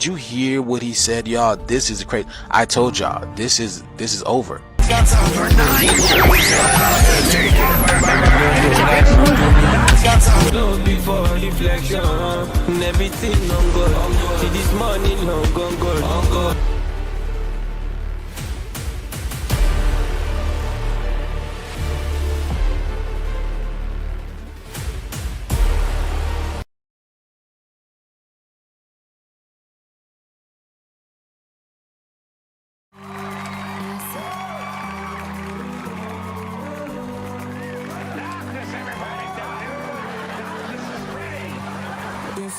Did you hear what he said, y'all? This is crazy. I told y'all, this is over. Before reflection, everything on God. See this morning on God.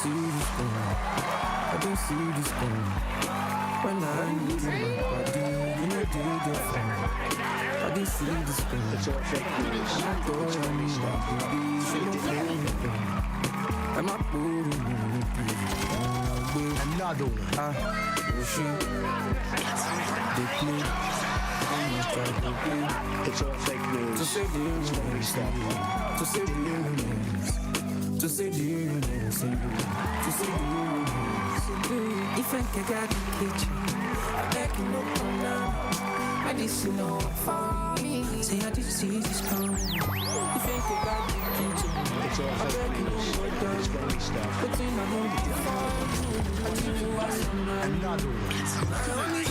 I don't see this coming. When I need my body, you know they get from me. I don't see this coming. It's all fake news. I go on me, baby, she don't feel me. I'm not putting me another one. She they play. It's all fake news. To say the news. To say the news. To say the news. To say the news. If I can get the kitchen, I beg you no problem. I just know for me. Say I just see this coming. If I can get the kitchen, it's all fake news. It's funny stuff. But you know the phone. I think you are another one. Only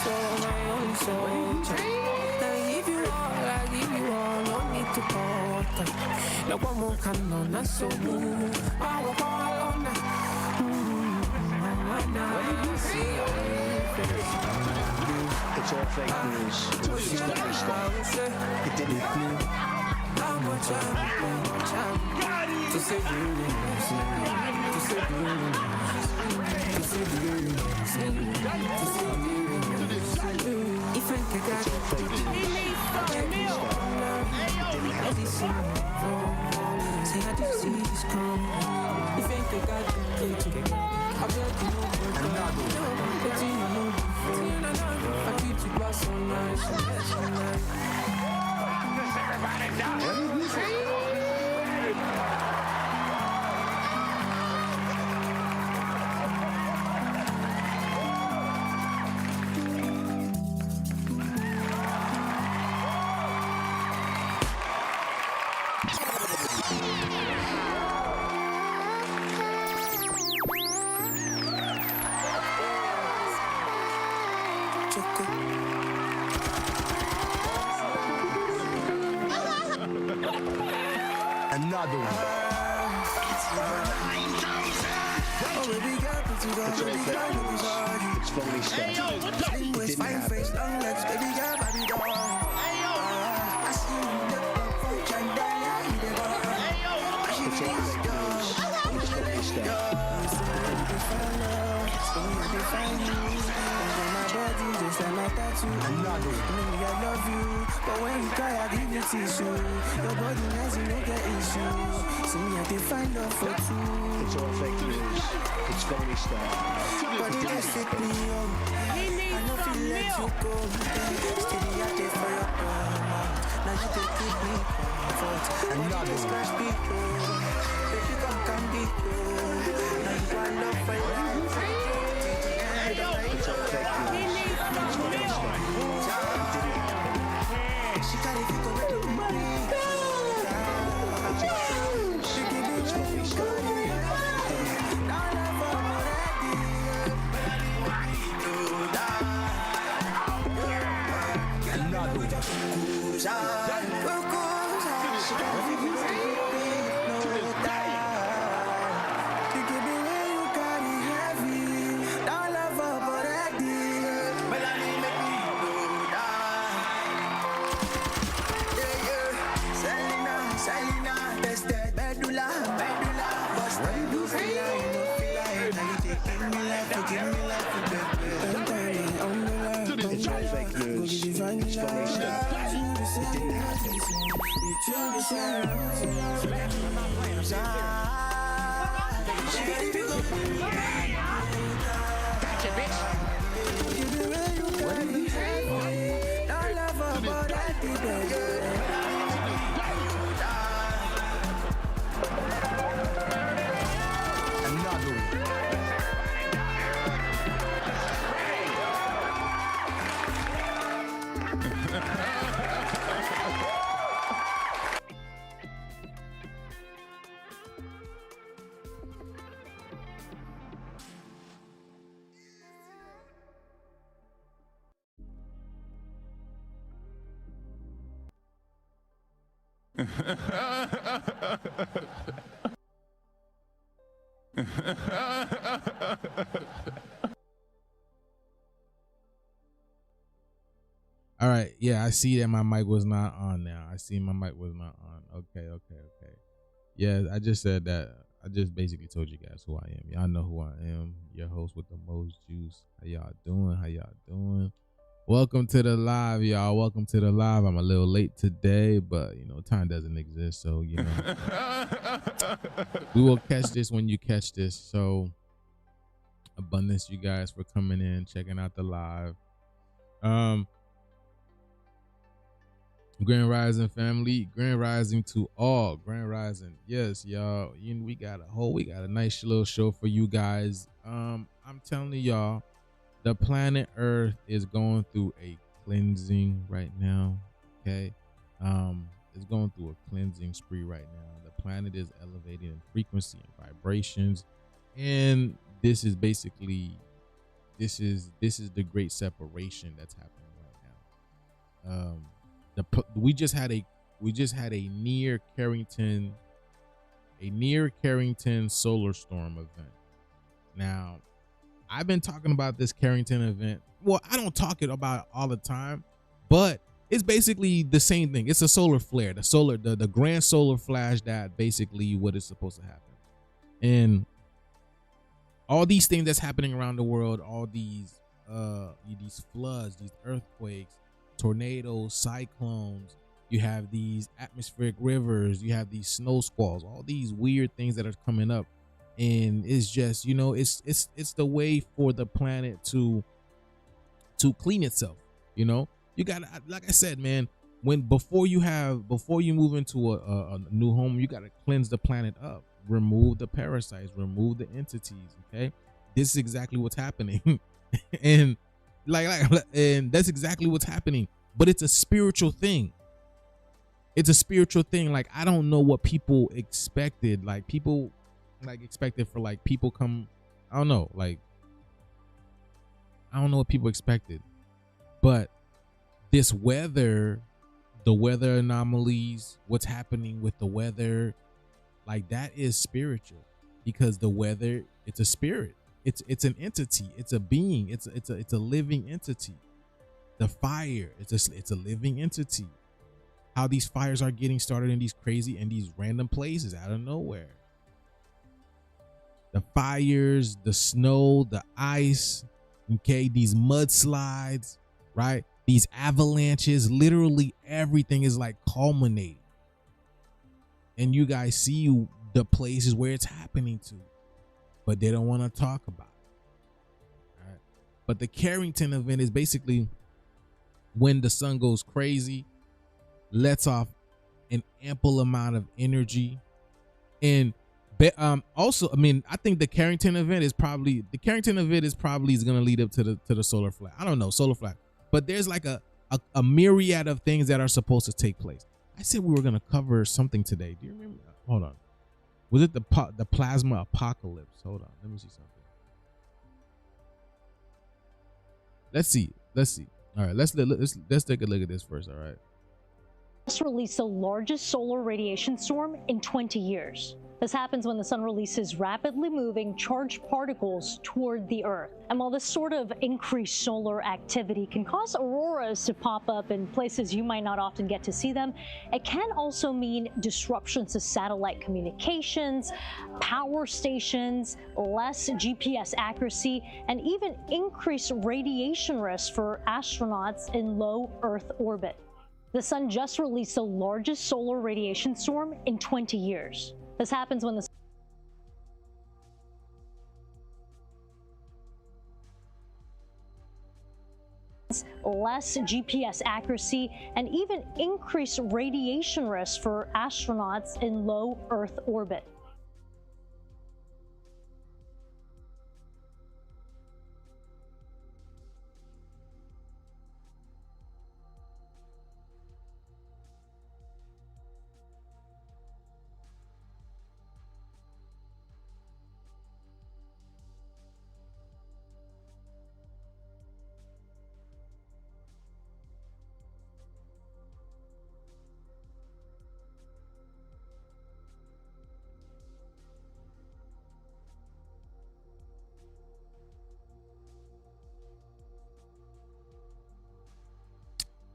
for my own soul. Now if you all, I give you all. No need to call. No one more can on us so move. I will call on that. It's all fake news. It's funny stuff. It didn't happen. To say the news. To say the news. To say the news. If I can get it, say I did see this coming. If I can get it, I bet you know but you know I keep you glass so nice. Another one. It's funny stuff. It didn't happen. Another one. I love you, but when you cry, I give you tissue. Your body nice, you don't get issues. See me, I can find love for two. It's all fake news. It's funny stuff. But it just fit me up. I know if you let you go. Steady out there for your mama. Now you can keep me comfort. Another scratch people. Baby, come be cool. Now you got love for you. It's all fake news. It's funny stuff. She got it, you go with the money. It's funny stuff. It's all fake news. It's funny stuff. It didn't happen. Another one. All right, yeah, I see that my mic was not on now. I see my mic was not on. Okay. Yeah, I just said that. I just basically told you guys who I am. Y'all know who I am. Your host with the most juice. How y'all doing? Welcome to the live, y'all. Welcome to the live. I'm a little late today, but time doesn't exist, so we will catch this when you catch this. So abundance, you guys, for coming in, checking out the live. Grand Rising family, Grand Rising to all, Grand Rising. Yes, y'all. We got a nice little show for you guys. I'm telling y'all, the planet Earth is going through a cleansing right now. Okay. It's going through a cleansing spree right now. The planet is elevating in frequency and vibrations. And this is basically this is the great separation that's happening right now. We just had a near Carrington solar storm event. Now, I've been talking about this Carrington event. Well, I don't talk about it all the time, but it's basically the same thing. It's a solar flare, the grand solar flash, that basically what is supposed to happen. And all these things that's happening around the world, all these floods, these earthquakes, tornadoes, cyclones, you have these atmospheric rivers, you have these snow squalls, all these weird things that are coming up. And it's just, it's the way for the planet to clean itself. You gotta, like I said, man, before you move into a new home, you gotta cleanse the planet up, remove the parasites, remove the entities. Okay, this is exactly what's happening. And and that's exactly what's happening. But it's a spiritual thing. Like, I don't know what people expected. Like, people expected for people come. I don't know. I don't know what people expected. But this weather, the weather anomalies, what's happening with the weather, that is spiritual, because the weather, it's a spirit. It's an entity. It's a being. It's a living entity. The fire, it's a living entity. How these fires are getting started in these crazy and these random places out of nowhere. The fires, the snow, the ice, okay, these mudslides, right? These avalanches, literally everything is culminating. And you guys see the places where it's happening to, but they don't want to talk about it. All right? But the Carrington event is basically when the sun goes crazy, lets off an ample amount of energy. And also, I mean, I think the Carrington event is probably going to lead up to the solar flare. I don't know, solar flare, but there's a myriad of things that are supposed to take place. I said we were going to cover something today. Do you remember? Hold on. Was it the plasma apocalypse? Hold on. Let me see something. Let's see. All right. Let's take a look at this first. All right. Just released the largest solar radiation storm in 20 years. This happens when the sun releases rapidly moving charged particles toward the Earth. And while this sort of increased solar activity can cause auroras to pop up in places you might not often get to see them, it can also mean disruptions to satellite communications, power stations, less GPS accuracy, and even increased radiation risk for astronauts in low Earth orbit. The sun just released the largest solar radiation storm in 20 years. This happens when the less GPS accuracy and even increased radiation risk for astronauts in low Earth orbit.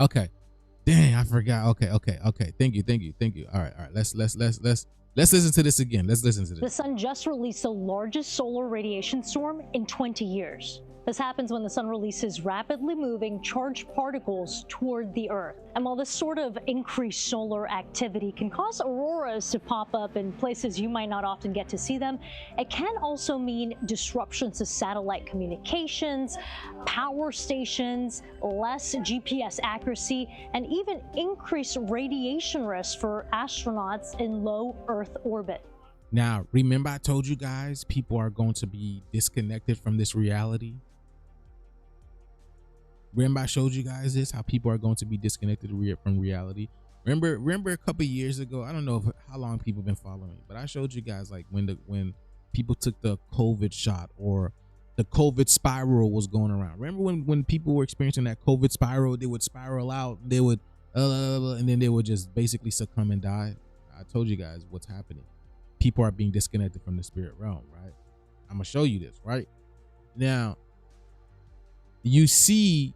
Okay. Dang, I forgot. Okay. Thank you. All right. Let's listen to this again. Let's listen to The this. sun just released the largest solar radiation storm in 20 years. This happens when the sun releases rapidly moving charged particles toward the Earth. And while this sort of increased solar activity can cause auroras to pop up in places you might not often get to see them, it can also mean disruptions to satellite communications, power stations, less GPS accuracy, and even increased radiation risk for astronauts in low Earth orbit. Now, remember I told you guys people are going to be disconnected from this reality? Remember I showed you guys this, how people are going to be disconnected from reality? Remember a couple years ago, I don't know how long people been following me, but I showed you guys like when people took the COVID shot or the COVID spiral was going around. Remember when people were experiencing that COVID spiral, they would spiral out, they would and then they would just basically succumb and die. I told you guys what's happening. People are being disconnected from the spirit realm, right? I'm gonna show you this right now. You see,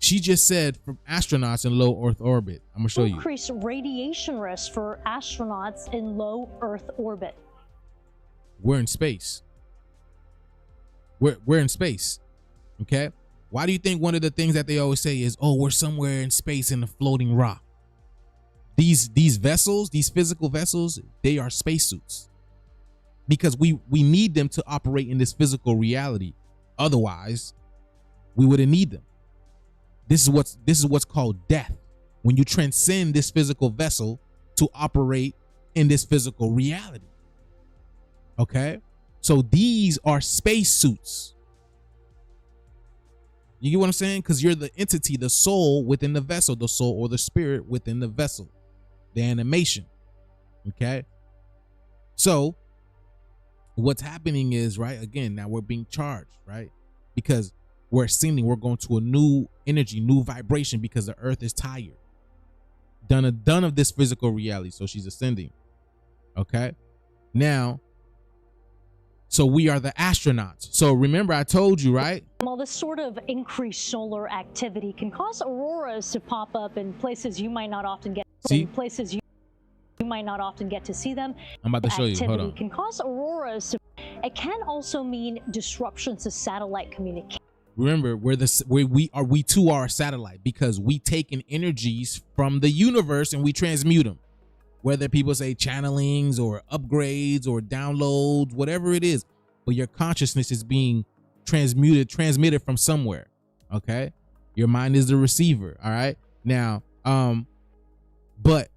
she just said from astronauts in low Earth orbit. I'm gonna show you. Increased radiation risk for astronauts in low Earth orbit. We're in space. We're in space. Okay. Why do you think one of the things that they always say is, oh, we're somewhere in space in a floating rock? These vessels, these physical vessels, they are spacesuits because we need them to operate in this physical reality. Otherwise, we wouldn't need them. This is what's called death. When you transcend this physical vessel to operate in this physical reality. Okay? So these are spacesuits. You get what I'm saying? Because you're the entity, the soul within the vessel, the soul or the spirit within the vessel, the animation. Okay? So what's happening is, right, again, now we're being charged, right? Because we're ascending, we're going to a new energy, new vibration, because the earth is tired. Done of this physical reality. So she's ascending. Okay. Now, so we are the astronauts. So remember I told you, right? While this sort of increased solar activity can cause auroras to pop up in places you might not often get to see them. I'm about to show you. Hold on. Can cause auroras to, it can also mean disruptions to satellite communication. Remember, we too are a satellite because we take in energies from the universe and we transmute them. Whether people say channelings or upgrades or downloads, whatever it is, but your consciousness is being transmitted from somewhere. Okay, your mind is the receiver. All right. Now, but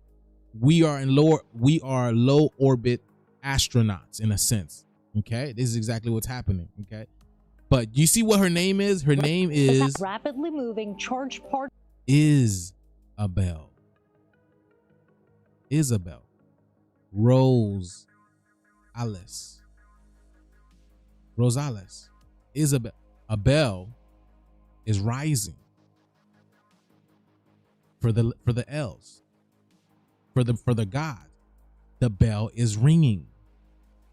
we are low orbit astronauts in a sense. Okay, this is exactly what's happening. Okay. But you see what her name is? Her name is rapidly moving charged part. Isabel. Rose Alice. Isabel. Abel is rising for the L's. For the God. The bell is ringing.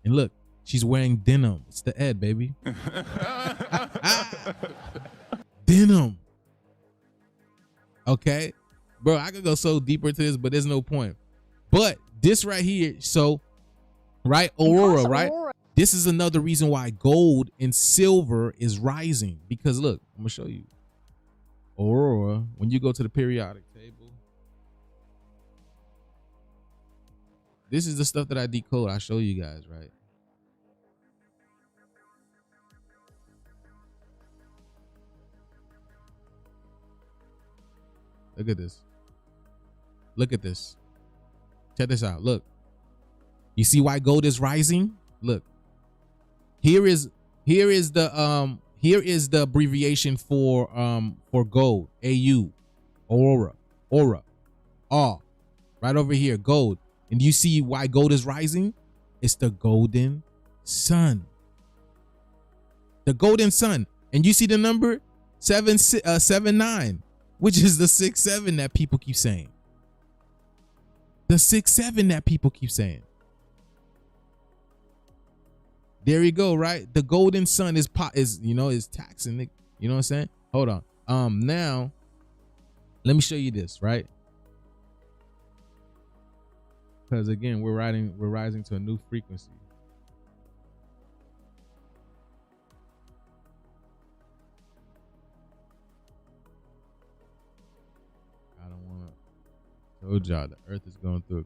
And look, she's wearing denim. It's the Ed, baby. Denim. Okay. Bro, I could go so deeper to this, but there's no point. But this right here, so, right, Aurora, right? This is another reason why gold and silver is rising. Because look, I'm going to show you. Aurora, when you go to the periodic table, this is the stuff that I decode. I show you guys, right? Look at this. Look at this. Check this out. Look. You see why gold is rising? Look. Here is the abbreviation for gold. AU. Aura. Right over here, gold. And you see why gold is rising? It's the golden sun. The golden sun. And you see the number 779, which is the 6-7 that people keep saying. The 6-7 that people keep saying. There you go, right? The golden sun is taxing it. You know what I'm saying? Hold on. Now, Let me show you this, right? Because again, we're rising to a new frequency. I don't want to. Told y'all the earth is going through.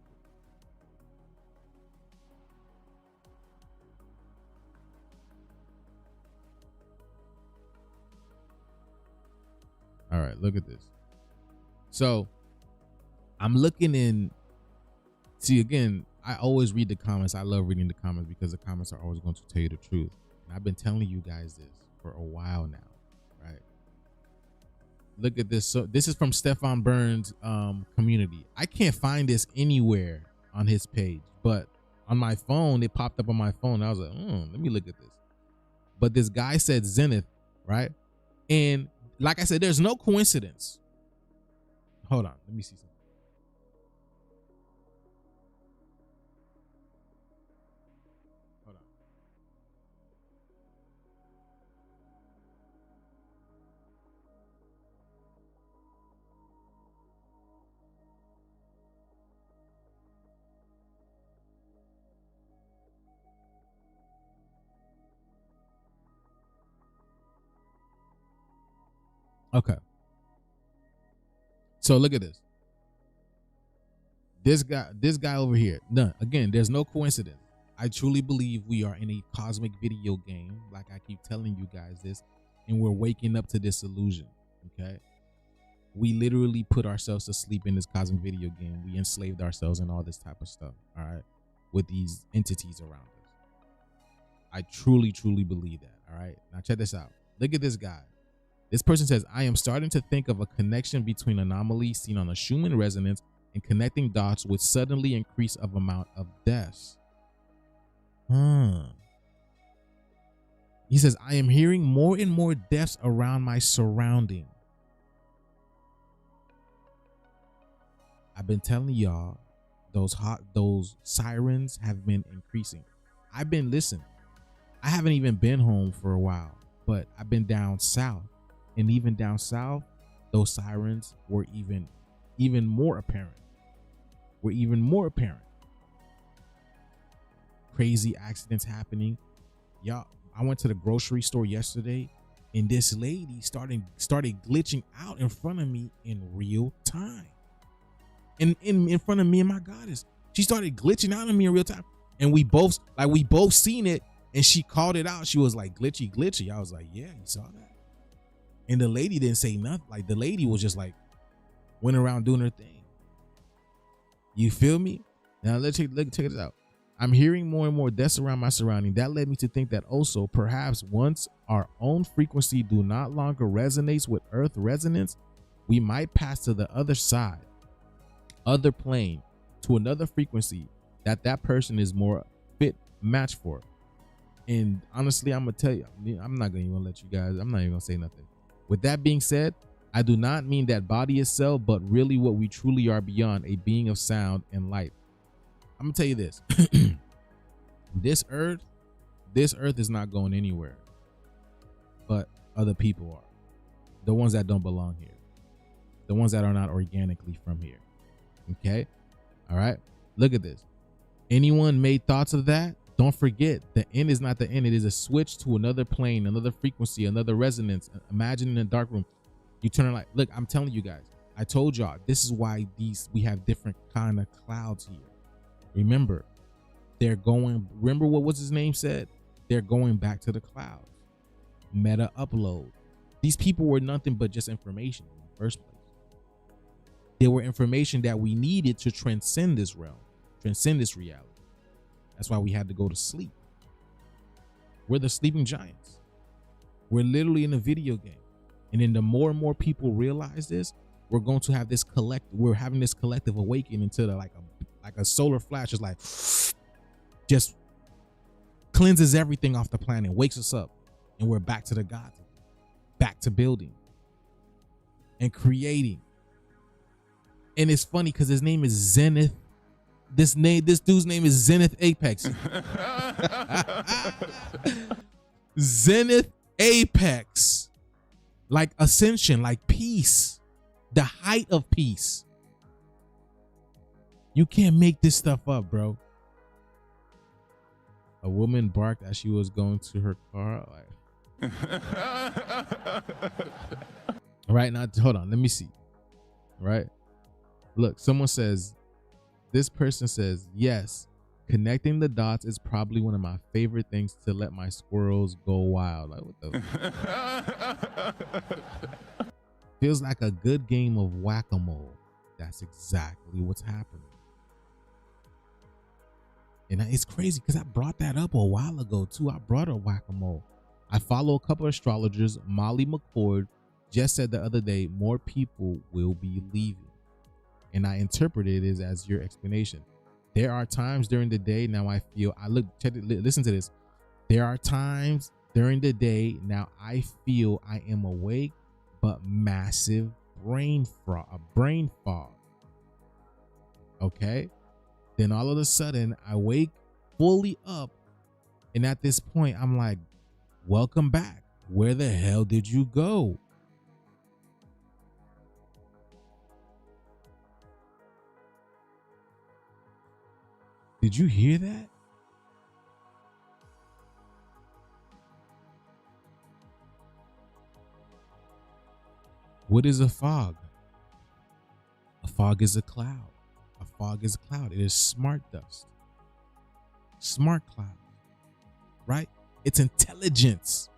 All right, look at this. So I'm looking in. See, again, I always read the comments. I love reading the comments because the comments are always going to tell you the truth. And I've been telling you guys this for a while now, right? Look at this. So this is from Stefan Burns' community. I can't find this anywhere on his page, but on my phone, it popped up on my phone. I was like, let me look at this. But this guy said Zenith, right? And like I said, there's no coincidence. Hold on, let me see something. Hold on. Okay. So look at this. This guy over here. None. Again, there's no coincidence. I truly believe we are in a cosmic video game, like I keep telling you guys this, and we're waking up to this illusion. Okay. We literally put ourselves to sleep in this cosmic video game. We enslaved ourselves and all this type of stuff. All right. With these entities around us. I truly, truly believe that. All right. Now check this out. Look at this guy. This person says, I am starting to think of a connection between anomalies seen on a Schumann resonance and connecting dots with suddenly increase of amount of deaths. He says, I am hearing more and more deaths around my surrounding. I've been telling y'all those sirens have been increasing. Listen, I haven't even been home for a while, but I've been down south. And even down south, those sirens were even more apparent. Crazy accidents happening. Y'all, I went to the grocery store yesterday and this lady started glitching out in front of me in real time. In front of me and my goddess. She started glitching out on me in real time. And we both seen it, and she called it out. She was like, glitchy. I was like, yeah, you saw that. And the lady didn't say nothing. Like, the lady was just like, went around doing her thing. You feel me? Now let's check this out. I'm hearing more and more deaths around my surrounding. That led me to think that also perhaps once our own frequency do not longer resonates with Earth resonance, we might pass to the other side, other plane, to another frequency that person is more fit match for. And honestly, I'm gonna tell you, I'm not gonna even let you guys. I'm not even gonna say nothing. With that being said, I do not mean that body itself, but really what we truly are beyond, a being of sound and light. I'm gonna tell you this. This earth is not going anywhere, but other people are. The ones that don't belong here. The ones that are not organically from here. Okay? All right? Look at this. Anyone made thoughts of that? Don't forget, the end is not the end. It is a switch to another plane, another frequency, another resonance. Imagine in a dark room, you turn a light. Look, I'm telling you guys, I told y'all, this is why we have different kind of clouds here. Remember, remember what was his name said? They're going back to the clouds. Meta upload. These people were nothing but just information in the first place. They were information that we needed to transcend this realm, transcend this reality. That's why we had to go to sleep. We're the sleeping giants. We're literally in a video game. And then the more and more people realize this, we're going to have this we're having this collective awakening into like a solar flash, is like just cleanses everything off the planet, wakes us up, and we're back to the gods, back to building and creating. And it's funny because his name is Zenith. This dude's name is Zenith Apex. Zenith Apex. Like ascension, like peace. The height of peace. You can't make this stuff up, bro. A woman barked as she was going to her car. Like, right now, hold on, let me see. Right? Look, someone says, this person says, yes, connecting the dots is probably one of my favorite things to let my squirrels go wild. Like, what the? Feels like a good game of whack-a-mole. That's exactly what's happening. And it's crazy because I brought that up a while ago too. I brought up whack-a-mole. I follow a couple of astrologers. Molly McCord just said the other day, more people will be leaving. And I interpreted it as your explanation. There are times during the day now I feel, listen to this. There are times during the day now I feel I am awake, but massive brain fog. Okay? Then all of a sudden I wake fully up, and at this point I'm like, welcome back. Where the hell did you go? Did you hear that? What is a fog? A fog is a cloud. A fog is a cloud. It is smart dust. Smart cloud. Right? It's intelligence.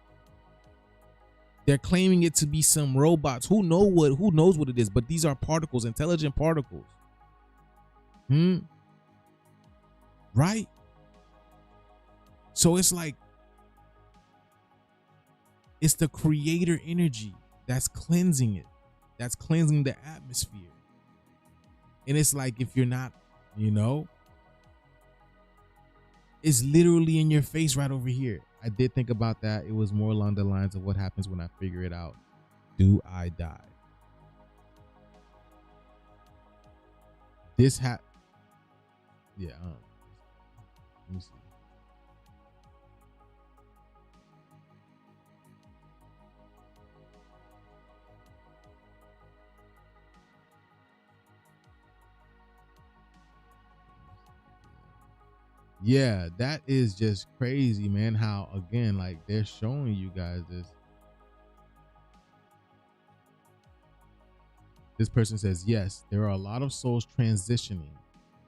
They're claiming it to be some robots. Who knows what it is? But these are particles, intelligent particles. Right? So it's like, it's the creator energy that's cleansing it. That's cleansing the atmosphere. And it's like, if you're not, it's literally in your face right over here. I did think about that. It was more along the lines of what happens when I figure it out. Do I die? Yeah, let me see. Yeah, that is just crazy, man. How, again, like, they're showing you guys this. This person says, yes, there are a lot of souls transitioning.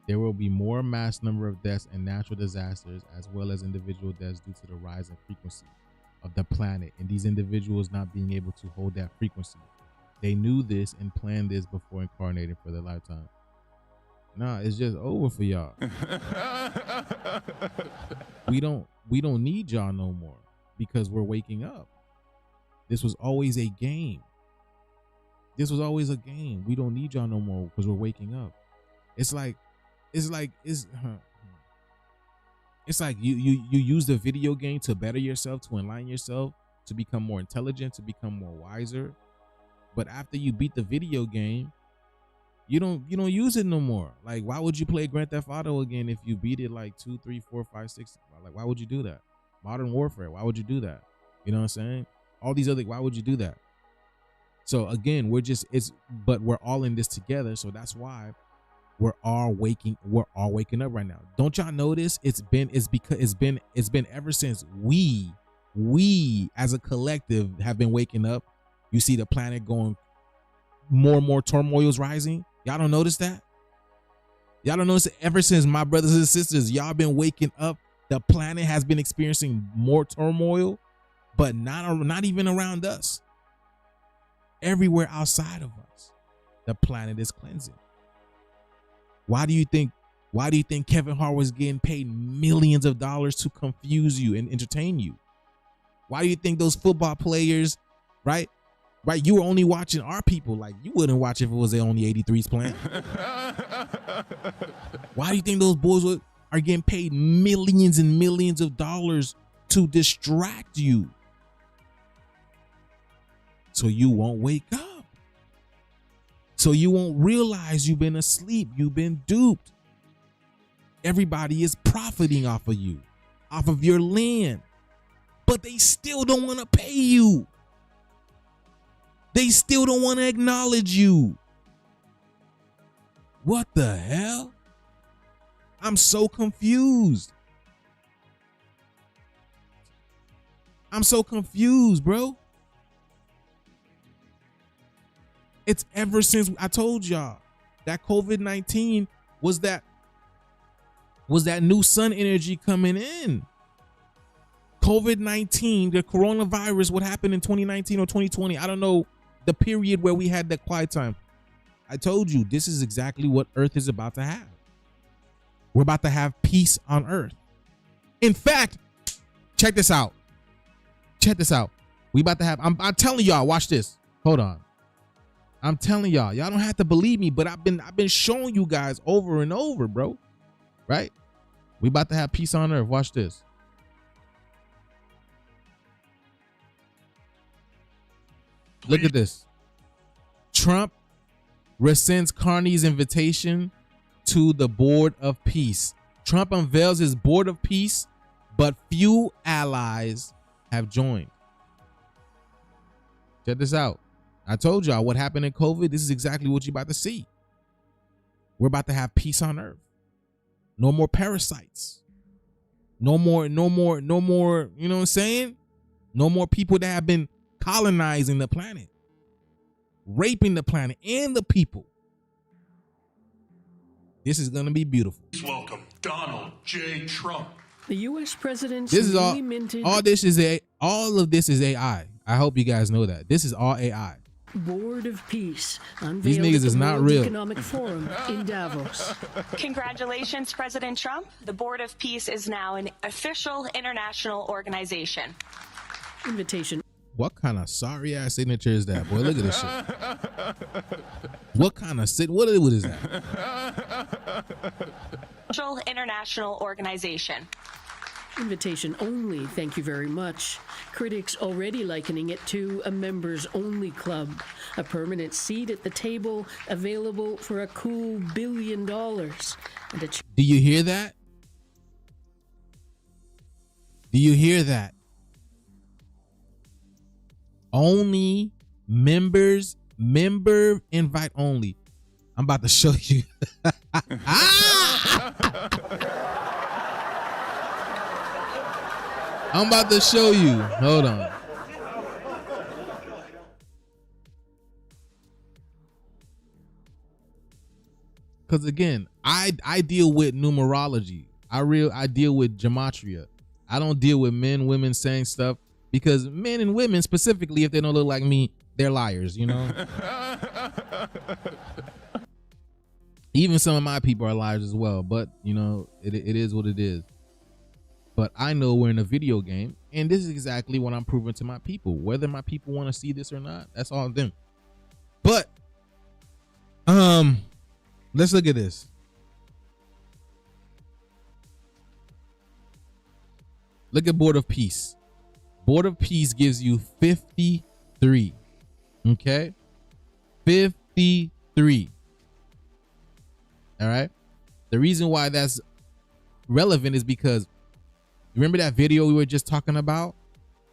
There will be more mass number of deaths and natural disasters, as well as individual deaths due to the rise in frequency of the planet, and these individuals not being able to hold that frequency. They knew this and planned this before incarnating for their lifetime. Nah, it's just over for y'all. We don't need y'all no more because we're waking up. This was always a game. We don't need y'all no more because we're waking up. It's like you use the video game to better yourself, to enlighten yourself, to become more intelligent, to become more wiser. But after you beat the video game, you don't use it no more. Like, why would you play Grand Theft Auto again if you beat it like 2, 3, 4, 5, 6? Like, why would you do that? Modern Warfare, why would you do that? You know what I'm saying? All these other, why would you do that? So again, but we're all in this together. So that's why we're all waking up right now. Don't y'all notice? It's been ever since we as a collective have been waking up. You see the planet going, more and more turmoil's rising. Y'all don't notice that? Y'all don't notice it? Ever since my brothers and sisters, y'all been waking up, the planet has been experiencing more turmoil, but not even around us. Everywhere outside of us, the planet is cleansing. Why do you think Kevin Hart was getting paid millions of dollars to confuse you and entertain you? Why do you think those football players, right? You were only watching our people. Like, you wouldn't watch if it was the only 83s playing. Why do you think those boys are getting paid millions and millions of dollars to distract you? So you won't wake up. So you won't realize you've been asleep. You've been duped. Everybody is profiting off of you, off of your land, but they still don't want to pay you. They still don't want to acknowledge you. What the hell? I'm so confused. I'm so confused, bro. It's ever since I told y'all that COVID-19 was that new sun energy coming in. COVID-19, the coronavirus, what happened in 2019 or 2020, I don't know, the period where we had that quiet time. I told you, this is exactly what Earth is about to have. We're about to have peace on Earth. In fact, check this out. Check this out. We about to have, I'm telling y'all, watch this. Hold on. I'm telling y'all don't have to believe me, but I've been showing you guys over and over, bro. Right? We about to have peace on Earth. Watch this. Look at this. Trump rescinds Carney's invitation to the Board of Peace. Trump unveils his Board of Peace, but few allies have joined. Check this out. I told y'all what happened in COVID. This is exactly what you're about to see. We're about to have peace on Earth. No more parasites. No more, you know what I'm saying? No more people that have been colonizing the planet, raping the planet and the people. This is going to be beautiful. Please welcome Donald J. Trump. The U.S. president. This is all of this is AI. I hope you guys know that. This is all AI. Board of Peace. These niggas is not real. Economic Forum in Davos. Congratulations, President Trump. The Board of Peace is now an official international organization. Invitation. What kind of sorry ass signature is that, boy? Look at this shit. What kind of what is that? Official international organization. Invitation only, thank you very much. Critics already likening it to a members only club. A permanent seat at the table available for a cool $1 billion. And do you hear that? Do you hear that? Only members, member invite only. I'm about to show you. I'm about to show you. Hold on. Because again, I deal with numerology. I deal with gematria. I don't deal with men, women saying stuff, because men and women specifically, if they don't look like me, they're liars, you know? Even some of my people are liars as well, but you know, it is what it is. But I know we're in a video game, and this is exactly what I'm proving to my people. Whether my people want to see this or not, that's all them. But let's look at this. Look at Board of Peace. Board of Peace gives you 53. Okay? 53. All right? The reason why that's relevant is because remember that video we were just talking about?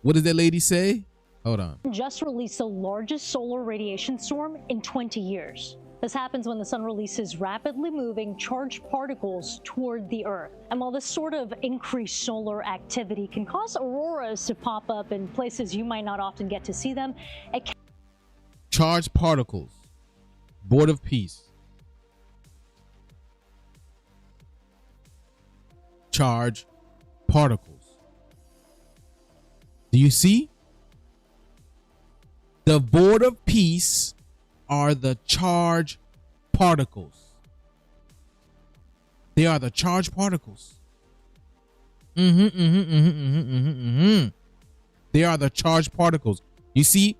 What did that lady say? Hold on. Just released the largest solar radiation storm in 20 years. This happens when the sun releases rapidly moving charged particles toward the Earth. And while this sort of increased solar activity can cause auroras to pop up in places you might not often get to see them, it can... Charged particles. Board of Peace. Charged particles. Do you see? The Board of Peace are the charged particles. They are the charged particles. They are the charged particles. You see,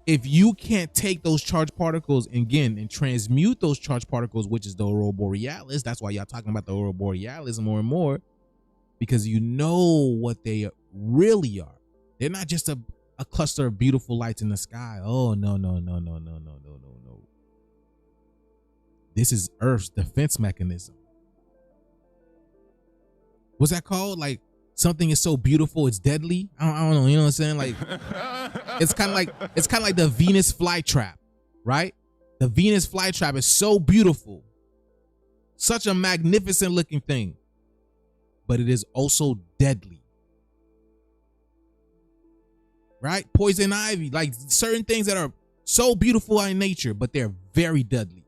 if you can't take those charged particles and transmute those charged particles, which is the aurora borealis, that's why y'all talking about the aurora borealis more and more, because you know what they really are. They're not just a cluster of beautiful lights in the sky. Oh, no. This is Earth's defense mechanism. What's that called? Like something is so beautiful, it's deadly. I don't know. You know what I'm saying? Like It's kind of like the Venus flytrap, right? The Venus flytrap is so beautiful, such a magnificent looking thing, but it is also deadly, right? Poison ivy, like certain things that are so beautiful in nature, but they're very deadly.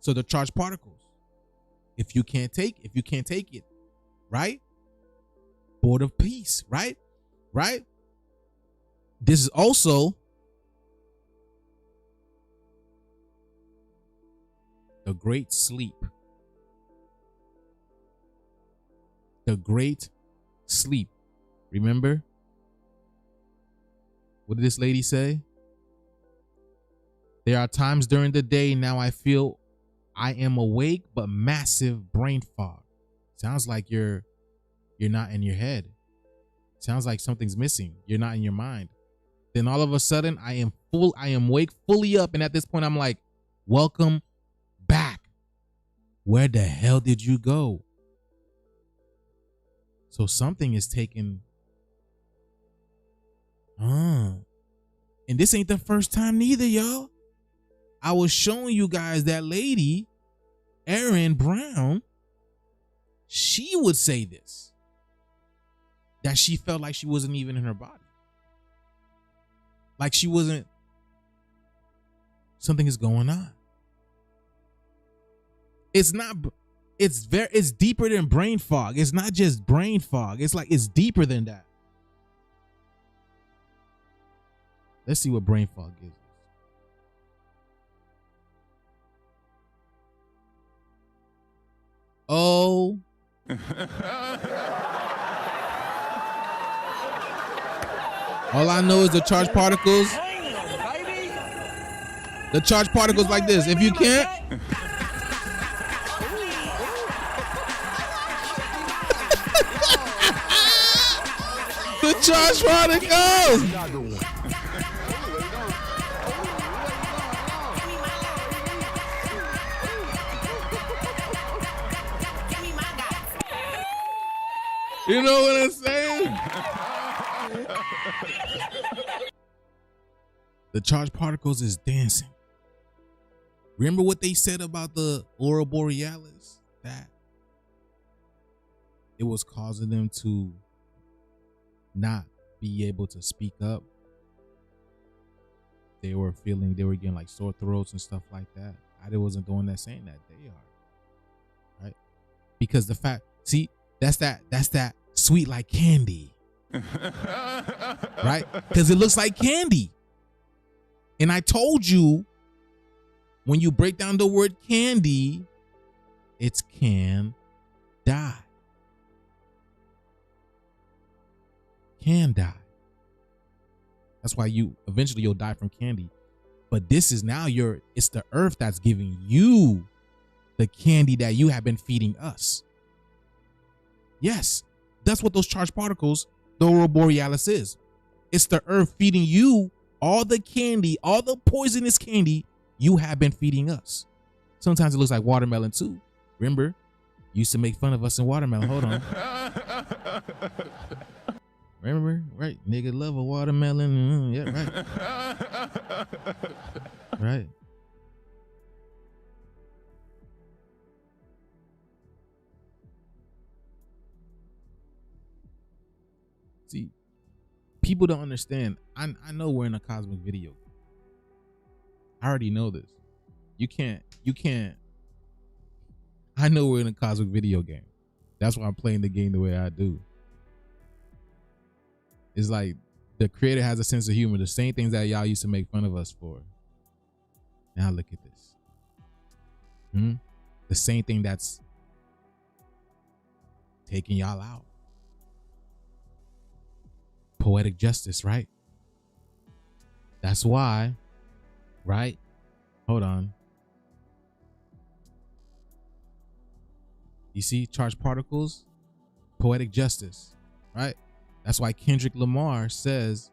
So the charged particles, if you can't take it, right? Board of peace, right? This is also the great sleep. The great sleep. Remember? What did this lady say? There are times during the day now I feel I am awake, but massive brain fog. Sounds like you're not in your head. Sounds like something's missing. You're not in your mind. Then all of a sudden I am awake, fully up. And at this point I'm like, welcome back. Where the hell did you go? So something is taken. And this ain't the first time neither, y'all. I was showing you guys that lady, Erin Brown. She would say this, that she felt like she wasn't even in her body. Like she wasn't, something is going on. It's not, it's deeper than brain fog. It's not just brain fog. It's deeper than that. Let's see what brain fog is. Oh. All I know is the charged particles. The charged particles like this. If you can't. The charged particles. You know what I'm saying? The charged particles is dancing. Remember what they said about the aurora borealis? That it was causing them to not be able to speak up. They were getting like sore throats and stuff like that. I wasn't doing that, saying that they are. Right? Because the fact, see, that's that sweet like candy. Right? Because it looks like candy. And I told you, when you break down the word candy, it's can die. Can die. That's why eventually you'll die from candy. But this is now it's the earth that's giving you the candy that you have been feeding us. Yes, that's what those charged particles, the aurora borealis is. It's the earth feeding you all the candy, all the poisonous candy you have been feeding us. Sometimes it looks like watermelon too. Remember, you used to make fun of us in watermelon. Hold on. Remember, right? Nigga love a watermelon. Yeah, right. Right. See, people don't understand. I know we're in a cosmic video. I already know this. You can't. I know we're in a cosmic video game. That's why I'm playing the game the way I do. It's like the creator has a sense of humor. The same things that y'all used to make fun of us for. Now look at this. The same thing that's taking y'all out. Poetic justice, right? That's why, right? Hold on. You see, charged particles, poetic justice, right? That's why Kendrick Lamar says,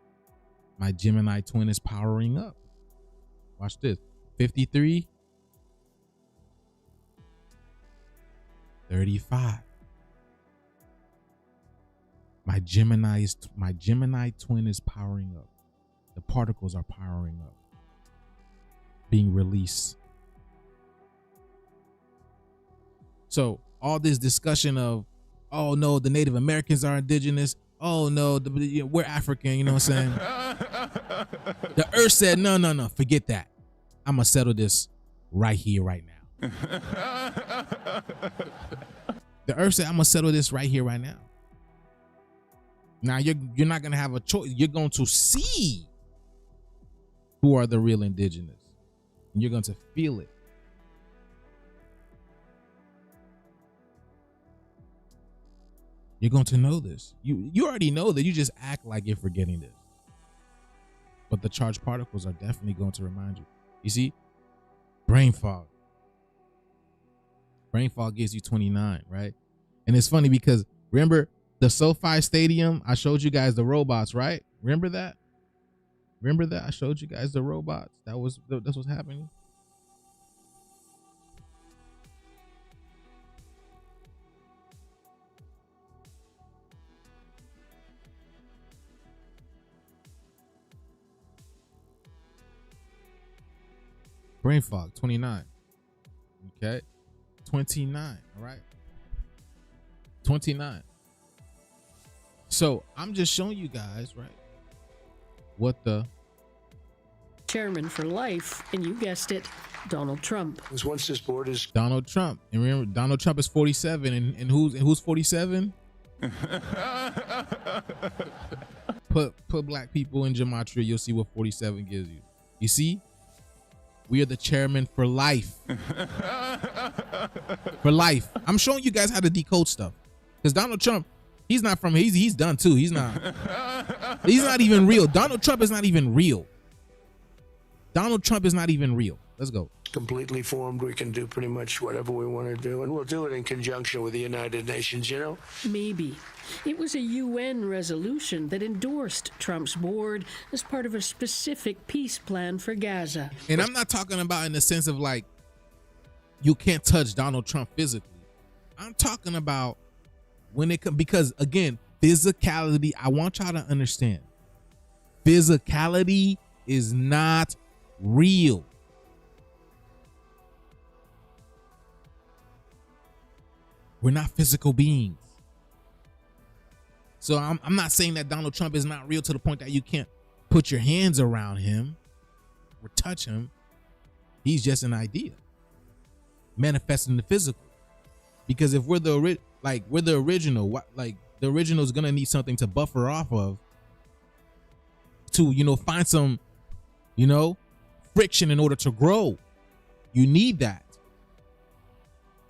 my Gemini twin is powering up. Watch this. 53, 35. My Gemini twin is powering up. The particles are powering up, being released. So all this discussion of, oh no, the Native Americans are indigenous. Oh no, we're African. You know what I'm saying? The earth said, no, forget that. I'm going to settle this right here, right now. The earth said, I'm going to settle this right here, right now. Now you're not going to have a choice. You're going to see who are the real indigenous. And you're going to feel it. You're going to know this. You already know that. You just act like you're forgetting this. But the charged particles are definitely going to remind you. You see, brain fog. Brain fog gives you 29, right? And it's funny because remember the SoFi Stadium? I showed you guys the robots, right? Remember that? Remember that? I showed you guys the robots. That's what's happening. Brain fog, 29. Okay. 29. All right. 29. So I'm just showing you guys, right, what the chairman for life, and you guessed it, Donald Trump. Because once this board is Donald Trump. And remember, Donald Trump is 47, and who's 47? Put black people in gematria, you'll see what 47 gives you. You see? We are the chairman for life. For life. I'm showing you guys how to decode stuff. Because Donald Trump, he's not from, he's done too. He's not even real. Donald Trump is not even real. Donald Trump is not even real. Let's go. completely formed, we can do pretty much whatever we want to do, and we'll do it in conjunction with the United Nations, you know? Maybe. It was a UN resolution that endorsed Trump's board as part of a specific peace plan for Gaza. And I'm not talking about in the sense of like, you can't touch Donald Trump physically. I'm talking about when it comes, because again, physicality, I want y'all to understand, physicality is not real. We're not physical beings. So I'm not saying that Donald Trump is not real to the point that you can't put your hands around him or touch him. He's just an idea manifesting the physical. Because if we're the original, the original is gonna need something to buffer off of to, find some, friction in order to grow. You need that.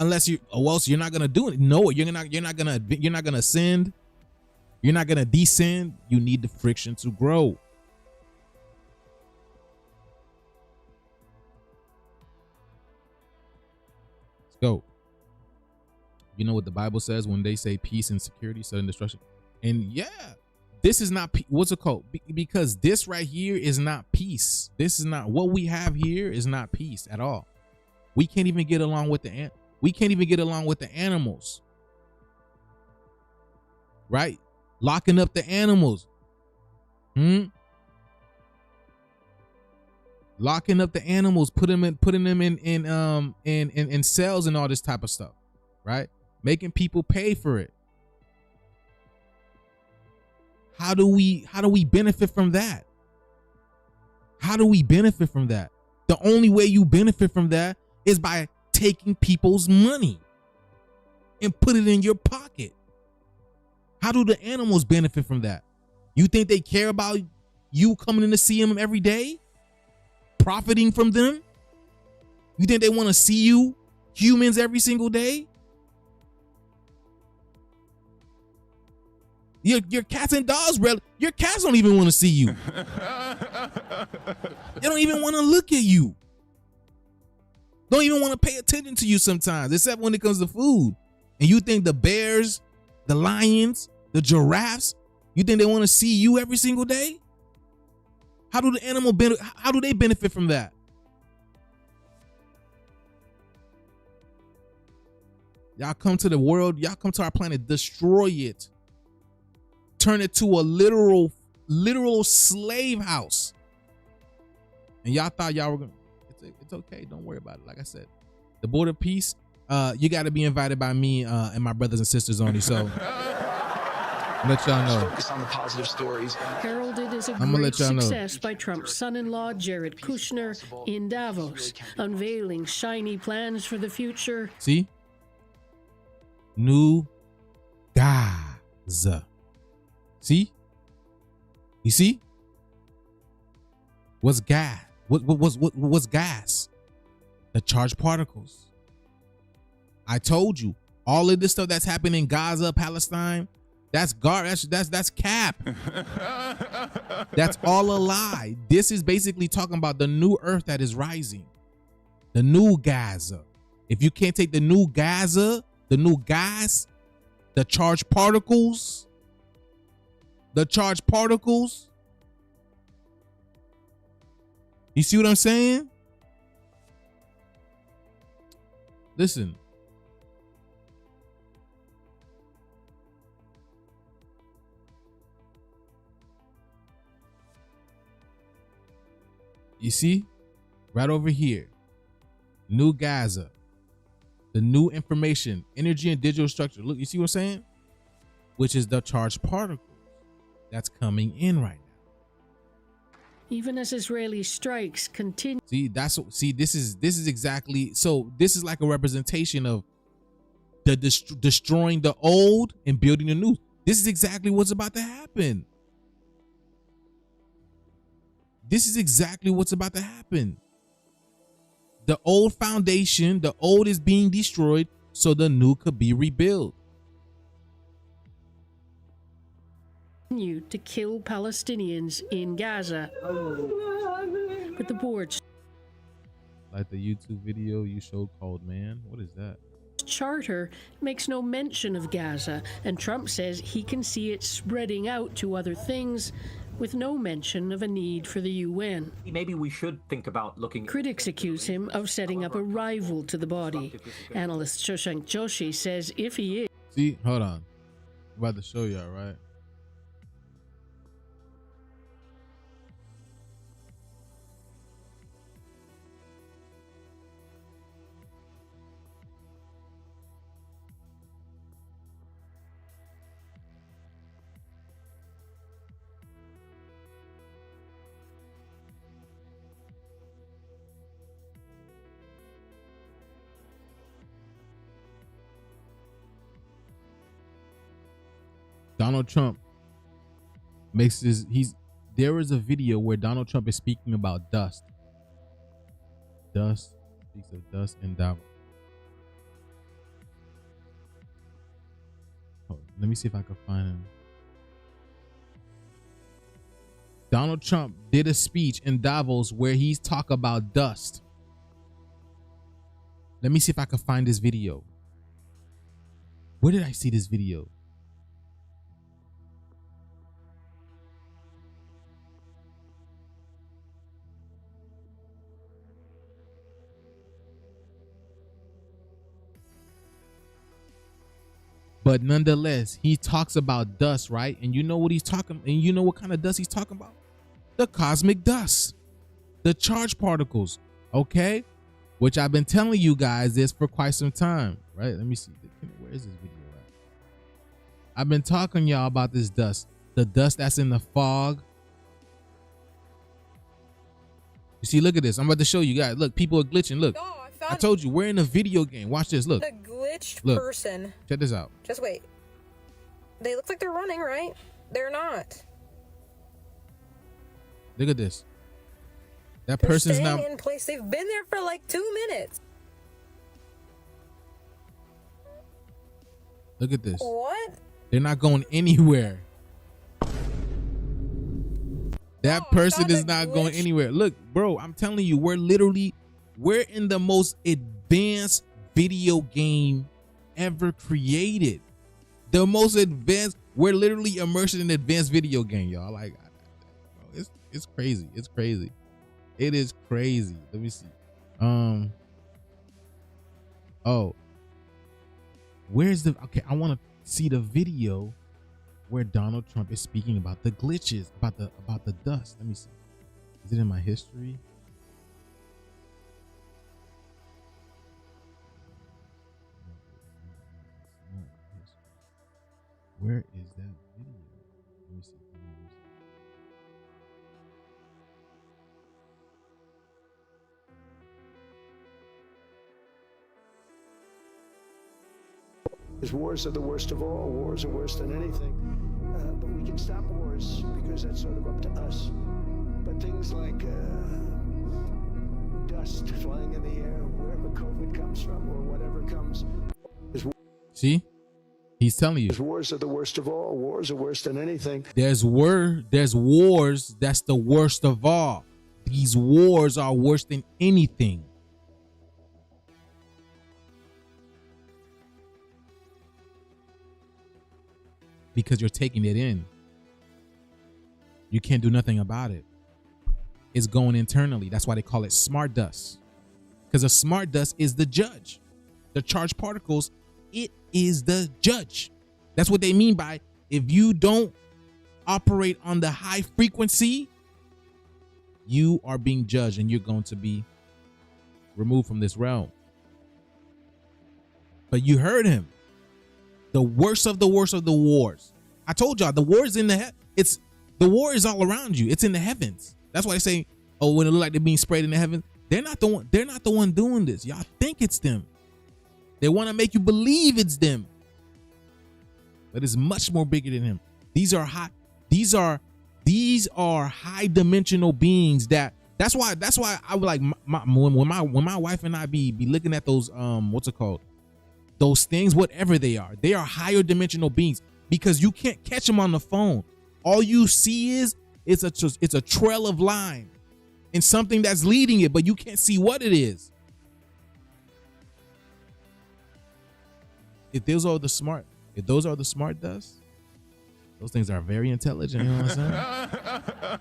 Unless you're not gonna do it. No, you're not gonna ascend. You're not gonna descend. You need the friction to grow. Let's go. You know what the Bible says when they say peace and security, sudden destruction. And yeah, this is not, what's it called? Because this right here is not peace. This is not, what we have here is not peace at all. We can't even get along with the animals. Right? Locking up the animals. Locking up the animals, putting them in cells and all this type of stuff. Right? Making people pay for it. How do we benefit from that? How do we benefit from that? The only way you benefit from that is by taking people's money and put it in your pocket. How do the animals benefit from that? You think they care about you coming in to see them every day? Profiting from them? You think they want to see you, humans, every single day? Your cats and dogs, bro. Your cats don't even want to see you. They don't even want to look at you. Don't even want to pay attention to you sometimes, except when it comes to food. And you think the bears, the lions, the giraffes, you think they want to see you every single day? How do the animal how do they benefit from that? Y'all come to the world, y'all come to our planet, destroy it. Turn it to a literal literal slave house. And y'all thought y'all were gonna, it's okay, don't worry about it. Like I said, the Board of Peace, you got to be invited by me and my brothers and sisters only. So let y'all know. Focus on the positive stories. Heralded as a I'ma great let y'all know. success by Trump's son-in-law, Jared Kushner, in Davos, unveiling shiny plans for the future. See? New Gaza. See? You see? What's gas? What's gas? The charged particles. I told you, all of this stuff that's happening in Gaza, Palestine, that's cap. That's all a lie. This is basically talking about the new earth that is rising. The new Gaza. If you can't take the new Gaza, the new gas, the charged particles, you see what I'm saying? Listen. You see? Right over here. New Gaza. The new information, energy and digital structure. Look, you see what I'm saying? Which is the charged particles that's coming in right now. Even as Israeli strikes continue. See, this is exactly, so this is like a representation of the destroying the old and building the new. This is exactly what's about to happen. This is exactly what's about to happen. The old foundation, the old is being destroyed so the new could be rebuilt. To kill Palestinians in Gaza. But the board, like the YouTube video you showed called Man, what is that? Charter makes no mention of Gaza, and Trump says he can see it spreading out to other things with no mention of a need for the UN. Maybe we should think about looking. Critics accuse him of setting up a rival to the body. Analyst Shoshank Joshi says if he is. See, hold on. I'm about to show y'all, right? Donald Trump makes this, there is a video where Donald Trump is speaking about dust. Dust, speaks of dust and Davos. Oh, let me see if I can find him. Donald Trump did a speech in Davos where he's talk about dust. Let me see if I can find this video. Where did I see this video? But nonetheless, he talks about dust, right? And you know what he's talking, and you know what kind of dust he's talking about? The cosmic dust, the charged particles, okay? Which I've been telling you guys this for quite some time, right? Let me see. Where is this video at? I've been talking y'all about this dust, the dust that's in the fog. You see, look at this. I'm about to show you guys. Look, people are glitching. Look, I told you, we're in a video game. Watch this. Look. The glitched Look. person. Check this out. Just wait. They look like they're running, right? They're not. Look at this. That They're person's staying now in place. They've been there for like 2 minutes. Look at this. What? They're not going anywhere. That person is not going anywhere. Look, bro, I'm telling you, we're in the most advanced video game ever created. The most advanced, we're literally immersed in an advanced video game, y'all. Like, it's crazy. It's crazy. It is crazy. Let me see. Oh, where's the, okay, I want to see the video where Donald Trump is speaking about the glitches, about the dust. Let me see. Is it in my history? Where is that video? Let me see. Because wars are the worst of all. Wars are worse than anything. But we can stop wars because that's sort of up to us. But things like dust flying in the air, wherever COVID comes from or whatever comes. See? He's telling you. Wars are the worst of all. Wars are worse than anything. There's wars that's the worst of all. These wars are worse than anything. Because you're taking it in. You can't do nothing about it. It's going internally. That's why they call it smart dust. Because a smart dust is the judge. The charged particles, it is the judge. That's what they mean by if you don't operate on the high frequency, you are being judged and you're going to be removed from this realm. But you heard him. The worst of the worst of the wars. I told y'all the war is in the the war is all around you. It's in the heavens. That's why they say, oh, when it look like they're being sprayed in the heavens, they're not the one doing this. Y'all think it's them. They want to make you believe it's them. But it's much more bigger than him. These are high dimensional beings that's why I would like when my wife and I be looking at those what's it called? Those things, whatever they are higher dimensional beings because you can't catch them on the phone. All you see is it's a trail of line and something that's leading it, but you can't see what it is. If those are the smart dust, those things are very intelligent. You know what I'm saying?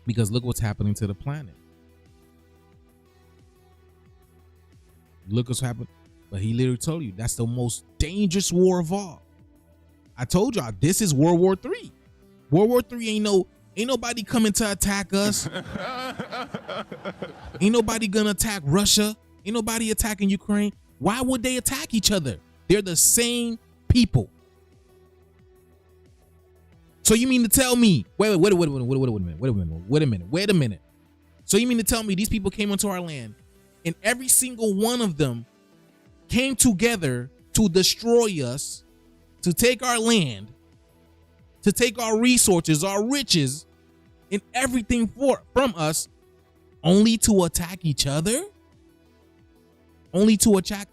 Because look what's happening to the planet. Look what's happening. But he literally told you that's the most dangerous war of all. I told y'all this is World War III. World War III ain't nobody coming to attack us. Ain't nobody gonna attack Russia. Ain't nobody attacking Ukraine. Why would they attack each other? They're the same people. So you mean to tell me? Wait a minute. So you mean to tell me these people came onto our land, and every single one of them came together to destroy us, to take our land, to take our resources, our riches, and everything from us, only to attack each other? Only to attack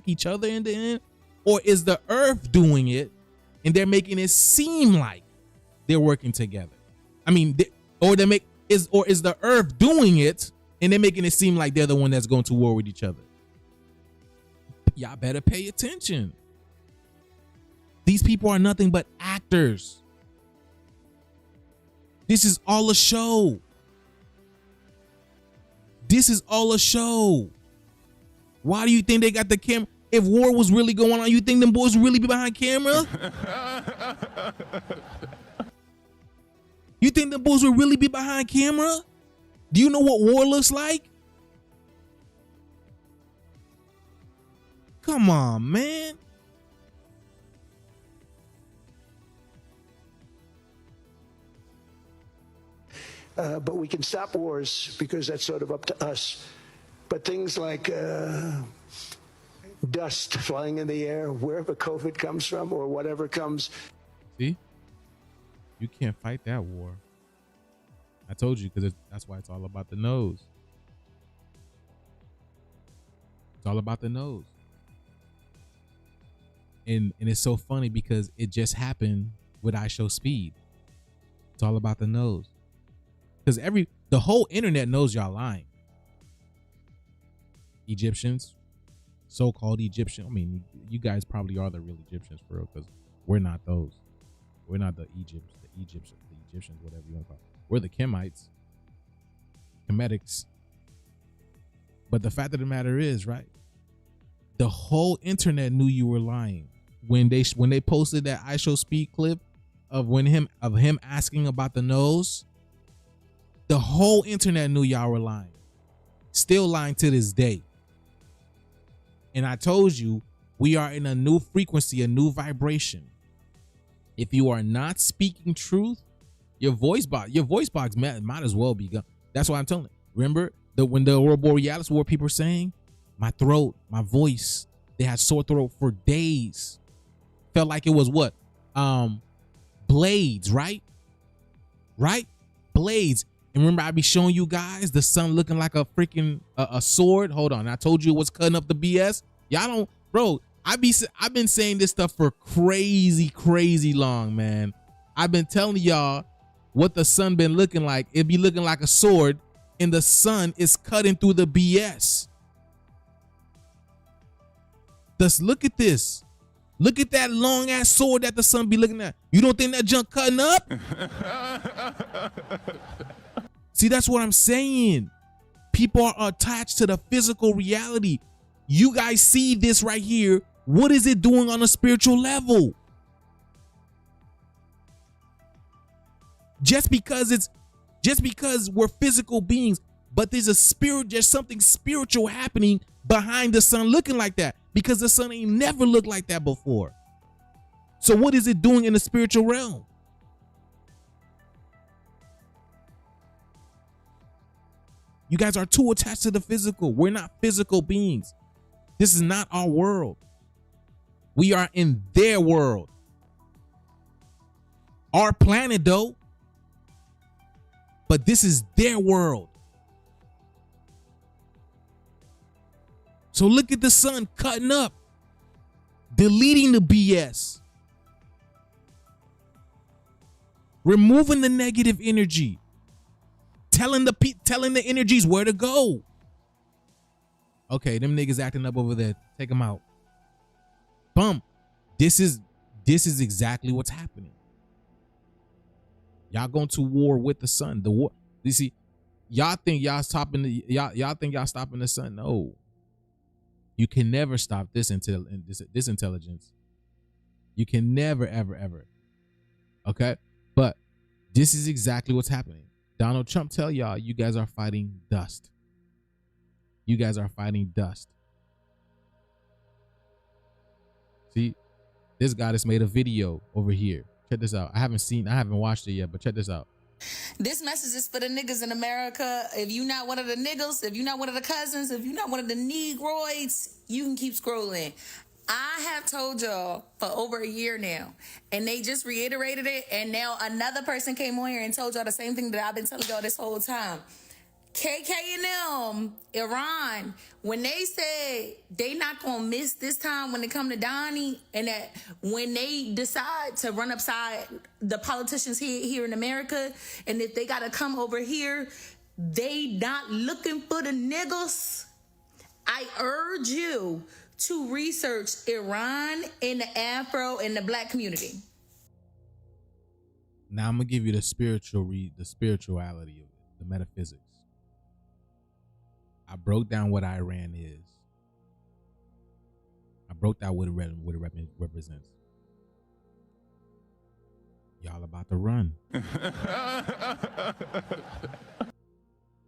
each other in the end? Or is the earth doing it and they're making it seem like they're working together? I mean, is the earth doing it and they're making it seem like they're the one that's going to war with each other? Y'all better pay attention. These people are nothing but actors. This is all a show. This is all a show. Why do you think they got the camera? If war was really going on, you think them boys would really be behind camera? You think them boys would really be behind camera? Do you know what war looks like? Come on, man. But we can stop wars because that's sort of up to us. But things like dust flying in the air, wherever COVID comes from or whatever comes. See? You can't fight that war. I told you, because that's why it's all about the nose. It's all about the nose. And it's so funny because it just happened with I Show Speed. It's all about the nose. Because the whole internet knows y'all lying. Egyptians, so-called Egyptian. I mean, you guys probably are the real Egyptians for real, because we're not those. We're not the Egyptians, whatever you want to call it. We're the Kemites, Kemetics. But the fact of the matter is, right? The whole internet knew you were lying. when they posted that I Show Speed clip of him asking about the nose, the whole internet knew y'all were lying. Still lying to this day. And I told you, we are in a new frequency, a new vibration. If you are not speaking truth, your voice box might as well be gone. That's why I'm telling you. Remember when the Aurora Borealis were people saying, my throat, my voice, they had sore throat for days. Felt like it was what? Blades, right? Right? Blades. And remember, I be showing you guys the sun looking like a freaking a sword. Hold on, I told you it was cutting up the BS. Y'all don't, bro. I've been saying this stuff for crazy long, man. I've been telling y'all what the sun been looking like. It be looking like a sword, and the sun is cutting through the BS. Just look at this. Look at that long ass sword that the sun be looking at. You don't think that junk cutting up? See, that's what I'm saying. People are attached to the physical reality. You guys see this right here. What is it doing on a spiritual level? Just because we're physical beings, but there's something spiritual happening behind the sun looking like that, because the sun ain't never looked like that before. So what is it doing in the spiritual realm? You guys are too attached to the physical. We're not physical beings. This is not our world. We are in their world. Our planet, though. But this is their world. So look at the sun cutting up, deleting the BS, removing the negative energy, telling the energies where to go. Okay, them niggas acting up over there. Take them out. Bump. This is exactly what's happening. Y'all going to war with the sun. The war. You see, y'all think y'all stopping the sun. No. You can never stop this intelligence. You can never, ever. Okay? But this is exactly what's happening. Donald Trump tell y'all, you guys are fighting dust. You guys are fighting dust. See, this guy just made a video over here. Check this out. I haven't watched it yet, but check this out. This message is for the niggas in America. If you're not one of the niggas, if you're not one of the cousins, if you're not one of the negroids, you can keep scrolling. I have told y'all for over a year now, and they just reiterated it, and now another person came on here and told y'all the same thing that I've been telling y'all this whole time. KK and them, Iran, when they say they not gonna miss this time when it come to Donnie, and that when they decide to run upside the politicians here in America, and if they gotta come over here, they not looking for the niggas. I urge you to research Iran and the Afro and the black community. Now I'm gonna give you the spirituality of it, the metaphysics. I broke down what Iran is. I broke down what it represents. Y'all about to run.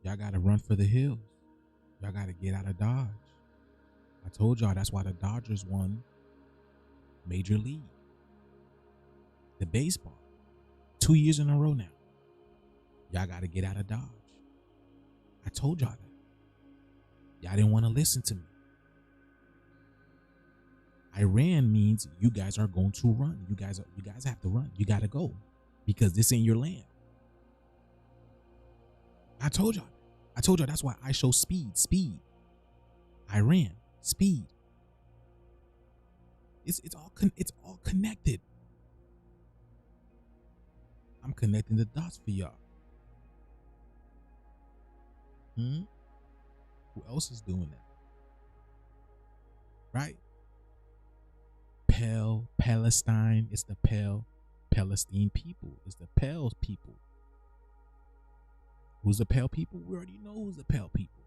Y'all gotta run for the hills. Y'all gotta get out of Dodge. I told y'all that's why the Dodgers won Major League. The baseball. 2 years in a row now. Y'all gotta get out of Dodge. I told y'all that. Y'all didn't want to listen to me. Iran means you guys are going to run. You guys have to run. You got to go because this ain't your land. I told y'all. That's why I show speed. Iran, speed. It's all connected. I'm connecting the dots for y'all. Who else is doing that? Right? Palestine. It's the Palestine people. It's the Pale people. Who's the Pale people? We already know who's the Pale people.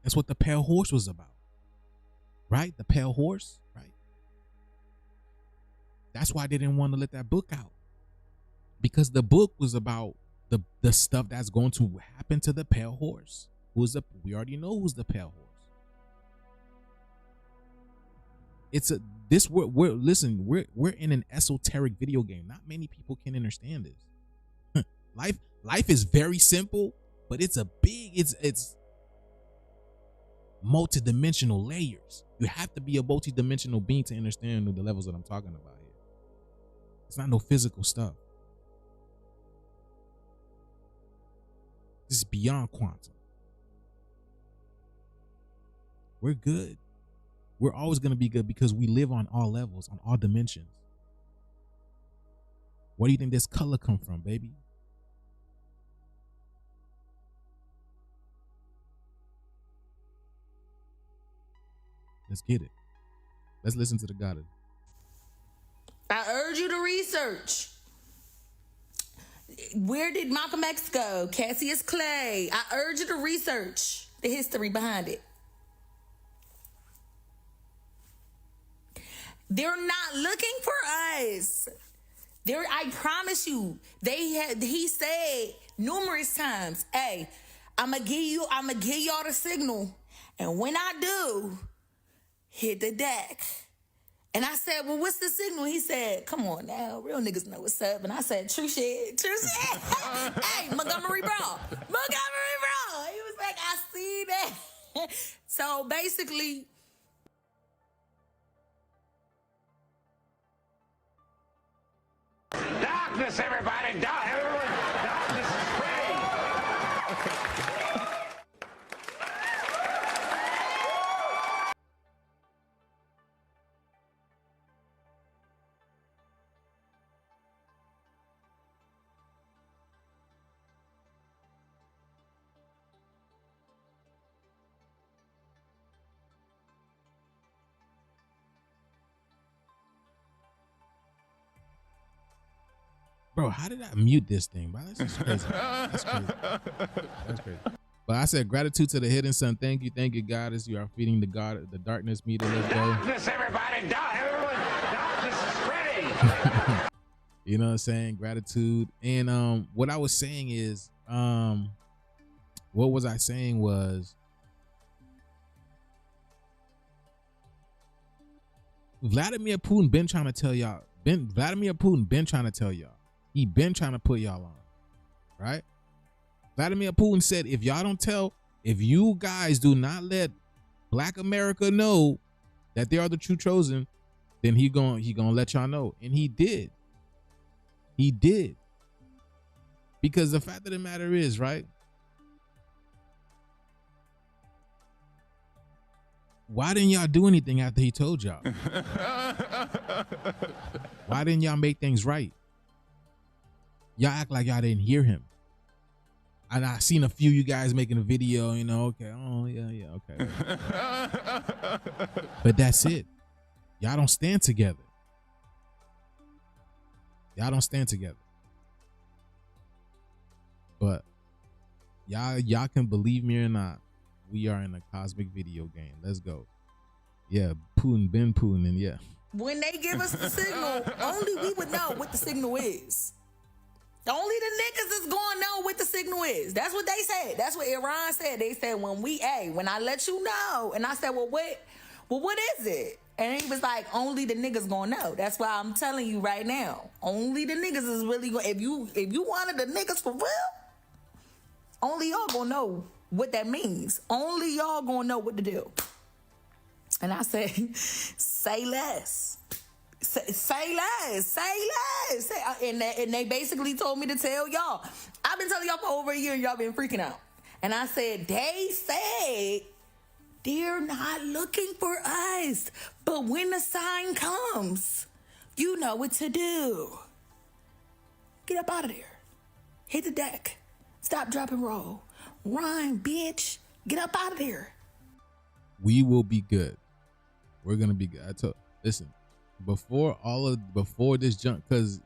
That's what the Pale Horse was about. right? The pale horse, right? That's why they didn't want to let that book out, because the book was about the stuff that's going to happen to the pale horse. We already know who's the pale horse. It's we're in an esoteric video game. Not many people can understand this. Life is very simple, but it's multi-dimensional layers. You have to be a multi-dimensional being to understand the levels that I'm talking about here. It's not no physical stuff. This is beyond quantum. We're good. We're always going to be good because we live on all levels, on all dimensions. Where do you think this color come from, baby? Let's get it. Let's listen to the goddess. I urge you to research. Where did Malcolm X go? Cassius Clay. I urge you to research the history behind it. They're not looking for us. I promise you, he said numerous times, hey, I'ma give y'all the signal. And when I do, hit the deck. And I said, well, what's the signal? He said, come on now, real niggas know what's up. And I said, true shit. Hey, Montgomery Brawl. He was like, I see that. So basically, darkness, everybody, darkness is spreading. Bro, how did I mute this thing, bro? That's just crazy. That's crazy. That's crazy. But I said gratitude to the hidden sun. Thank you, goddess. You are feeding the darkness meter. Let's go. Darkness, everybody, darkness is spreading. You know what I'm saying? Gratitude. And what I was saying is, what was I saying was, Vladimir Putin been trying to tell y'all. Vladimir Putin been trying to tell y'all. He been trying to put y'all on, right? Vladimir Putin said, if you guys do not let Black America know that they are the true chosen, then he gonna let y'all know. And he did. He did. Because the fact of the matter is, right? Why didn't y'all do anything after he told y'all? Why didn't y'all make things right? Y'all act like y'all didn't hear him. And I seen a few of you guys making a video, okay, oh yeah, okay. But that's it. Y'all don't stand together. Y'all don't stand together. But y'all can believe me or not, we are in a cosmic video game. Let's go. Yeah, Putin, and yeah. When they give us the signal, only we would know what the signal is. Only the niggas is gonna know what the signal is. That's what they said. That's what Iran said. They said when I let you know. And I said, well, what is it? And he was like, only the niggas gonna know. That's why I'm telling you right now. Only the niggas is really gonna, if you wanted the niggas for real, only y'all gonna know what that means. Only y'all gonna know what to do. And I said, say less. Say less. And they basically told me to tell y'all. I've been telling y'all for over a year, y'all been freaking out. And I said, they said they're not looking for us. But when the sign comes, you know what to do. Get up out of there. Hit the deck. Stop, drop, and roll. Run, bitch. Get up out of there. We will be good. We're gonna be good. Listen, before this junk, because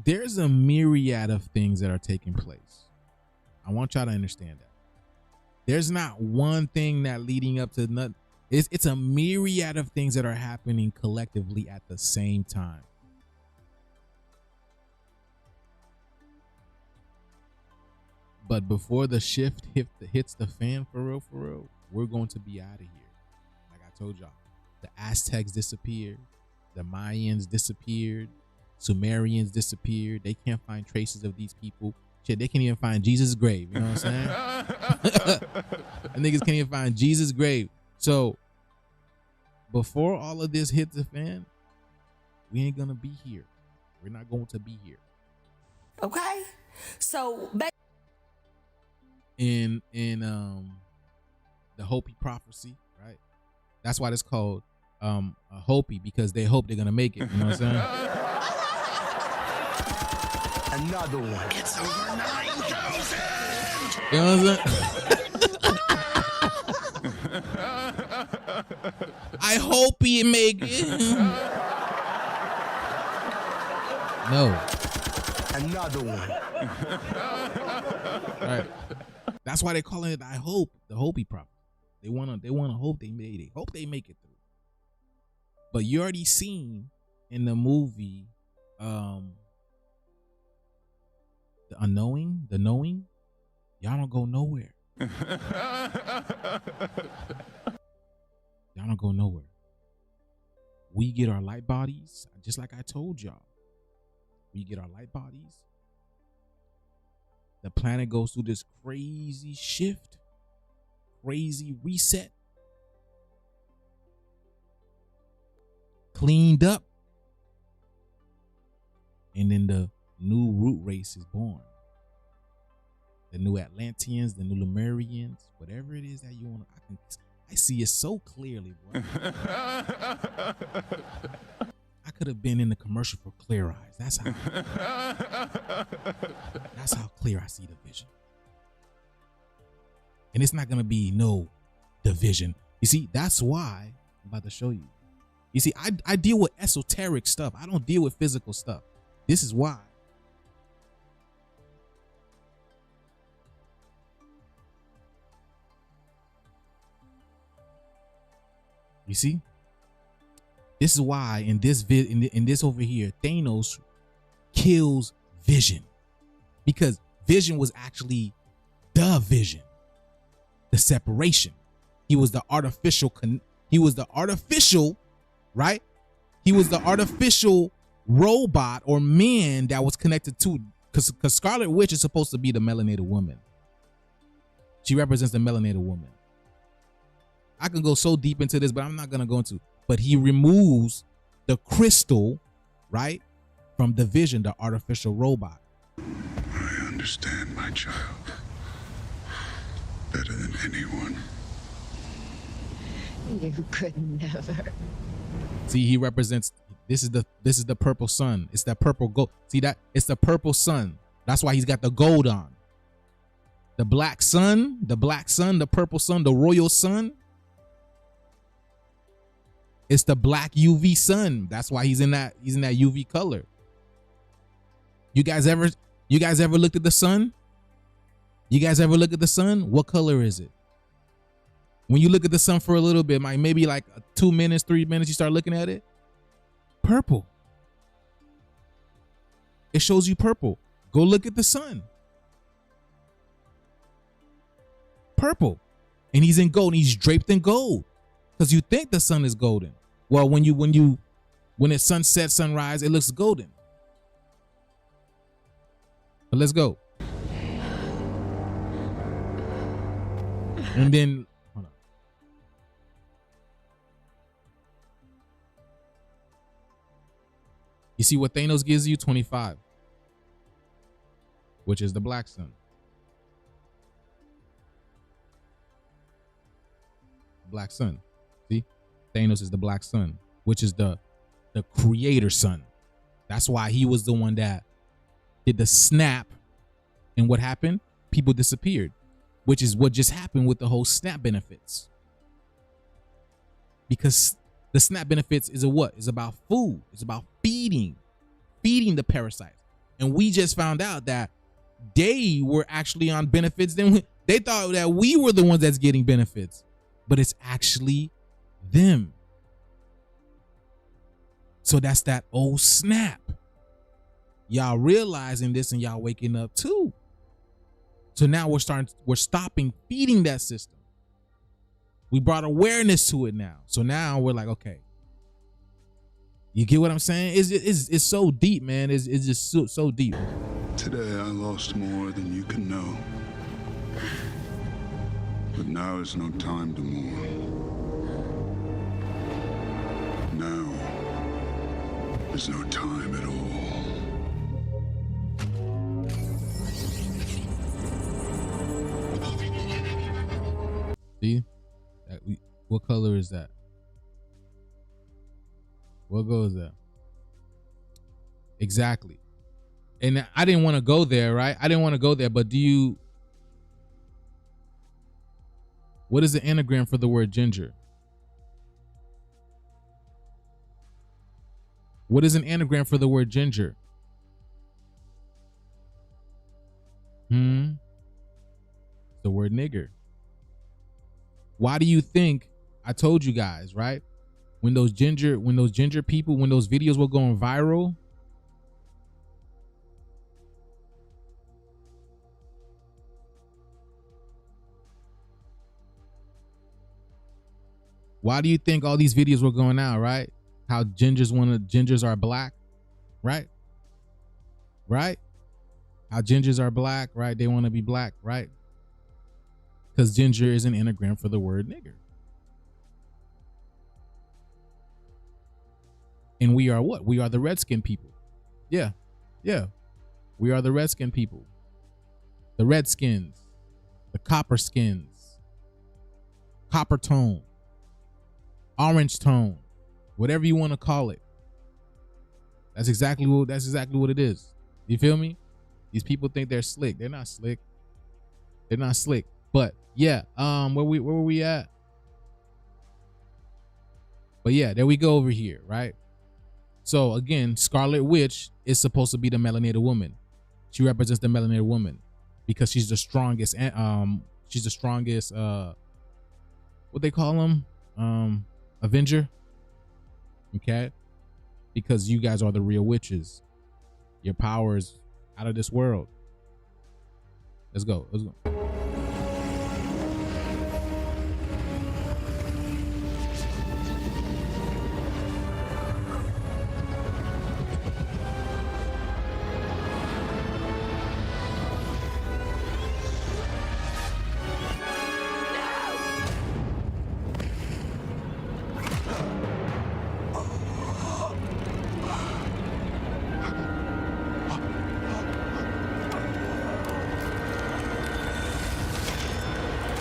there's a myriad of things that are taking place. I want y'all to understand that. There's not one thing that leading up to nothing. It's a myriad of things that are happening collectively at the same time. But before the shift hits the fan for real, we're going to be out of here. Like I told y'all, the Aztecs disappeared, the Mayans disappeared, Sumerians disappeared. They can't find traces of these people. Shit, they can't even find Jesus' grave. You know what I'm saying? The niggas can't even find Jesus' grave. So before all of this hits the fan, we ain't gonna be here. We're not going to be here. Okay, so in the Hopi prophecy, right? That's why it's called a Hopi, because they hope they're gonna make it. You know what I'm saying? Another one. It's over 9,000! You know what I'm saying? I hope he make it. No. Another one. Right. That's why they're calling it I hope, the Hopi prophet. They wanna hope they made it. Hope they make it through. But you already seen in the movie the knowing, y'all don't go nowhere. Y'all don't go nowhere. We get our light bodies, just like I told y'all. We get our light bodies. The planet goes through this crazy shift, crazy reset, cleaned up, and then the new root race is born. The new Atlanteans, the new Lemurians, whatever it is that you want to, I see it so clearly, boy. I could have been in the commercial for Clear Eyes. That's how clear I see the vision. And it's not going to be no division. You see, that's why I'm about to show you. You see, I deal with esoteric stuff. I don't deal with physical stuff. This is why. You see, this is why in this in this over here, Thanos kills Vision, because Vision was actually the Vision, the separation. He was the artificial. He was the artificial, right? He was the artificial robot or man that was connected to, because Scarlet Witch is supposed to be the melanated woman. She represents the melanated woman. I can go so deep into this, but I'm not going to go into. But he removes the crystal, right, from the Vision, the artificial robot. I understand my child better than anyone. You could never. See, he represents. This is the purple sun. It's that purple gold. See that? It's the purple sun. That's why he's got the gold on. The black sun, the purple sun, the royal sun. It's the black UV sun. That's why he's in that UV color. You guys ever looked at the sun? You guys ever look at the sun? What color is it? When you look at the sun for a little bit, maybe like 2 minutes, 3 minutes, you start looking at it. Purple. It shows you purple. Go look at the sun. Purple. And he's in gold. And he's draped in gold. Because you think the sun is golden. Well, when it's sunset, sunrise, it looks golden. But let's go. And then, hold on. You see what Thanos gives you? 25. Which is the black sun. Black sun. See? Thanos is the black sun, which is the creator sun. That's why he was the one that did the snap. And what happened? People disappeared, which is what just happened with the whole snap benefits. Because the snap benefits is what? It's about food. It's about feeding the parasites. And we just found out that they were actually on benefits. Then They thought that we were the ones that's getting benefits, but it's actually them. So that's that old snap. Y'all realizing this and y'all waking up too. So now we're stopping feeding that system. We brought awareness to it now. So now we're like, okay. You get what I'm saying? It's so deep, man. It's just so deep. Today I lost more than you can know. But now is no time to mourn. Now is no time at all. See? What color is that? What goes there? Exactly. And I didn't want to go there, right? I didn't want to go there, but what is the anagram for the word ginger? What is an anagram for the word ginger? The word nigger. Why do you think, I told you guys, right? When those ginger people, when those videos were going viral, why do you think all these videos were going out, right? How gingers are black, right? Right? How gingers are black, right? They want to be black, right? Because ginger is an anagram for the word nigger. And we are what? We are the redskin people. Yeah. We are the redskin people. The redskins. The copper skins. Copper tone. Orange tone. Whatever you want to call it. That's exactly what it is. You feel me? These people think they're slick. They're not slick. They're not slick. But yeah, where were we at? But yeah, there we go over here, right? So again, Scarlet Witch is supposed to be the melanated woman. She represents the melanated woman because she's the strongest. She's the strongest. What they call them? Avenger. Okay, because you guys are the real witches. Your power is out of this world. Let's go. Let's go.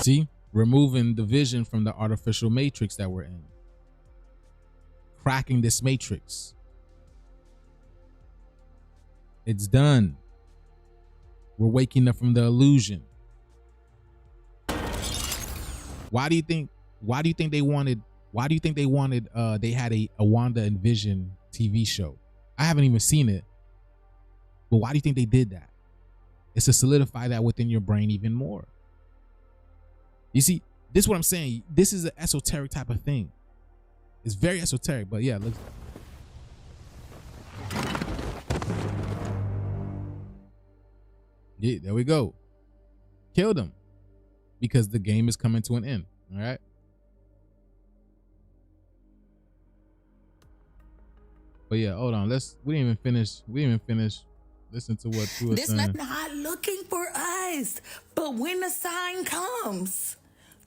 See, removing the vision from the artificial matrix that we're in. Cracking this matrix. It's done. We're waking up from the illusion. Why do you think they had a Wanda and Vision TV show? I haven't even seen it. But why do you think they did that? It's to solidify that within your brain even more. You see, this is what I'm saying. This is an esoteric type of thing. It's very esoteric, but yeah, let's. Yeah, there we go. Killed him because the game is coming to an end. All right. But yeah, hold on. We didn't even finish. Listen to what you were saying. This not looking for us, but when the sign comes,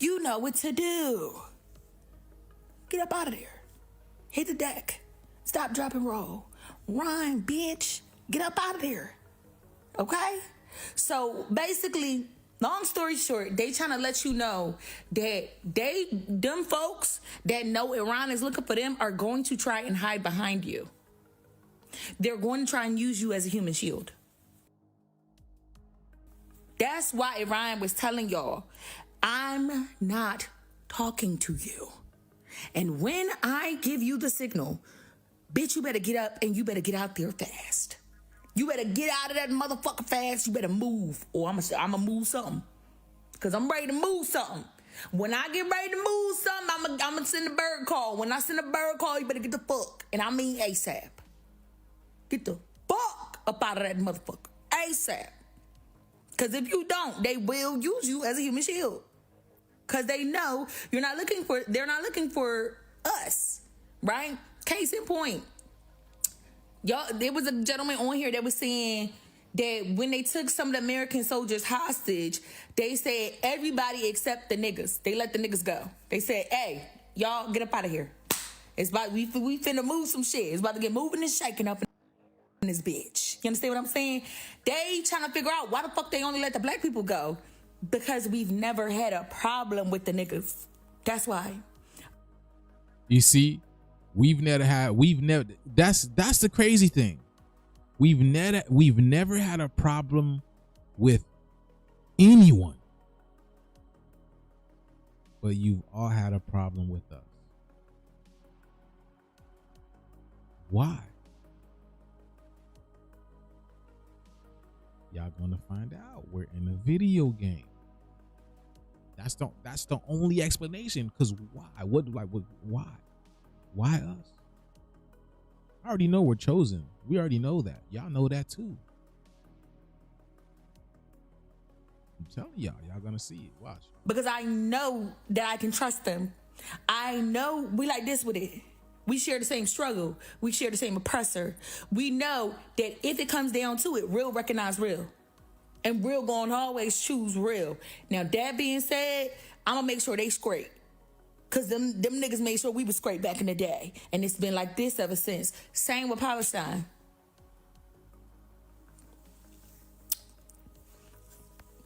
you know what to do. Get up out of there. Hit the deck. Stop, drop, and roll. Run, bitch. Get up out of there. Okay? So basically, long story short, they trying to let you know that them folks that know Iran is looking for them are going to try and hide behind you. They're going to try and use you as a human shield. That's why Iran was telling y'all, I'm not talking to you. And when I give you the signal, bitch, you better get up and you better get out there fast. You better get out of that motherfucker fast. You better move, or I'm gonna move something. Because I'm ready to move something. When I get ready to move something, I'm going to send a bird call. When I send a bird call, you better get the fuck. And I mean ASAP. Get the fuck up out of that motherfucker. ASAP. Because if you don't, they will use you as a human shield. Because they know they're not looking for us. Right? Case in point. Y'all, there was a gentleman on here that was saying that when they took some of the American soldiers hostage, they said everybody except the niggas. They let the niggas go. They said, hey, y'all get up out of here. It's about, we finna move some shit. It's about to get moving and shaking up in this bitch. You understand what I'm saying? They trying to figure out why the fuck they only let the black people go. Because we've never had a problem with the niggas. That's why. You see, that's the crazy thing. We've never had a problem with anyone, but you've all had a problem with us. Why? Y'all gonna find out. We're in a video game. That's the only explanation. Cause why? Why? Why us? I already know we're chosen. We already know that. Y'all know that too. I'm telling y'all gonna see it. Watch. Because I know that I can trust them. I know we like this with it. We share the same struggle. We share the same oppressor. We know that if it comes down to it, real recognize real. And real gonna always choose real. Now, that being said, I'm gonna make sure they straight. Cause them niggas made sure we was straight back in the day. And it's been like this ever since. Same with Palestine.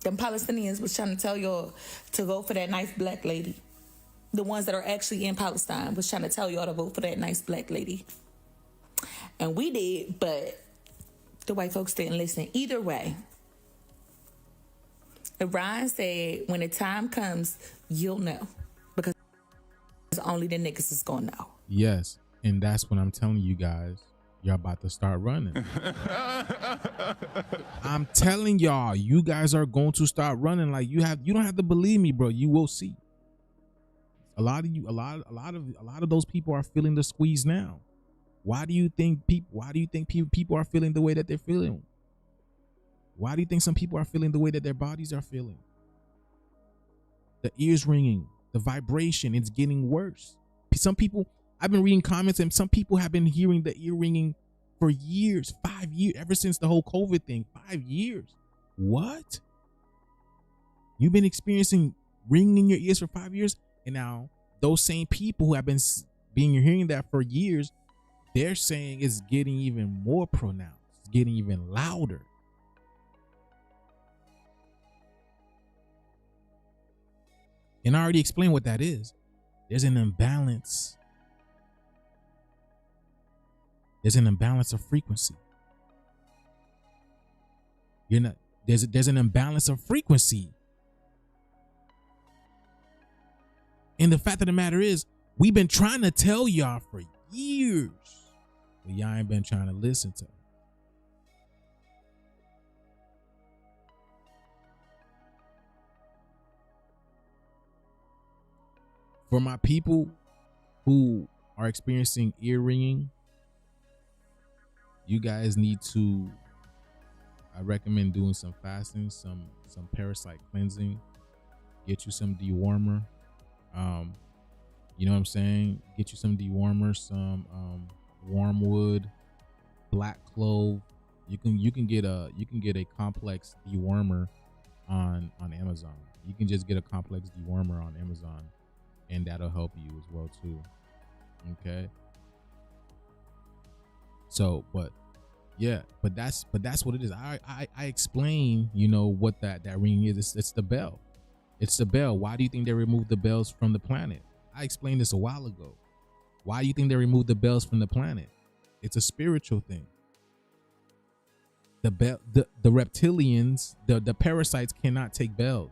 Them Palestinians was trying to tell y'all to vote for that nice black lady. The ones that are actually in Palestine was trying to tell y'all to vote for that nice black lady. And we did, but the white folks didn't listen. Either way, Ryan said, when the time comes, you'll know. Because only the niggas is gonna know. Yes, and that's when I'm telling you guys, y'all about to start running. I'm telling y'all, you guys are going to start running. Like you don't have to believe me, bro. You will see. A lot of those people are feeling the squeeze now. Why do you think people are feeling the way that they're feeling? Why do you think some people are feeling the way that their bodies are feeling? The ears ringing, the vibration, it's getting worse. Some people, I've been reading comments, and some people have been hearing the ear ringing for years, 5 years, ever since the whole COVID thing, 5 years. What? You've been experiencing ringing in your ears for 5 years? And now those same people who have been hearing that for years, they're saying it's getting even more pronounced, it's getting even louder. And I already explained what that is. There's an imbalance. There's an imbalance of frequency. There's an imbalance of frequency. And the fact of the matter is, we've been trying to tell y'all for years, but y'all ain't been trying to listen to us. For my people who are experiencing ear ringing, you guys need to, I recommend doing some fasting, some parasite cleansing, get you some dewormer. You know what I'm saying? Get you some dewormer, some wormwood, black clove. You can get a complex dewormer on Amazon. You can just get a complex dewormer on Amazon, and that'll help you as well too. Okay. So, but that's what it is. I explain, you know, what that ringing is. It's the bell. It's the bell. Why do you think they removed the bells from the planet? I explained this a while ago. Why do you think they removed the bells from the planet? It's a spiritual thing. The reptilians, the parasites cannot take bells.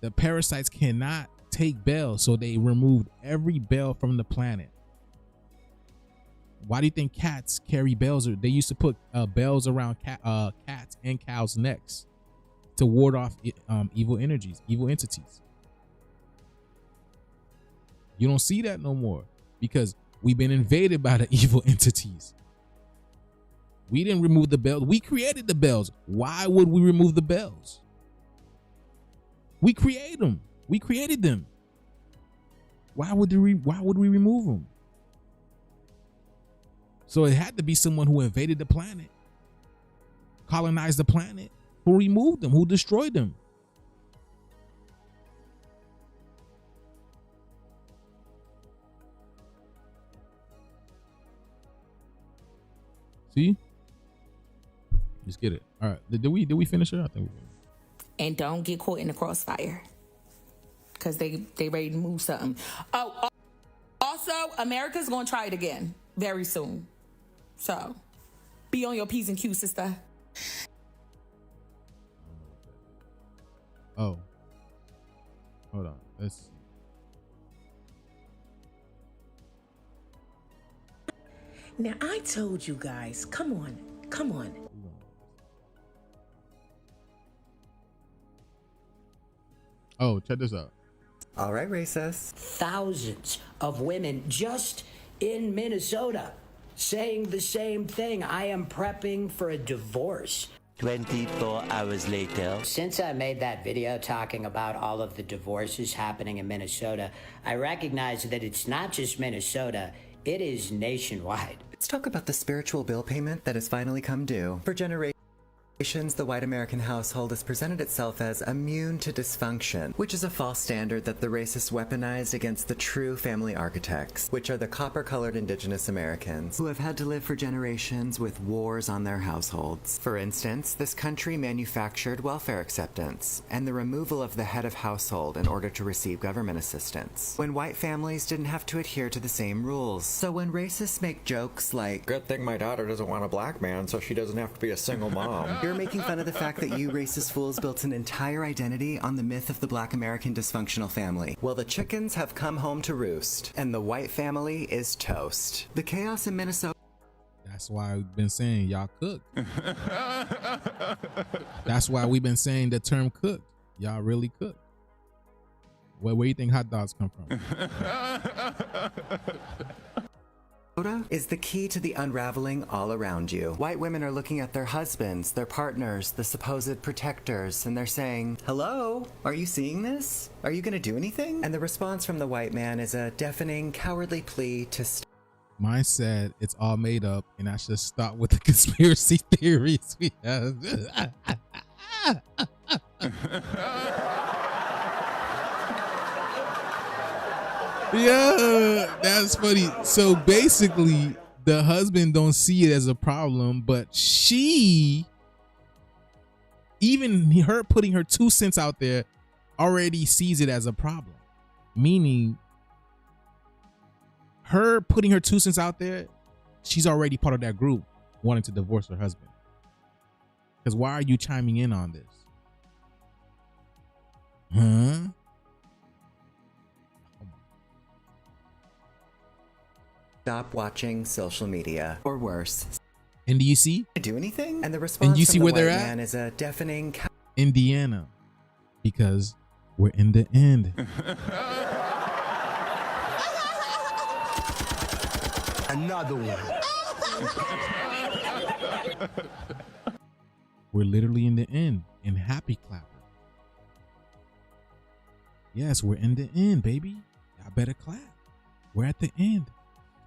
The parasites cannot take bells, so they removed every bell from the planet. Why do you think cats carry bells? They used to put bells around cats and cows' necks to ward off evil energies, evil entities. You don't see that no more because we've been invaded by the evil entities. We didn't remove the bells. We created the bells. Why would we remove the bells? We create them. We created them. Why would we remove them? So it had to be someone who invaded the planet, colonized the planet, who removed them, who destroyed them. See? Let's get it. All right. Did we finish it? I think we did. And don't get caught in the crossfire, because they ready to move something. Oh, also, America's gonna try it again very soon. So be on your P's and Q's, sister. Oh, hold on. Let's see. Now I told you guys, come on. Oh, check this out. All right, racist. Thousands of women just in Minnesota saying the same thing. I am prepping for a divorce. 24 hours later. Since I made that video talking about all of the divorces happening in Minnesota, I recognize that it's not just Minnesota, it is nationwide. Let's talk about the spiritual bill payment that has finally come due. For generations, the white American household has presented itself as immune to dysfunction, which is a false standard that the racists weaponized against the true family architects, which are the copper-colored indigenous Americans, who have had to live for generations with wars on their households. For instance, this country manufactured welfare acceptance and the removal of the head of household in order to receive government assistance, when white families didn't have to adhere to the same rules. So when racists make jokes like, "Good thing my daughter doesn't want a black man so she doesn't have to be a single mom," you're making fun of the fact that you racist fools built an entire identity on the myth of the black American dysfunctional family. Well, the chickens have come home to roost, and the white family is toast. The chaos in Minnesota. That's why we've been saying y'all cook. That's why we've been saying the term cook. Y'all really cook. Where do you think hot dogs come from? Is the key to the unraveling all around you. White women are looking at their husbands, their partners, the supposed protectors, and they're saying, "Hello? Are you seeing this? Are you gonna do anything?" And the response from the white man is a deafening, cowardly plea to Mine said it's all made up, and I should stop with the conspiracy theories we have. Yeah, that's funny. So basically, the husband don't see it as a problem, but she, even her putting her 2 cents out there, already sees it as a problem. Meaning, her putting her 2 cents out there, she's already part of that group wanting to divorce her husband. Because why are you chiming in on this? Huh? stop watching social media, or worse. And do you see? Do anything? And the response and you see from where the they're white at? man is a deafening Indiana, because we're in the end. Another one. We're literally in the end, in happy clapper. Yes, we're in the end, baby. Y'all better clap. We're at the end.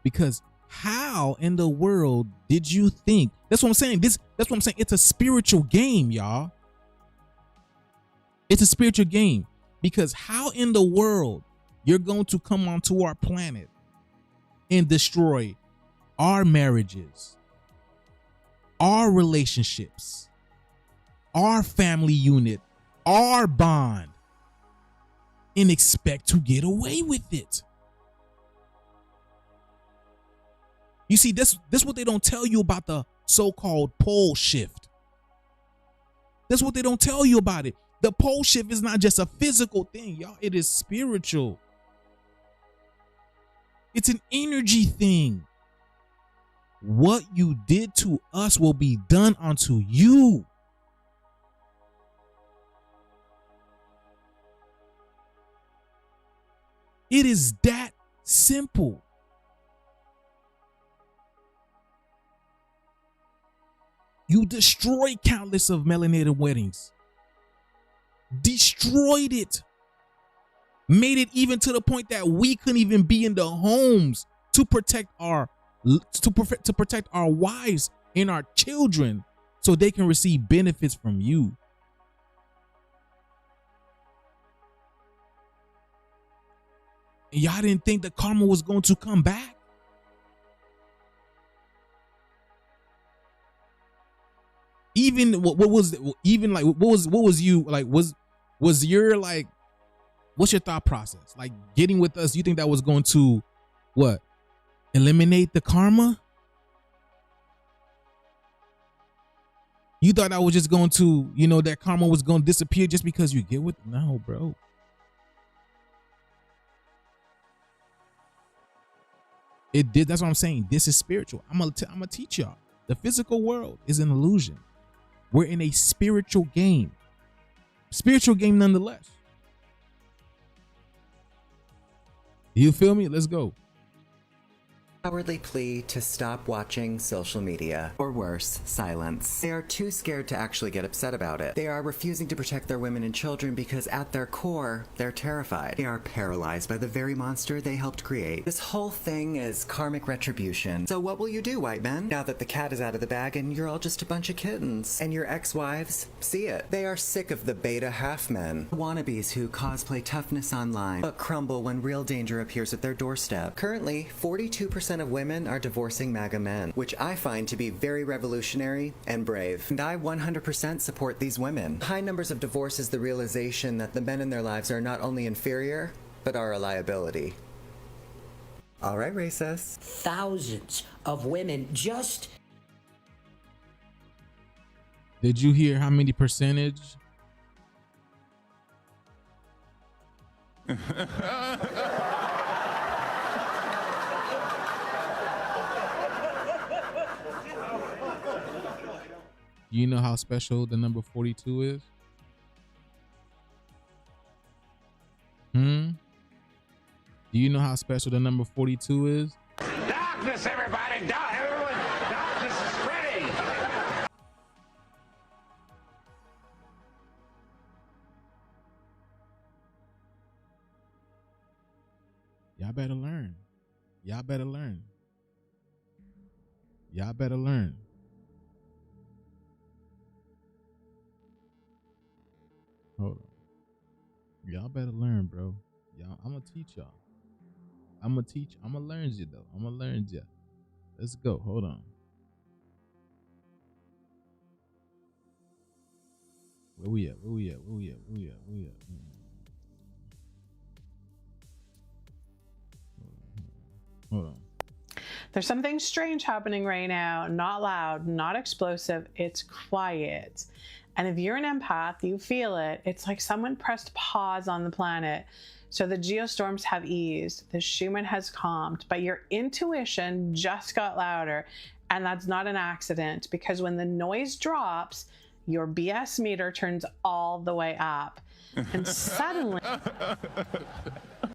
Because how in the world did you think? That's what I'm saying. That's what I'm saying. It's a spiritual game, y'all. It's a spiritual game. Because how in the world you're going to come onto our planet and destroy our marriages, our relationships, our family unit, our bond, and expect to get away with it? You see, this what they don't tell you about the so-called pole shift. That's what they don't tell you about it. The pole shift is not just a physical thing, y'all. It is spiritual. It's an energy thing. What you did to us will be done unto you. It is that simple. You destroyed countless of melanated weddings. Destroyed it. Made it even to the point that we couldn't even be in the homes to protect our wives and our children so they can receive benefits from you. And y'all didn't think the karma was going to come back? Even what was you like, was your like, what's your thought process? Like getting with us, you think that was going to what? Eliminate the karma? You thought I was just going to, that karma was going to disappear just because you get with? No, bro. It did. That's what I'm saying. This is spiritual. I'm gonna teach y'all. The physical world is an illusion. We're in a spiritual game. Spiritual game nonetheless. You feel me? Let's go. Cowardly plea to stop watching social media, or worse, silence. They are too scared to actually get upset about it. They are refusing to protect their women and children because at their core, they're terrified. They are paralyzed by the very monster they helped create. This whole thing is karmic retribution. So what will you do, white men? Now that the cat is out of the bag and you're all just a bunch of kittens, and your ex-wives see it. They are sick of the beta half-men, wannabes who cosplay toughness online, but crumble when real danger appears at their doorstep. Currently, 42% of women are divorcing MAGA men, which I find to be very revolutionary and brave. And I 100% support these women. High numbers of divorce is the realization that the men in their lives are not only inferior, but are a liability. All right, racists. Thousands of women just... Did you hear how many percentage? You know how special the number 42 is? Do you know how special the number 42 is? Darkness, everybody! Everyone! Darkness is spreading! Y'all better learn. Y'all better learn. Y'all better learn. Hold on. Y'all better learn, bro. Y'all, I'm gonna teach y'all. I'm gonna learn you though. I'm gonna learn you. Let's go. Hold on. Where we at? Hold on. There's something strange happening right now. Not loud, not explosive. It's quiet. And if you're an empath, you feel it. It's like someone pressed pause on the planet. So the geostorms have eased, the Schumann has calmed, but your intuition just got louder. And that's not an accident, because when the noise drops, your BS meter turns all the way up. And suddenly...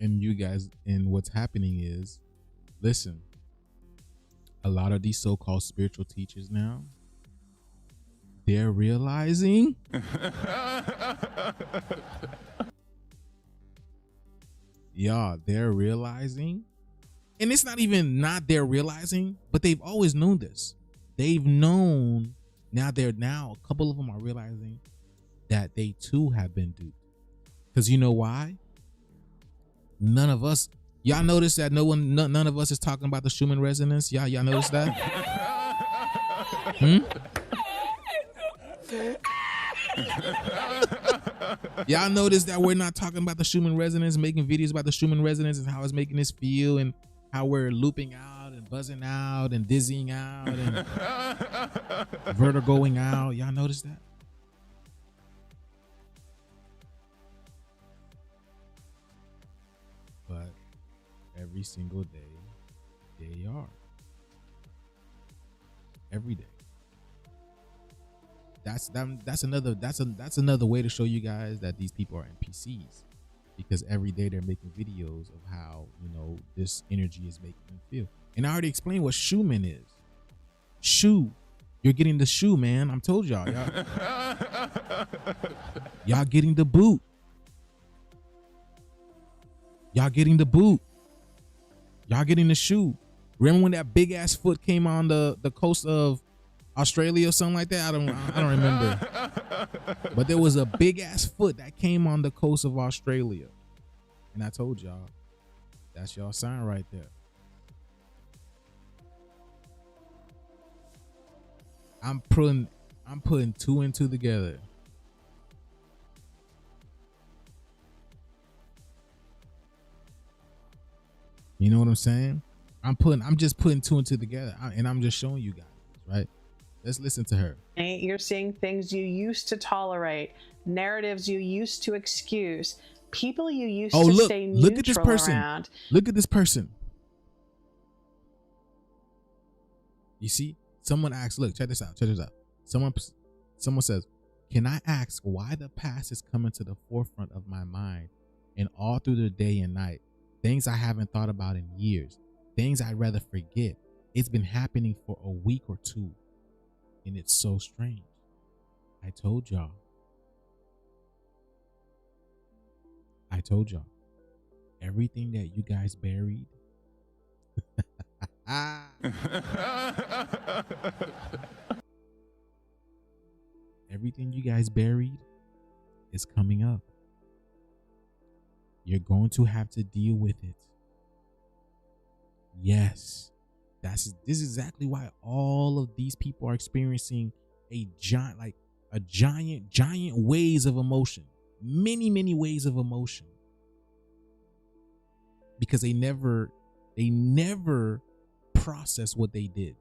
And you guys, and what's happening is, listen, a lot of these so-called spiritual teachers now, they're realizing they're realizing, and it's not even not they're realizing, but they've always known this. They've known, now a couple of them are realizing that they too have been duped. Because you know why? None of us, y'all notice that none of us is talking about the Schumann resonance? Y'all notice that? Y'all notice that we're not talking about the Schumann resonance, making videos about the Schumann resonance and how it's making us feel, and how we're looping out and buzzing out and dizzying out and vertigoing out. Y'all notice that? But every single day, they are. Every day. That's another way to show you guys that these people are NPCs. because every day they're making videos of how, you know, this energy is making them feel. And I already explained what shoeman is. Shoe. You're getting the shoe, man. I'm told y'all. Y'all getting the boot. Y'all getting the boot. Y'all getting the shoe. Remember when that big ass foot came on the coast of Australia or something like that? I don't remember. But there was a big ass foot that came on the coast of Australia. And I told y'all, that's y'all sign right there. I'm putting two and two together. You know what I'm saying? I'm just putting two and two together, and I'm just showing you guys, right? Let's listen to her. You're seeing things you used to tolerate, narratives you used to excuse, people you used to stay neutral look at this person. around. Look at this person. You see? Someone asks, look, check this out. Someone says, can I ask why the past is coming to the forefront of my mind and all through the day and night? Things I haven't thought about in years. Things I'd rather forget. It's been happening for a week or two. And it's so strange. I told y'all. Everything that you guys buried. Everything you guys buried is coming up. You're going to have to deal with it. Yes. This is exactly why all of these people are experiencing a giant waves of emotion. Many waves of emotion. Because they never process what they did.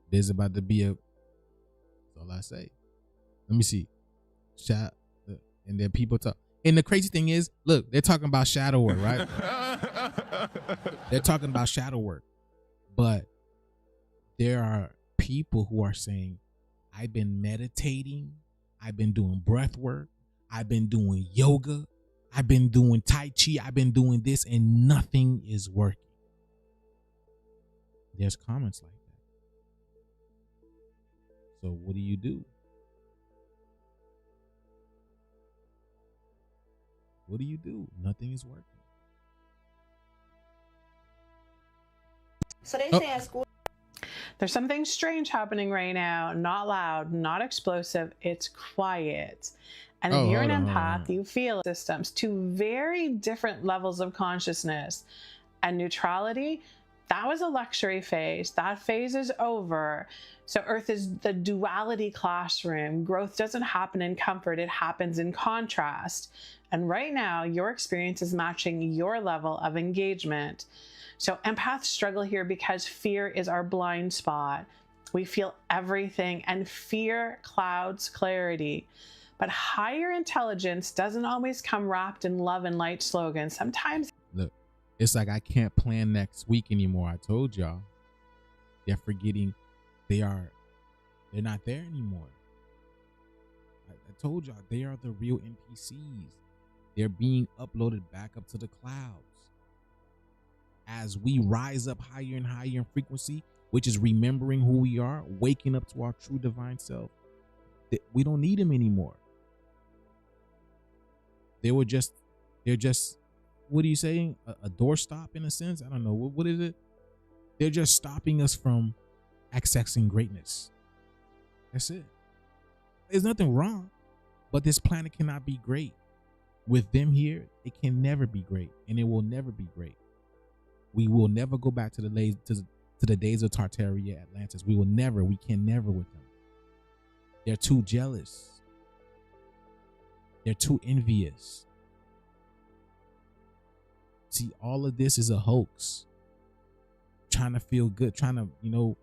There's about to be that's all I say. Let me see. And then people talk. And the crazy thing is, look, they're talking about shadow work, right? They're talking about shadow work. But there are people who are saying, I've been meditating. I've been doing breath work. I've been doing yoga. I've been doing Tai Chi. I've been doing this and nothing is working. There's comments like that. So what do you do? What do you do? Nothing is working. So they say at school. There's something strange happening right now. Not loud, not explosive. It's quiet. And if you're an empath, you feel systems, two very different levels of consciousness. And neutrality, that was a luxury phase. That phase is over. So Earth is the duality classroom. Growth doesn't happen in comfort. It happens in contrast. And right now, your experience is matching your level of engagement. So empaths struggle here because fear is our blind spot. We feel everything, and fear clouds clarity. But higher intelligence doesn't always come wrapped in love and light slogans. Sometimes, look, it's like I can't plan next week anymore. I told y'all. They're forgetting they're not there anymore. I told y'all they are the real NPCs. They're being uploaded back up to the clouds. As we rise up higher and higher in frequency, which is remembering who we are, waking up to our true divine self, we don't need them anymore. They're just, what are you saying? A doorstop in a sense? I don't know. What is it? They're just stopping us from accessing greatness. That's it. There's nothing wrong, but this planet cannot be great. With them here, it can never be great, and it will never be great. We will never go back to the days of Tartaria, Atlantis. We can never with them. They're too jealous. They're too envious. See, all of this is a hoax. Trying to feel good, trying to,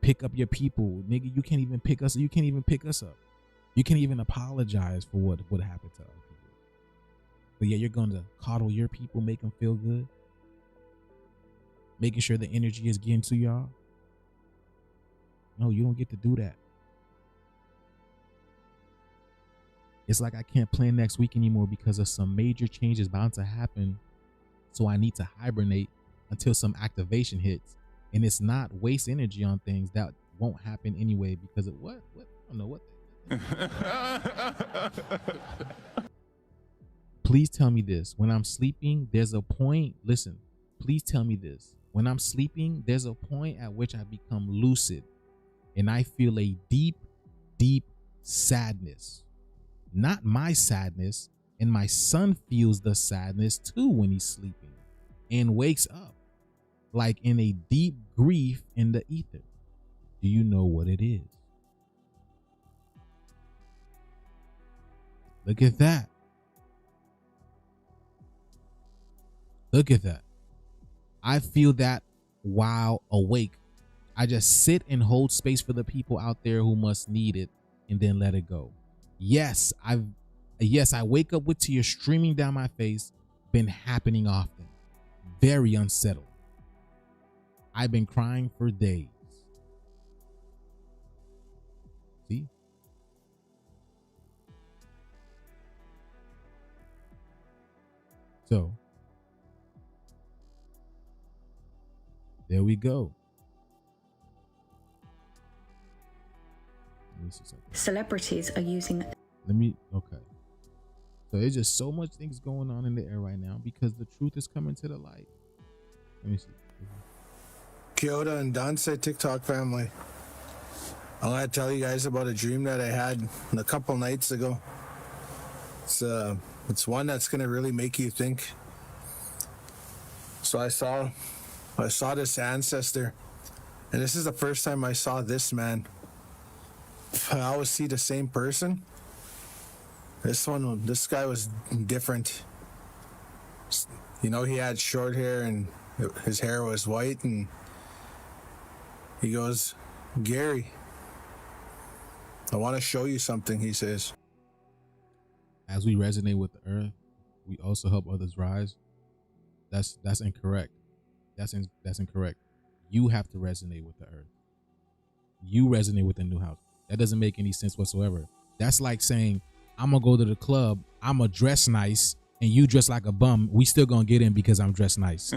pick up your people. Nigga, you can't even pick us. You can't even pick us up. You can't even apologize for what happened to other people. But yeah, you're going to coddle your people, make them feel good. Making sure the energy is getting to y'all. No, you don't get to do that. It's like I can't plan next week anymore because of some major changes bound to happen. So I need to hibernate until some activation hits. And it's not waste energy on things that won't happen anyway because of what? I don't know what. Please tell me this. When I'm sleeping, there's a point. Listen, please tell me this. When I'm sleeping, there's a point at which I become lucid and I feel a deep, deep sadness. Not my sadness. And my son feels the sadness too when he's sleeping and wakes up like in a deep grief in the ether. Do you know what it is? Look at that. Look at that. I feel that while awake. I just sit and hold space for the people out there who must need it and then let it go. Yes, I wake up with tears streaming down my face. Been happening often. Very unsettled. I've been crying for days. See? So, there we go. Let me see something. Celebrities are using... Okay. So there's just so much things going on in the air right now because the truth is coming to the light. Let me see. Kyoto and Danse TikTok family. I want to tell you guys about a dream that I had a couple nights ago. It's one that's going to really make you think. So I saw this ancestor, and this is the first time I saw this man. I always see the same person. This guy was different. You know, he had short hair and his hair was white, and he goes, "Gary, I want to show you something," he says. As we resonate with the earth, we also help others rise. That's incorrect. That's incorrect. You have to resonate with the earth. You resonate with the new house. That doesn't make any sense whatsoever. That's like saying, I'm gonna go to the club, I'm gonna dress nice, and you dress like a bum. We still gonna get in because I'm dressed nice.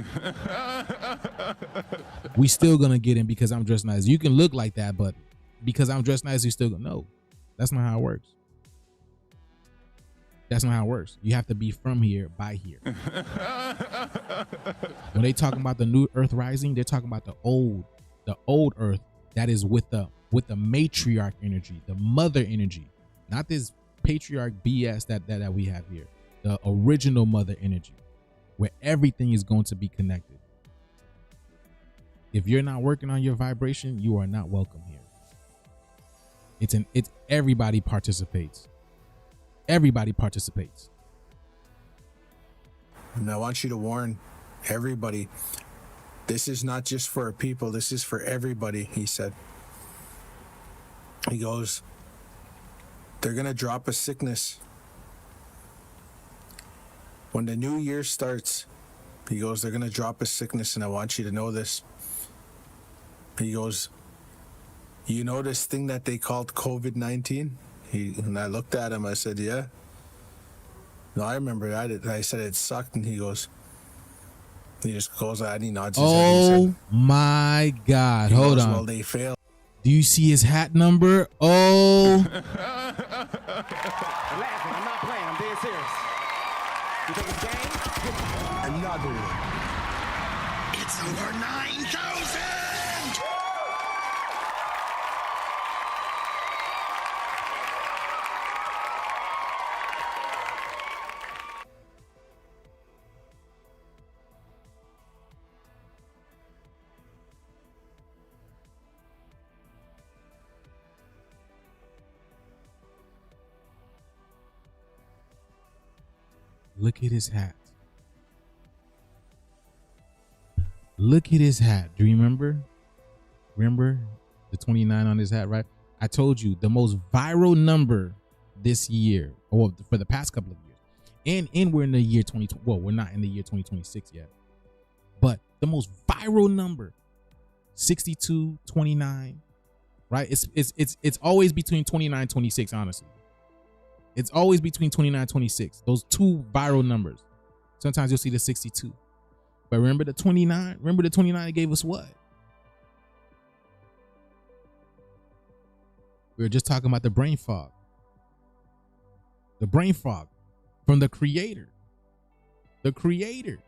We still gonna get in because I'm dressed nice. You can look like that, but because I'm dressed nice, you still gonna no. That's not how it works. That's not how it works. You have to be from here by here. When they talking about the new earth rising, they're talking about the old earth that is with the matriarch energy, the mother energy, not this patriarch BS that we have here. The original mother energy, where everything is going to be connected. If you're not working on your vibration, you are not welcome here. It's everybody participates. Everybody participates. And I want you to warn everybody, this is not just for our people, this is for everybody, he said. He goes, they're going to drop a sickness. When the new year starts, he goes, they're going to drop a sickness, and I want you to know this. He goes, you know this thing that they called COVID-19? And I looked at him, I said, yeah. No, I remember that. I said it sucked, and he just goes out and he nods his head. Oh my God. Hold on. Well, they failed. Do you see his hat number? Oh. I'm laughing. I'm not playing. I'm being serious. You think it's game? Another one. It's over 9,000! Look at his hat. Look at his hat. Do you remember? Remember the 29 on his hat, right? I told you the most viral number this year, or for the past couple of years. And we're in the year 2020. Well, we're not in the year 2026 yet. But the most viral number, 62, 29, right? It's always between 29 and 26, honestly. It's always between 29 and 26. Those two viral numbers. Sometimes you'll see the 62. But remember the 29? Remember the 29 that gave us what? We were just talking about the brain fog. The brain fog from the creator. The creator.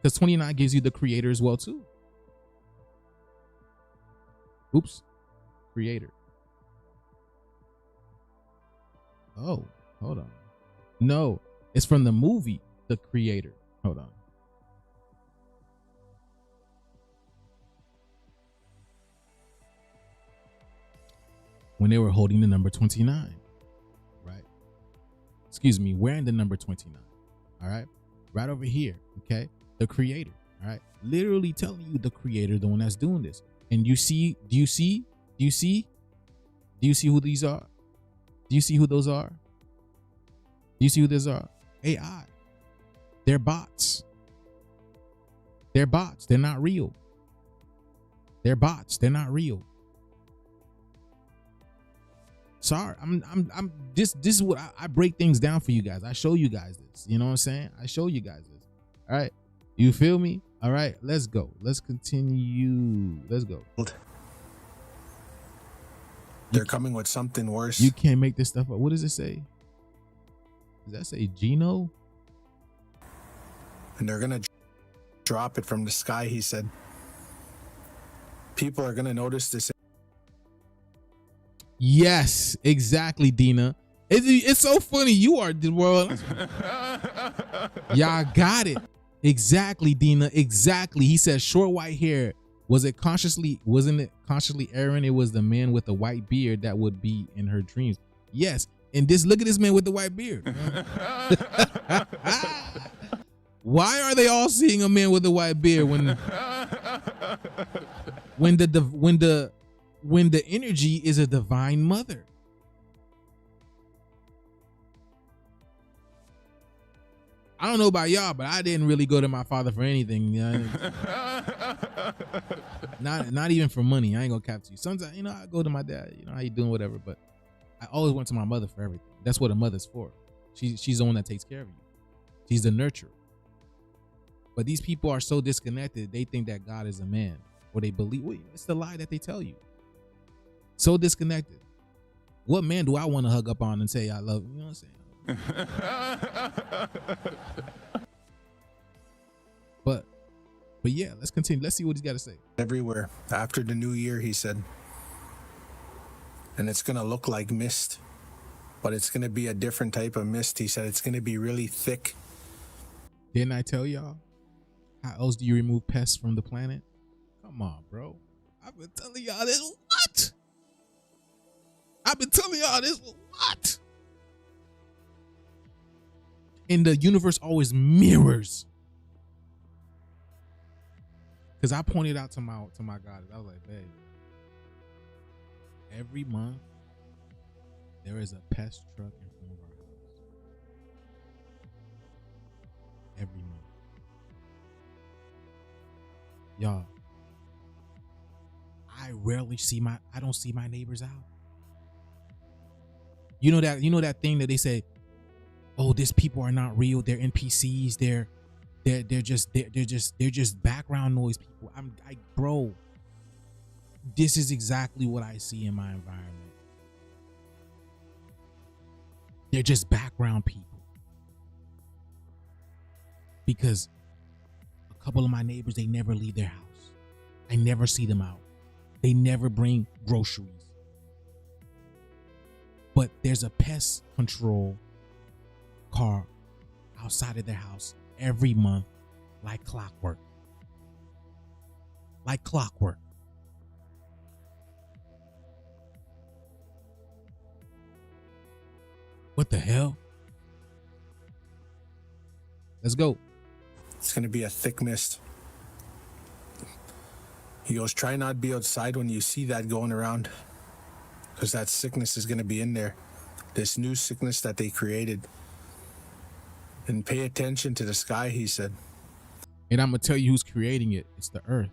Because 29 gives you the creator as well too. Oops. Creator. Oh, hold on. No, it's from the movie The Creator. Hold on. When they were holding the number 29, right? Excuse me, wearing the number 29. All right. Right over here. Okay. The creator. All right. Literally telling you the creator, the one that's doing this. And do you see who these are? Do you see who those are? Do you see who those are? AI. They're bots. They're bots. They're not real. They're bots. They're not real. Sorry, I'm this is what I break things down for you guys. I show you guys this. You know what I'm saying? I show you guys this. All right. You feel me? All right, let's go. Let's continue. Let's go. They're coming with something worse. You can't make this stuff up. What does it say? Does that say Geno? And they're gonna drop it from the sky, he said. People are gonna notice this. Yes, exactly, Dina. It's so funny. You are the world. Y'all got it. Exactly, Dina. Exactly. He said short white hair. Wasn't it consciously Aaron? It was the man with the white beard that would be in her dreams. Yes. And look at this man with the white beard. Why are they all seeing a man with a white beard when the energy is a divine mother? I don't know about y'all, but I didn't really go to my father for anything. You know? Not even for money. I ain't gonna cap to you. Sometimes, I go to my dad, how you doing, whatever. But I always went to my mother for everything. That's what a mother's for. She's the one that takes care of you. She's the nurturer. But these people are so disconnected. They think that God is a man, or they believe. It's the lie that they tell you. So disconnected. What man do I want to hug up on and say I love? You know what I'm saying? But yeah, let's continue. Let's see what he's got to say. Everywhere after the new year, he said. And it's gonna look like mist, but it's gonna be a different type of mist. He said it's gonna be really thick. Didn't I tell y'all? How else do you remove pests from the planet? Come on, bro. I've been telling y'all this. What? I've been telling y'all this. What? And the universe always mirrors. Because I pointed out to my goddess. I was like, babe, every month there is a pest truck in front of our house. Every month. Y'all, I don't see my neighbors out. You know that thing that they say, oh, these people are not real, they're NPCs, they're just background noise people. Bro, this is exactly what I see in my environment. They're just background people. Because a couple of my neighbors, they never leave their house. I never see them out. They never bring groceries. But there's a pest control car outside of their house every month, like clockwork. Like clockwork. What the hell? Let's go. It's going to be a thick mist. He goes, try not to be outside when you see that going around, because that sickness is going to be in there. This new sickness that they created. And pay attention to the sky, he said. And I'm going to tell you who's creating it. It's the earth.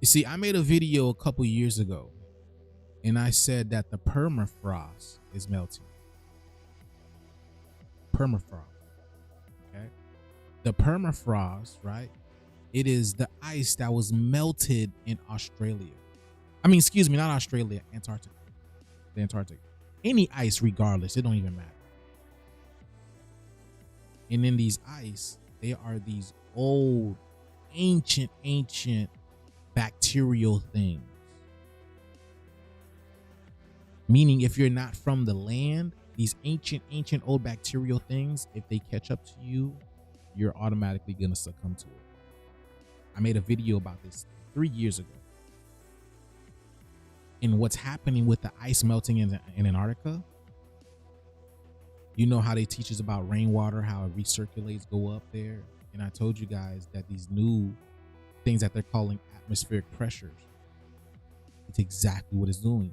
You see, I made a video a couple years ago and I said that the permafrost is melting. Permafrost. Okay. The permafrost, right? It is the ice that was melted in Australia. I mean, excuse me, not Australia, Antarctica. The Antarctic. Any ice, regardless, it don't even matter. And in these ice, they are these old, ancient bacterial things. Meaning, if you're not from the land, these ancient old bacterial things, if they catch up to you, you're automatically gonna succumb to it. I made a video about this 3 years ago. And what's happening with the ice melting in Antarctica, you know how they teach us about rainwater, how it recirculates, go up there. And I told you guys that these new things that they're calling atmospheric pressures, it's exactly what it's doing.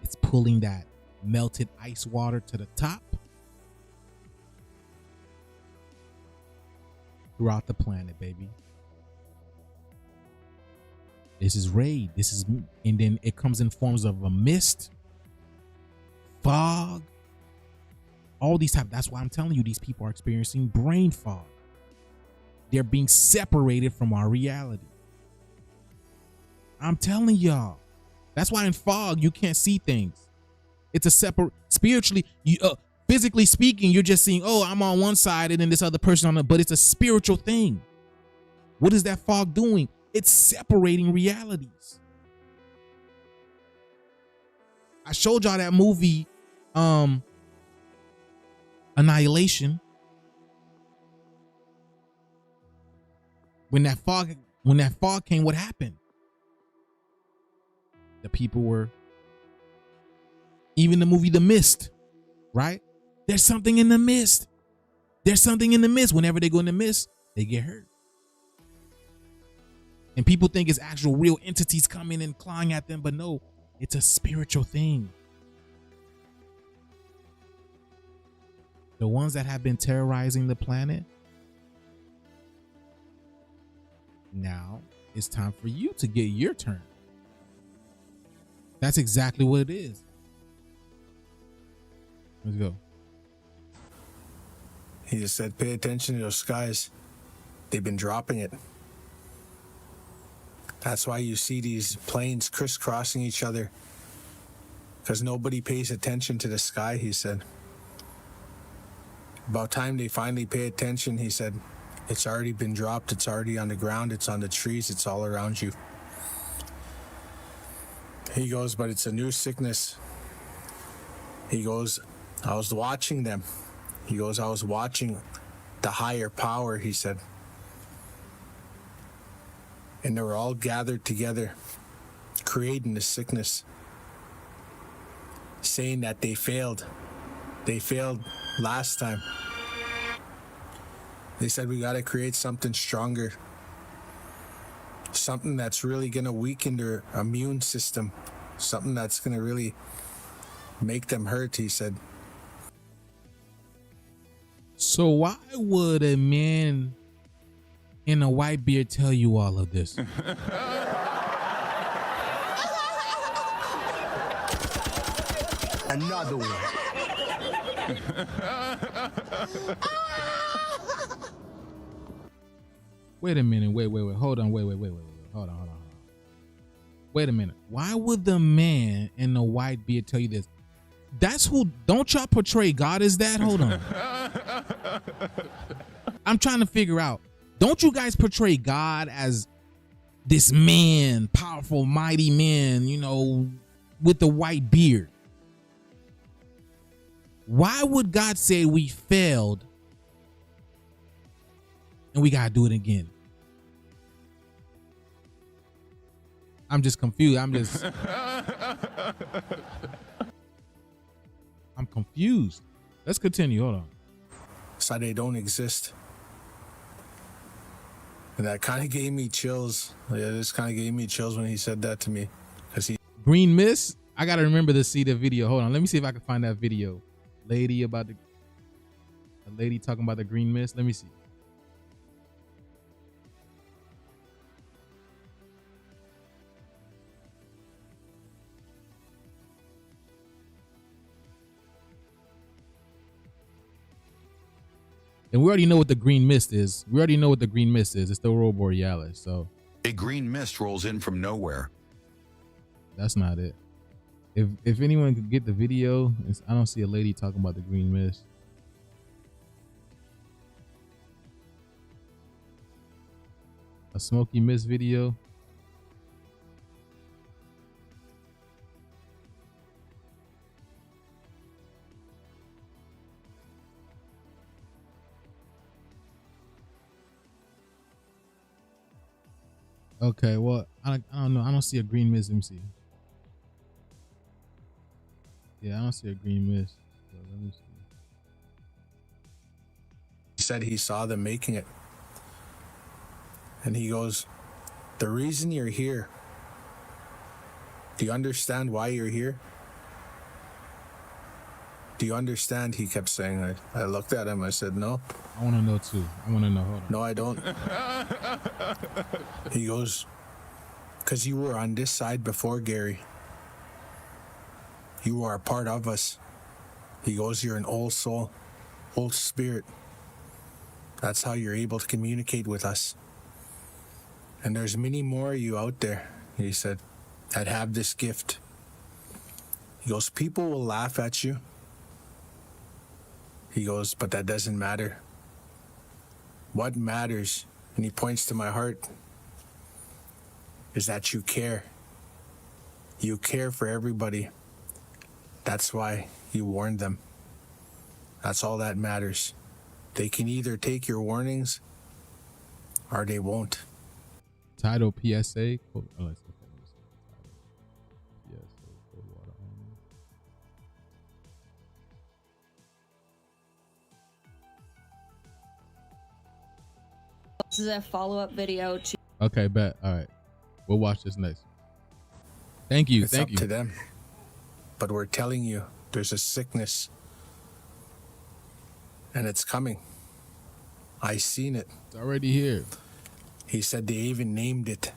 It's pulling that melted ice water to the top throughout the planet, baby. This is rain. And then it comes in forms of a mist, fog, all these types. That's why I'm telling you, these people are experiencing brain fog. They're being separated from our reality. I'm telling y'all. That's why in fog, you can't see things. It's a separate, spiritually, physically speaking, you're just seeing, oh, I'm on one side and then this other person on the, but it's a spiritual thing. What is that fog doing? It's separating realities. I showed y'all that movie, Annihilation. When that fog came, what happened? The people were, even the movie The Mist, right? There's something in the mist. There's something in the mist. Whenever they go in the mist, they get hurt. And people think it's actual real entities coming and clawing at them, but no, it's a spiritual thing. The ones that have been terrorizing the planet, now it's time for you to get your turn. That's exactly what it is. Let's go. He just said, pay attention to those skies. They've been dropping it. That's why you see these planes crisscrossing each other. Because nobody pays attention to the sky, he said. About time they finally pay attention, he said. It's already been dropped. It's already on the ground. It's on the trees. It's all around you. He goes, but it's a new sickness. He goes, I was watching them. He goes, I was watching the higher power, he said. And they were all gathered together, creating the sickness, saying that they failed. They failed last time. They said, we got to create something stronger, something that's really going to weaken their immune system, something that's going to really make them hurt, he said. So why would a man in a white beard tell you all of this? Another one. Wait a minute. Wait. Hold on. Wait. Hold on. Wait a minute. Why would the man in the white beard tell you this? That's who. Don't y'all portray God as that? Hold on. I'm trying to figure out. Don't you guys portray God as this man, powerful, mighty man, you know, with the white beard? Why would God say we failed and we got to do it again? I'm just confused. I'm confused. Let's continue. Hold on. So they don't exist. And that kind of gave me chills. Yeah, this kind of gave me chills when he said that to me. Green Mist? I got to remember to see the video. Hold on. Let me see if I can find that video. A lady talking about the green mist. Let me see. And we already know what the green mist is. It's the aurora borealis. So a green mist rolls in from nowhere. That's not it. If anyone could get the video, I don't see a lady talking about the green mist. A smoky mist video. Okay, well, I don't know. I don't see a green mist. Let me see. Yeah, I don't see a green mist. So let me see. He said he saw them making it. And he goes, the reason you're here, do you understand why you're here? Do you understand? He kept saying. I looked at him. I said, no. I want to know too. I want to know. Hold on. No, I don't. He goes, because you were on this side before, Gary. You are a part of us. He goes, you're an old soul, old spirit. That's how you're able to communicate with us. And there's many more of you out there, he said, that have this gift. He goes, people will laugh at you. He goes, but that doesn't matter. What matters, and he points to my heart, is that you care. You care for everybody. That's why you warned them. That's all that matters. They can either take your warnings or they won't. Title PSA. This is a follow-up video to. Okay, bet. All right, we'll watch this next. Thank you. It's Thank up you. to them. But we're telling you, there's a sickness. And it's coming. I seen it. It's already here. He said they even named it.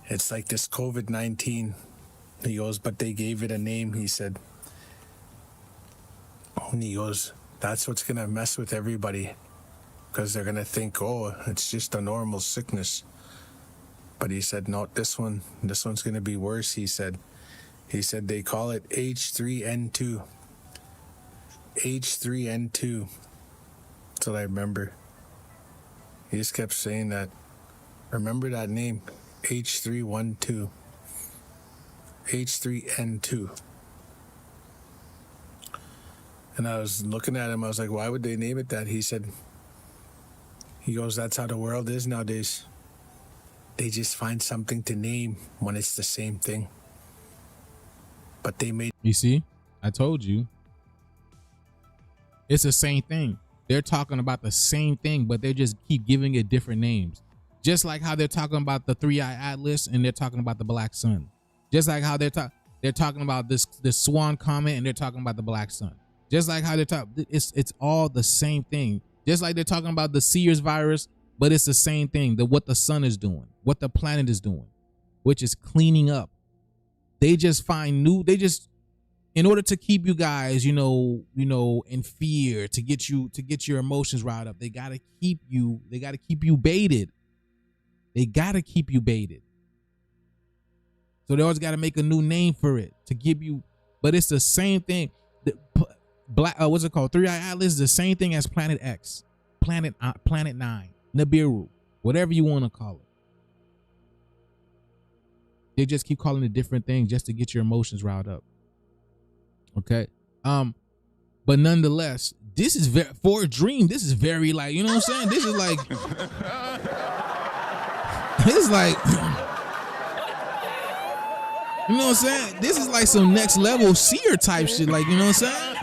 It's like this COVID-19. He goes, but they gave it a name, he said. And he goes, that's what's going to mess with everybody. Because they're going to think, oh, it's just a normal sickness. But he said, no, this one's going to be worse, he said. He said they call it H3N2. H3N2. That's what I remember. He just kept saying that. Remember that name, H312. H3N2. And I was looking at him, I was like, why would they name it that? He goes, that's how the world is nowadays. They just find something to name when it's the same thing. But they made... You see? I told you. It's the same thing. They're talking about the same thing, but they just keep giving it different names. Just like how they're talking about the 3-eye atlas and they're talking about the black sun. Just like how they're talking about this swan comet and they're talking about the black sun. Just like how they're talking, it's all the same thing. Just like they're talking about the Sears virus, but it's the same thing. What the sun is doing, what the planet is doing, which is cleaning up. They just find in order to keep you guys, in fear, to get your emotions riled up, they gotta keep you baited. They gotta keep you baited. So they always gotta make a new name for it to give you, but it's the same thing. What's it called? 3-eye atlas is the same thing as Planet X, Planet 9, Nibiru, whatever you want to call it. They just keep calling it different things just to get your emotions riled up. Okay. But nonetheless, this is for a dream. This is very like, you know what I'm saying? This is like, it's like, you know what I'm saying? This is like some next level seer type shit. Like, you know what I'm saying?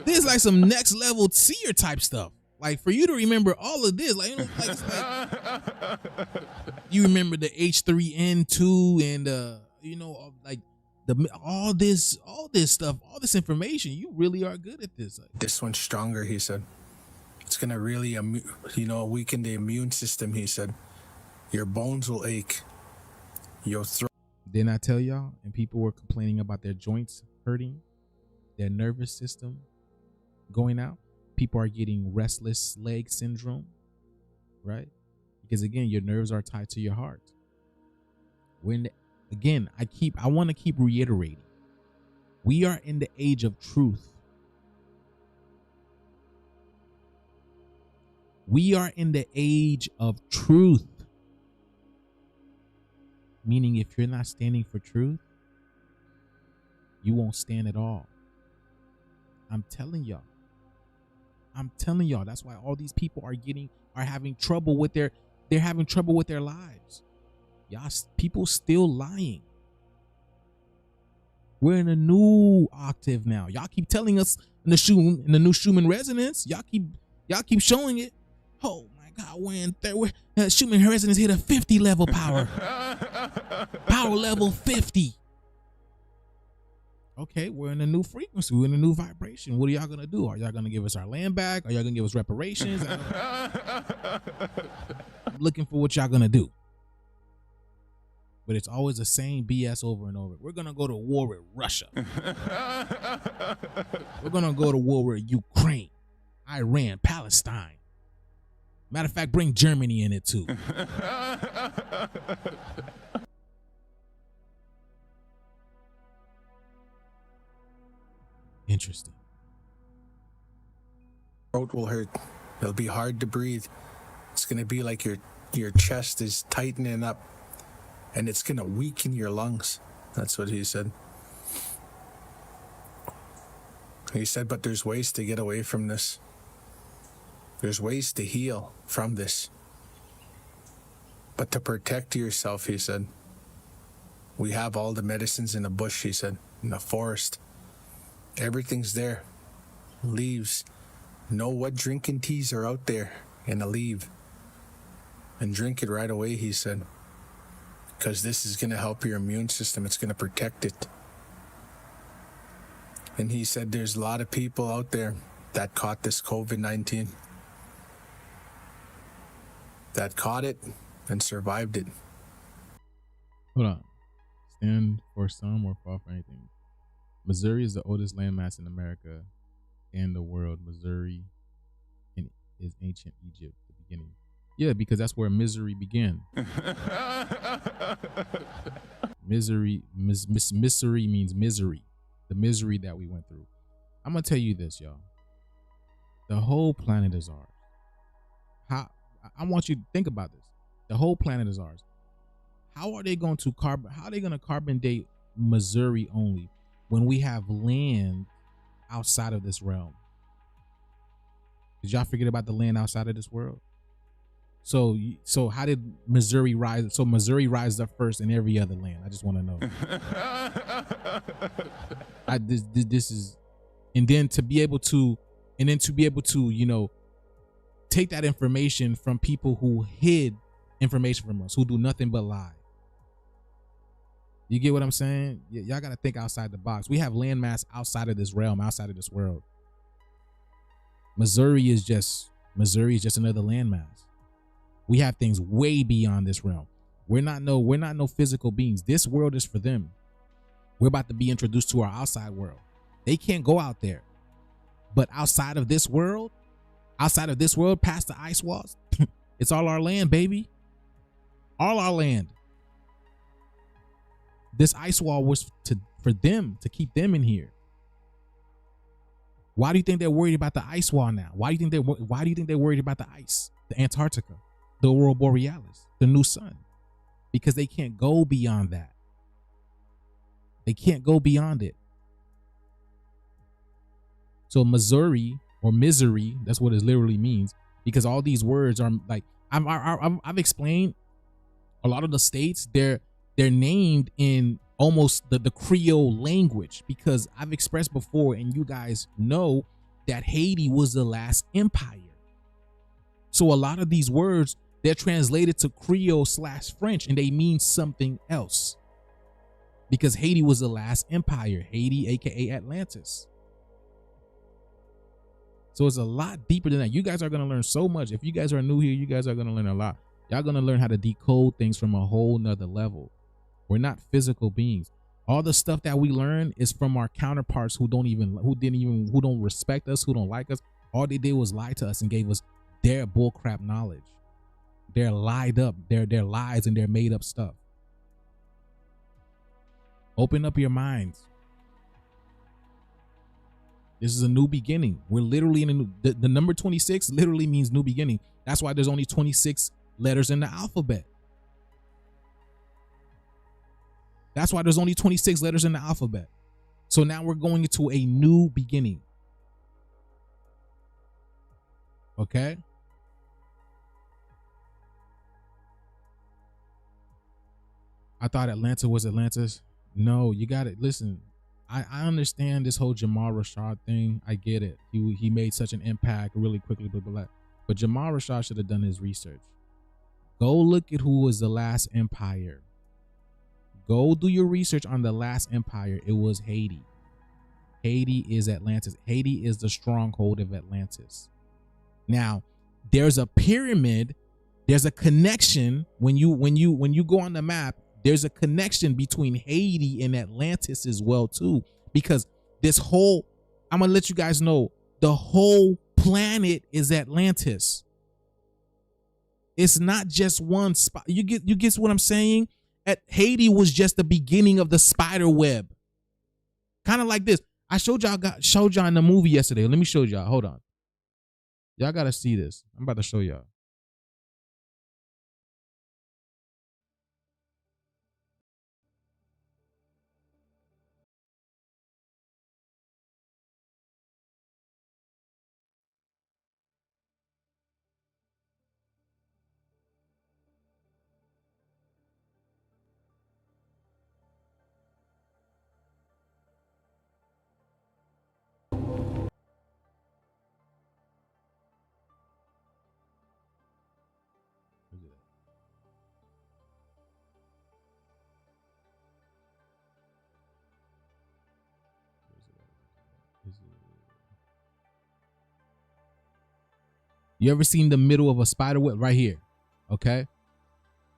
This is like some next level seer type stuff. Like for you to remember all of this, like, it's like you remember the H3N2 and like all this stuff, all this information. You really are good at this. This one's stronger, he said. It's gonna really, weaken the immune system. He said, your bones will ache. Your throat. Didn't I tell y'all? And people were complaining about their joints hurting, their nervous system going out. people are getting restless leg syndrome, right? Because again, your nerves are tied to your heart. I want to keep reiterating, we are in the age of truth. We are in the age of truth. Meaning, if you're not standing for truth, you won't stand at all. I'm telling y'all. That's why all these people are having trouble with their lives. Y'all, people still lying. We're in a new octave now. Y'all keep telling us in the new Schumann resonance. Y'all keep showing it. Oh my God, when Schumann resonance hit a 50 level power. Power level 50. Okay, we're in a new frequency. We're in a new vibration. What are y'all gonna do? Are y'all gonna give us our land back? Are y'all gonna give us reparations? I'm looking for what y'all gonna do. But it's always the same BS over and over. We're gonna go to war with Russia. We're gonna go to war with Ukraine, Iran, Palestine. Matter of fact, bring Germany in it too. Interesting. Throat will hurt. It'll be hard to breathe. It's gonna be like your chest is tightening up, and it's gonna weaken your lungs. That's what he said. He said, but there's ways to get away from this. There's ways to heal from this. But to protect yourself, he said, we have all the medicines in the bush, he said, in the forest. Everything's there. Leaves. Know what drinking teas are out there in a leaf. And drink it right away, he said. Because this is going to help your immune system. It's going to protect it. And he said there's a lot of people out there that caught this COVID-19. That caught it and survived it. Hold on. Stand for some or fall for anything. Missouri is the oldest landmass in America and the world. Missouri is ancient Egypt, the beginning. Yeah, because that's where misery began. Misery means misery. The misery that we went through. I'm going to tell you this, y'all. The whole planet is ours. I want you to think about this. The whole planet is ours. How are they going to carbon date Missouri only when we have land outside of this realm? Did y'all forget about the land outside of this world? So how did Missouri rise? So Missouri rised up first in every other land. I just want to know. This is, and then to be able to, take that information from people who hid information from us, who do nothing but lie. You get what I'm saying? Y'all got to think outside the box. We have landmass outside of this realm, outside of this world. Missouri is just another landmass. We have things way beyond this realm. We're not no physical beings. This world is for them. We're about to be introduced to our outside world. They can't go out there. But outside of this world, past the ice walls, it's all our land, baby. All our land. This ice wall was for them, to keep them in here. Why do you think they're worried about the ice wall now? Why do you think they're worried about the ice? The Antarctica, the Aurora Borealis, the new sun? Because they can't go beyond that. They can't go beyond it. So Missouri or misery, that's what it literally means, because all these words are like, I've explained a lot of the states, they're named in almost the Creole language, because I've expressed before, and you guys know that Haiti was the last empire. So a lot of these words, they're translated to Creole/French, and they mean something else, because Haiti was the last empire. Haiti, aka Atlantis. So it's a lot deeper than that. You guys are going to learn so much. If you guys are new here, you guys are going to learn a lot. Y'all going to learn how to decode things from a whole nother level. We're not physical beings. All the stuff that we learn is from our counterparts who don't respect us, who don't like us. All they did was lie to us and gave us their bullcrap knowledge. They're lied up, their lies and their made up stuff. Open up your minds. This is a new beginning. We're literally in a new, the number 26 literally means new beginning. That's why there's only 26 letters in the alphabet. That's why there's only 26 letters in the alphabet. So now we're going into a new beginning. Okay? I thought Atlanta was Atlantis. No, you got it. Listen, I understand this whole Jamal Rashad thing. I get it. He made such an impact really quickly, blah, blah, blah. But Jamal Rashad should have done his research. Go look at who was the last empire. Go do your research on the last empire. It was Haiti. Haiti is Atlantis. Haiti is the stronghold of Atlantis. Now, there's a pyramid. There's a connection when you go on the map. There's a connection between Haiti and Atlantis as well too, because this whole, I'm gonna let you guys know, the whole planet is Atlantis. It's not just one spot. You get what I'm saying? Haiti was just the beginning of the spider web. Kind of like this. I showed y'all in the movie yesterday. Let me show y'all. Hold on. Y'all gotta see this. I'm about to show y'all. You ever seen the middle of a spider web? Right here. Okay.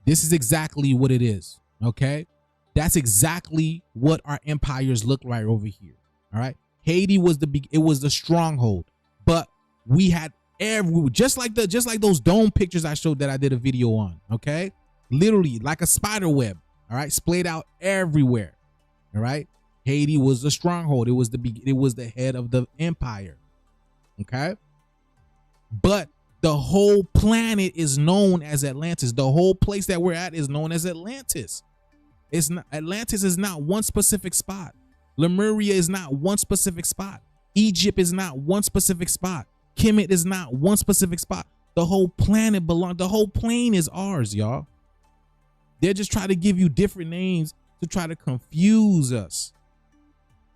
This is exactly what it is. Okay. That's exactly what our empires look like over here. All right. Haiti was the stronghold, but we had just like those dome pictures I showed that I did a video on. Okay. Literally like a spider web. All right. Splayed out everywhere. All right. Haiti was the stronghold. It was the head of the empire. Okay. But the whole planet is known as Atlantis. The whole place that we're at is known as Atlantis. Atlantis is not one specific spot. Lemuria is not one specific spot. Egypt is not one specific spot. Kemet is not one specific spot. The whole planet the whole plane is ours, y'all. They're just trying to give you different names to try to confuse us.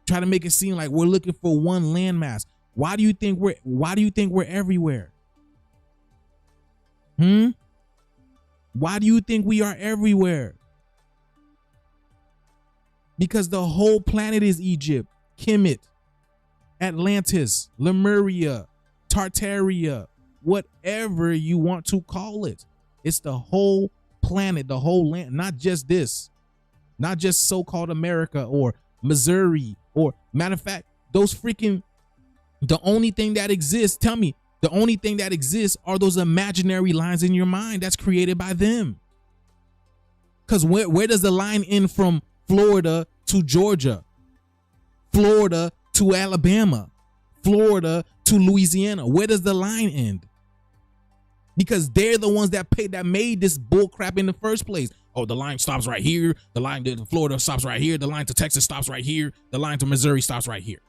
Try to make it seem like we're looking for one landmass. Why do you think we're everywhere? Why do you think we are everywhere? Because the whole planet is Egypt, Kemet, Atlantis, Lemuria, Tartaria, whatever you want to call it. It's the whole planet, the whole land, not just this, not just so-called America or Missouri, or matter of fact, those freaking, the only thing that exists, tell me, the only thing that exists are those imaginary lines in your mind that's created by them. Because where does the line end from Florida to Georgia? Florida to Alabama? Florida to Louisiana? Where does the line end? Because they're the ones that made this bull crap in the first place. Oh, the line stops right here. The line to Florida stops right here. The line to Texas stops right here. The line to Missouri stops right here.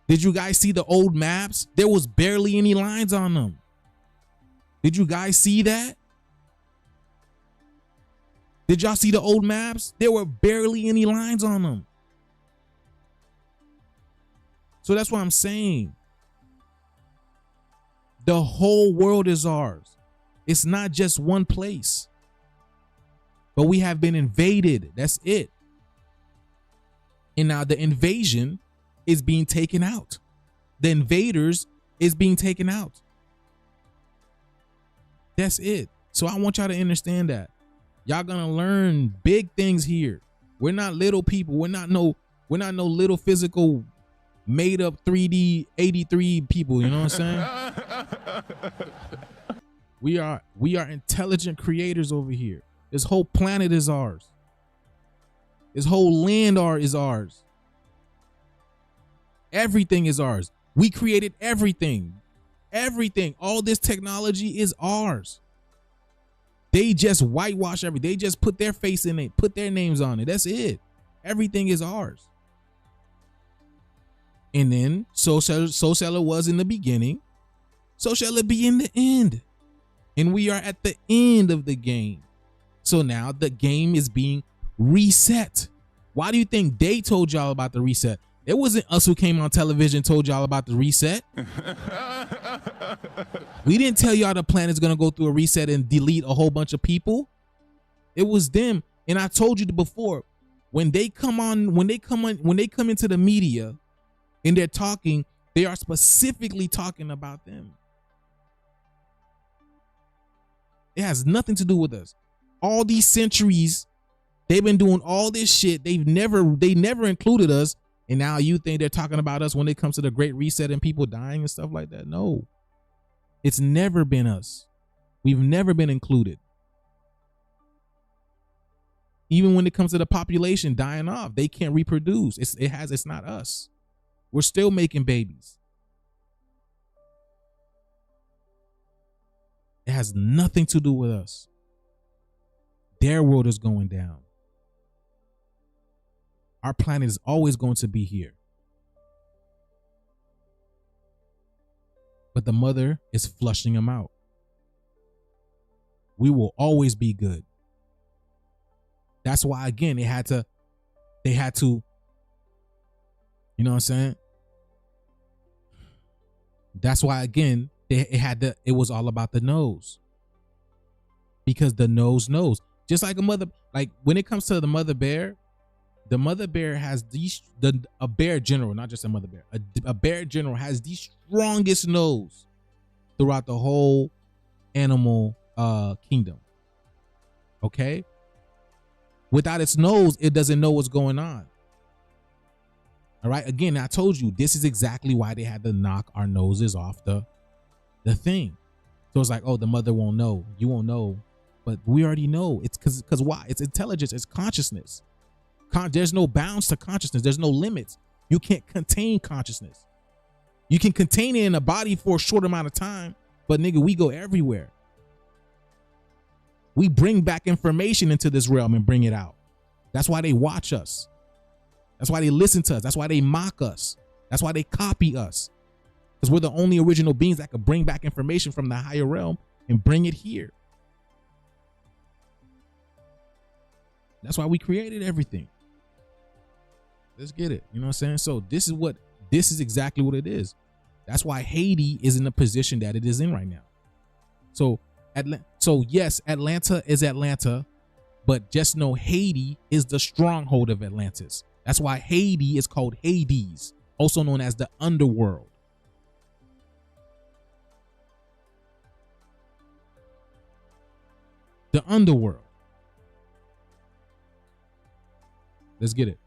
Did you guys see the old maps? There was barely any lines on them. Did you guys see that? Did y'all see the old maps? There were barely any lines on them. So that's what I'm saying. The whole world is ours. It's not just one place. But we have been invaded. That's it. And now the invasion is being taken out. The invaders is being taken out. That's it. So I want y'all to understand that. Y'all gonna learn big things here. We're not little people. We're not no little physical made up 3D 83 people, you know what I'm saying? We are intelligent creators over here. This whole planet is ours. This whole land is ours. Everything is ours. We created everything. Everything. All this technology is ours. They just whitewash everything. They just put their face in it, put their names on it. That's it. Everything is ours. And then so shall it was in the beginning, so shall it be in the end. And we are at the end of the game. So now the game is being reset. Why do you think they told y'all about the reset? It wasn't us who came on television and told y'all about the reset. We didn't tell y'all the planet's gonna go through a reset and delete a whole bunch of people. It was them. And I told you before, when they come into the media and they're talking, they are specifically talking about them. It has nothing to do with us. All these centuries, they've been doing all this shit. They never included us. And now you think they're talking about us when it comes to the Great Reset and people dying and stuff like that? No, it's never been us. We've never been included. Even when it comes to the population dying off, they can't reproduce. It's not us. We're still making babies. It has nothing to do with us. Their world is going down. Our planet is always going to be here. But the mother is flushing them out. We will always be good. That's why, again, they had to, you know what I'm saying? That's why, again, it was all about the nose. Because the nose knows. Just like like when it comes to the mother bear has a bear general, not just a mother bear. A bear general has the strongest nose throughout the whole animal kingdom. Okay? Without its nose, it doesn't know what's going on. All right? Again, I told you, this is exactly why they had to knock our noses off the thing. So it's like, oh, the mother won't know. You won't know. But we already know. It's because why? It's intelligence. It's consciousness. There's no bounds to consciousness. There's no limits. You can't contain consciousness. You can contain it in a body for a short amount of time, but nigga, we go everywhere. We bring back information into this realm and bring it out. That's why they watch us. That's why they listen to us. That's why they mock us. That's why they copy us. Because we're the only original beings that could bring back information from the higher realm and bring it here. That's why we created everything. Let's get it. You know what I'm saying? So this is exactly what it is. That's why Haiti is in the position that it is in right now. So yes, Atlanta is Atlanta, but just know Haiti is the stronghold of Atlantis. That's why Haiti is called Hades, also known as the underworld. The underworld. Let's get it.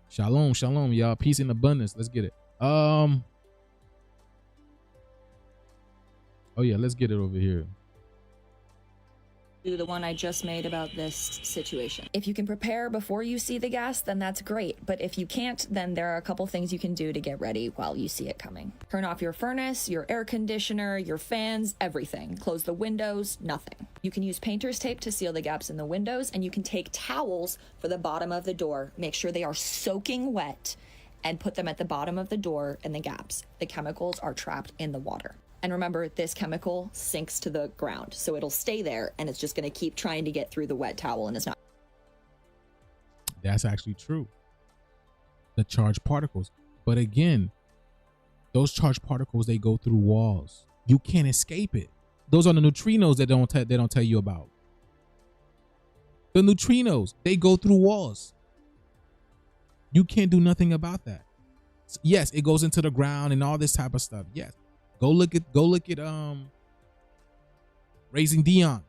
Shalom, shalom, y'all. Peace and abundance. Let's get it. Oh yeah, let's get it over here. The one I just made about this situation. If you can prepare before you see the gas, then that's great. But if you can't, then there are a couple things you can do to get ready while you see it coming. Turn off your furnace, your air conditioner, your fans, everything. Close the windows, nothing. You can use painter's tape to seal the gaps in the windows, and you can take towels for the bottom of the door. Make sure they are soaking wet and put them at the bottom of the door and the gaps. The chemicals are trapped in the water. And remember, this chemical sinks to the ground, so it'll stay there, and it's just going to keep trying to get through the wet towel, and it's not. That's actually true. The charged particles. But again, those charged particles, they go through walls. You can't escape it. Those are the neutrinos that they don't tell you about. The neutrinos, they go through walls. You can't do nothing about that. Yes, it goes into the ground and all this type of stuff. Yes. Go look at Raising Dion.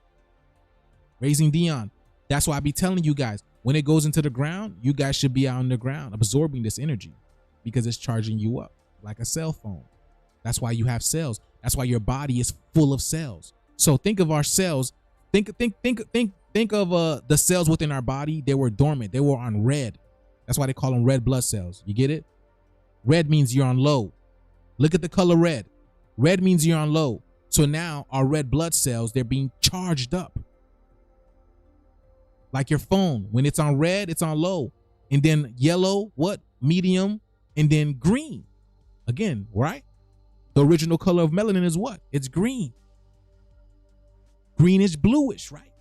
Raising Dion. That's why I be telling you guys, when it goes into the ground, you guys should be out on the ground absorbing this energy. because it's charging you up like a cell phone. That's why you have cells. That's why your body is full of cells. So think of our cells. Think of the cells within our body. They were dormant. They were on red. That's why they call them red blood cells. You get it? Red means you're on low. Look at the color red. Red means you're on low. So now our red blood cells, they're being charged up. Like your phone. When it's on red, it's on low. And then yellow, what? Medium. And then green. Again, right? The original color of melanin is what? It's green. Greenish, bluish, right?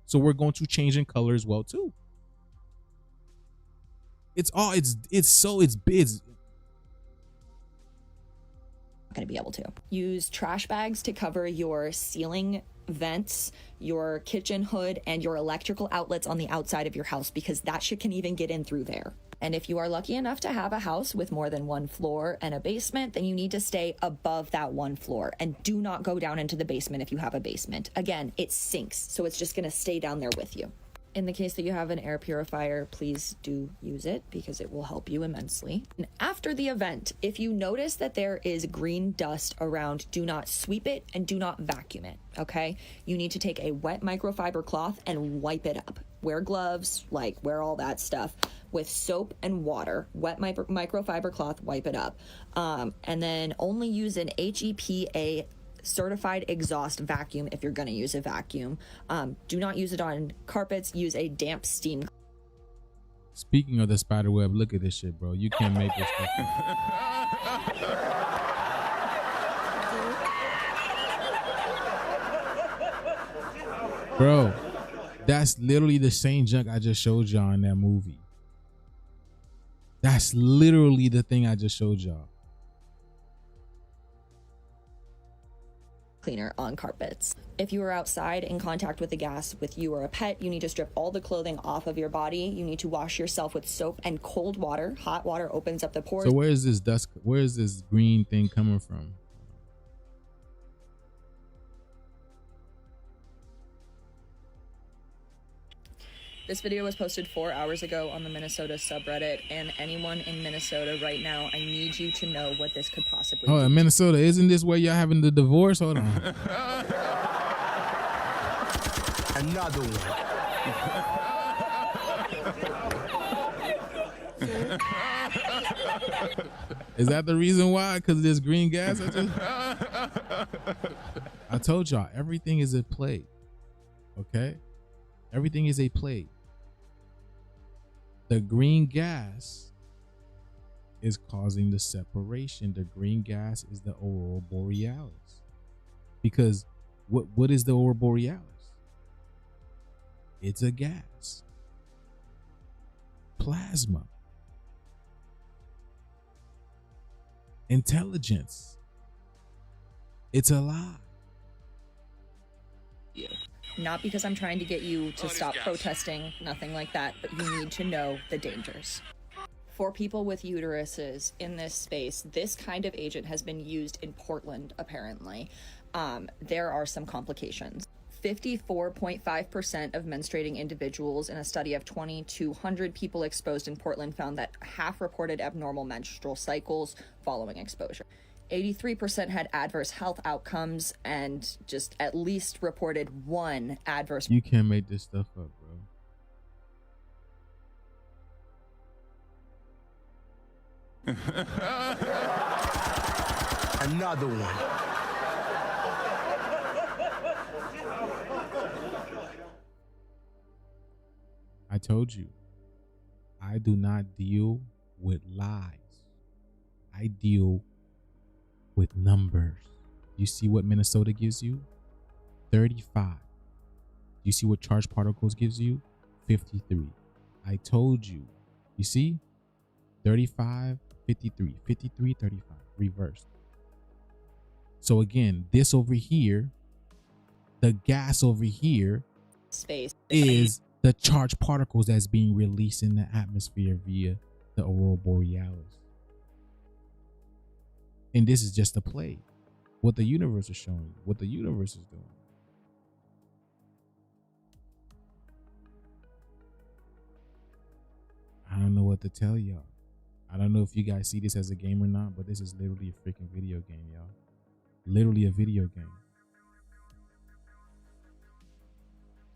So we're going to change in color as well too. It's going to be able to use trash bags to cover your ceiling vents, your kitchen hood, and your electrical outlets on the outside of your house, because that shit can even get in through there. And if you are lucky enough to have a house with more than one floor and a basement, then you need to stay above that one floor and do not go down into the basement if you have a basement. Again, it sinks, so it's just going to stay down there with you. In the case that you have an air purifier, please do use it because it will help you immensely. And after the event, if you notice that there is green dust around, do not sweep it and do not vacuum it, okay? You need to take a wet microfiber cloth and wipe it up. Wear gloves, wear all that stuff with soap and water. Wet microfiber cloth, wipe it up. And then only use an HEPA certified exhaust vacuum if you're going to use a vacuum. Do not use it on carpets. Use a damp steam. Speaking of the spider web, look at this shit, bro. You can't make this stuff. Bro, that's literally the same junk I just showed y'all in that movie. That's literally the thing I just showed y'all. Cleaner on carpets. If you are outside in contact with the gas with you or a pet, you need to strip all the clothing off of your body. You need to wash yourself with soap and cold water. Hot water opens up the pores. So where is this dust? Where is this green thing coming from? This video was posted 4 hours ago on the Minnesota subreddit, and anyone in Minnesota right now, I need you to know what this could possibly Oh, do. in Minnesota, isn't this where y'all having the divorce? Hold on. Another one. Is that the reason why? Because of this green gas? I told y'all, everything is a plague. Okay? Everything is a plague. The green gas is causing the separation. The green gas is the aurora borealis. Because what is the aurora borealis? It's a gas. Plasma. Intelligence. It's a lie. Yeah. Not because I'm trying to get you to stop protesting, nothing like that, but you need to know the dangers. For people with uteruses in this space, this kind of agent has been used in Portland, apparently. There are some complications. 54.5% of menstruating individuals in a study of 2,200 people exposed in Portland found that half reported abnormal menstrual cycles following exposure. 83% had adverse health outcomes, and just at least reported one adverse. You can't make this stuff up, bro. Another one. I told you, I do not deal with lies. I deal with numbers. You see what Minnesota gives you? 35. You see what charged particles gives you? 53. I told you. You see? 35, 53, 53, 35. Reversed. So again, this over here, the gas over here space is the charged particles that's being released in the atmosphere via the aurora borealis. And this is just a play. What the universe is showing you, what the universe is doing. I don't know what to tell y'all. I don't know if you guys see this as a game or not, but this is literally a freaking video game, y'all. Literally a video game.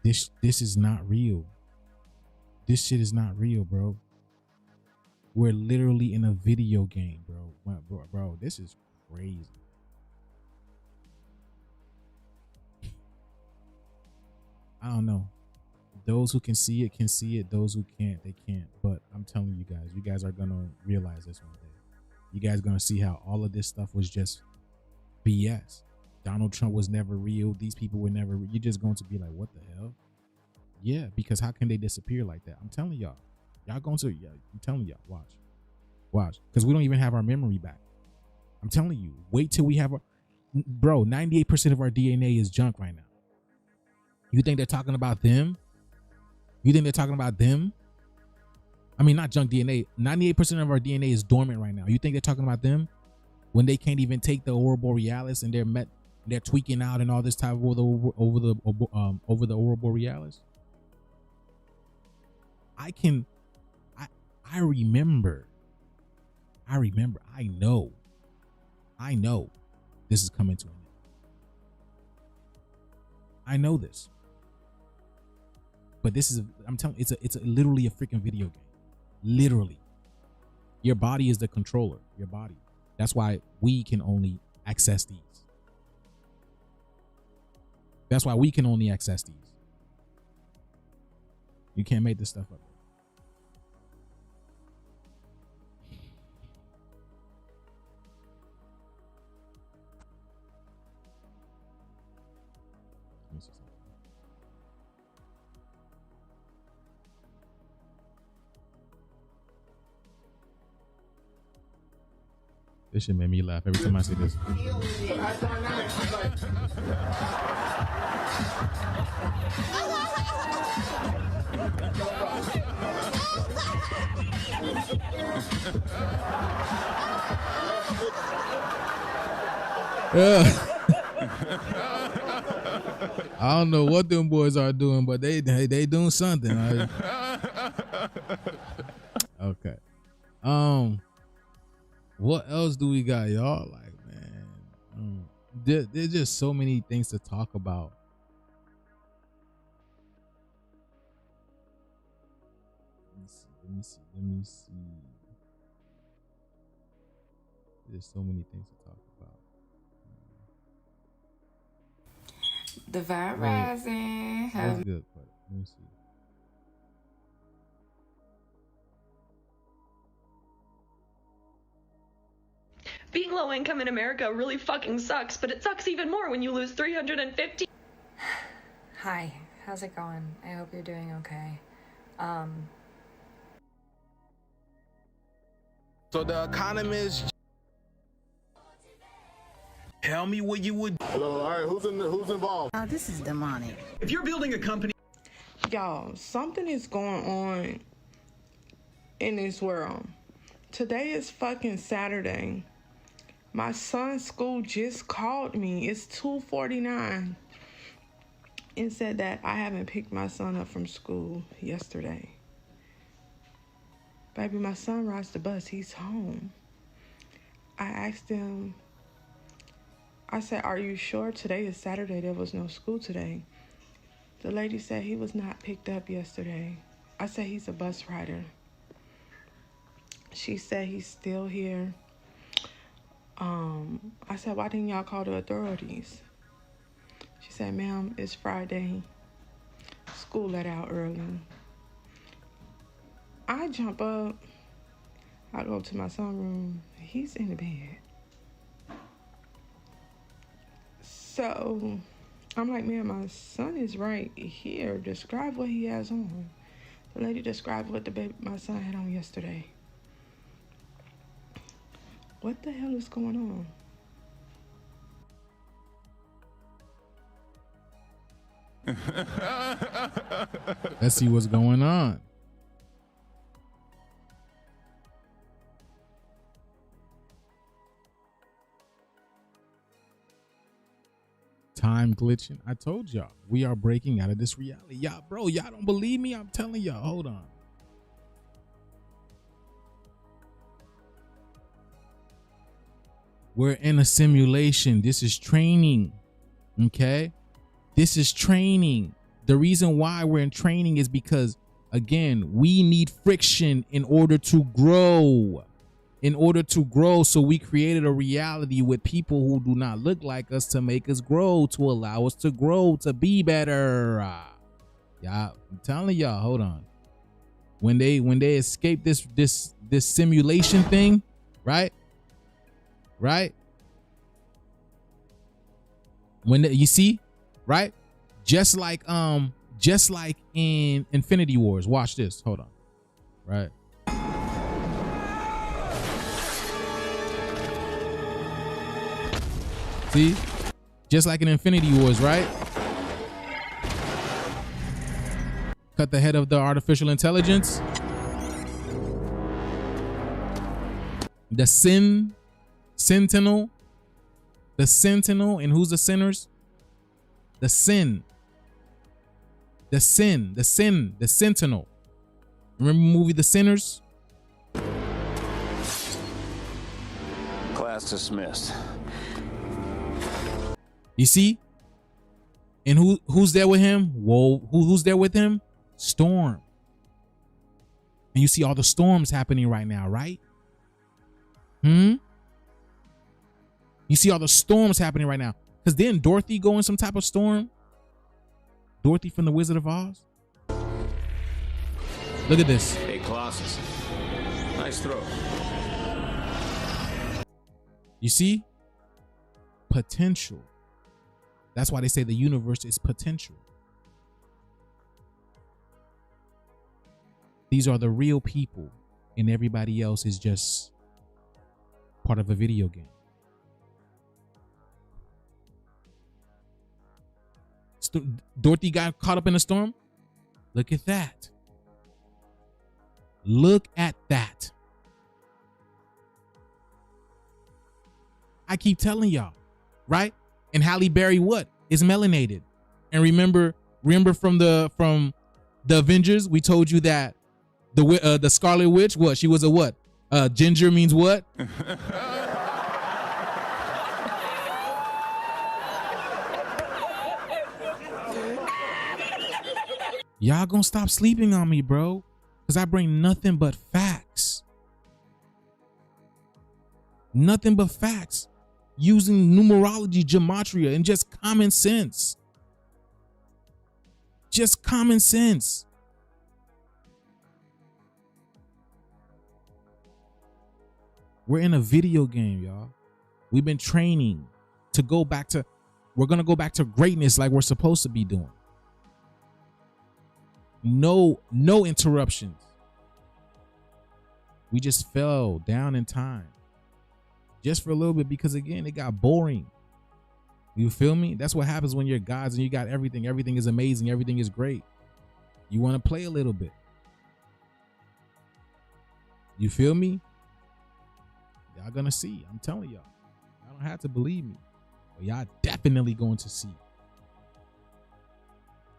This is not real. This shit is not real, bro. We're literally in a video game, bro. Bro, this is crazy. I don't know. Those who can see it can see it. Those who can't, they can't. But I'm telling you guys are gonna realize this one day. You guys gonna see how all of this stuff was just BS. Donald Trump was never real. These people were never real. You're just going to be like, what the hell? Yeah, because how can they disappear like that? I'm telling y'all. Y'all going to, yeah, I'm telling y'all, watch. Because we don't even have our memory back. I'm telling you, wait till we have our, bro, 98% of our DNA is junk right now. You think they're talking about them? You think they're talking about them? I mean, not junk DNA. 98% of our DNA is dormant right now. You think they're talking about them? When they can't even take the aurora borealis and they're tweaking out and all this type of over the aurora borealis. I know this is coming to an end. I know this. But this is, I'm telling you, it's literally a freaking video game. Literally. Your body is the controller. Your body. That's why we can only access these. That's why we can only access these. You can't make this stuff up. This shit made me laugh every time I see this. I don't know what them boys are doing, but they doing something. Okay. What else do we got, y'all? Like, man, there's just so many things to talk about. Let me see. There's so many things to talk about. The vibe rising. That's good, but let me see. Being low income in America really fucking sucks, but it sucks even more when you lose 350. Hi, how's it going? I hope you're doing okay. So the economist. Tell me what you would. Hello, all right, who's involved? This is demonic. If you're building a company. Y'all, something is going on in this world. Today is fucking Saturday. My son's school just called me. It's 2:49 and said that I haven't picked my son up from school yesterday. Baby, my son rides the bus. He's home. I asked him, I said, are you sure today is Saturday? There was no school today. The lady said he was not picked up yesterday. I said, he's a bus rider. She said he's still here. I said, why didn't y'all call the authorities? She said, ma'am, it's Friday. School let out early. I jump up. I go to my son's room. He's in the bed. So I'm like, man, my son is right here. Describe what he has on. The lady described what my son had on yesterday. What the hell is going on? Let's see what's going on. Time glitching. I told y'all we are breaking out of this reality. Y'all, bro, y'all don't believe me? I'm telling y'all. Hold on. We're in a simulation. This is training. Okay? This is training. The reason why we're in training is because, again, we need friction in order to grow. In order to grow, so we created a reality with people who do not look like us to make us grow, to allow us to grow, to be better. Yeah, I'm telling y'all, hold on. When they escape this simulation thing, right? When you see, right? Just like in Infinity Wars. Watch this. Hold on. Right. See? Just like in Infinity Wars, right? Cut the head of the artificial intelligence. The Sentinel. The Sentinel. And who's the sinners? The Sentinel. Remember the movie The Sinners? Class dismissed. You see? And who's there with him? Whoa, who's there with him? Storm. And you see all the storms happening right now, right? You see all the storms happening right now. Because didn't Dorothy go in some type of storm? Dorothy from the Wizard of Oz? Look at this. Hey, Colossus. Nice throw. You see? Potential. That's why they say the universe is potential. These are the real people, and everybody else is just part of a video game. Dorothy got caught up in a storm. Look at that. Look at that. I keep telling y'all, right? And Halle Berry, what is melanated? And remember from the Avengers, we told you that the Scarlet Witch, what she was a what? Ginger means what? Y'all gonna stop sleeping on me, bro, because I bring nothing but facts. Nothing but facts. Using numerology, gematria, and just common sense. Just common sense. We're in a video game, y'all. We've been training to go back to, we're going to go back to greatness like we're supposed to be doing. No interruptions. We just fell down in time. Just for a little bit, because again, it got boring. You feel me? That's what happens when you're gods and you got everything. Everything is amazing. Everything is great. You want to play a little bit. You feel me? Y'all gonna see. I'm telling y'all. I don't have to believe me. But y'all definitely going to see.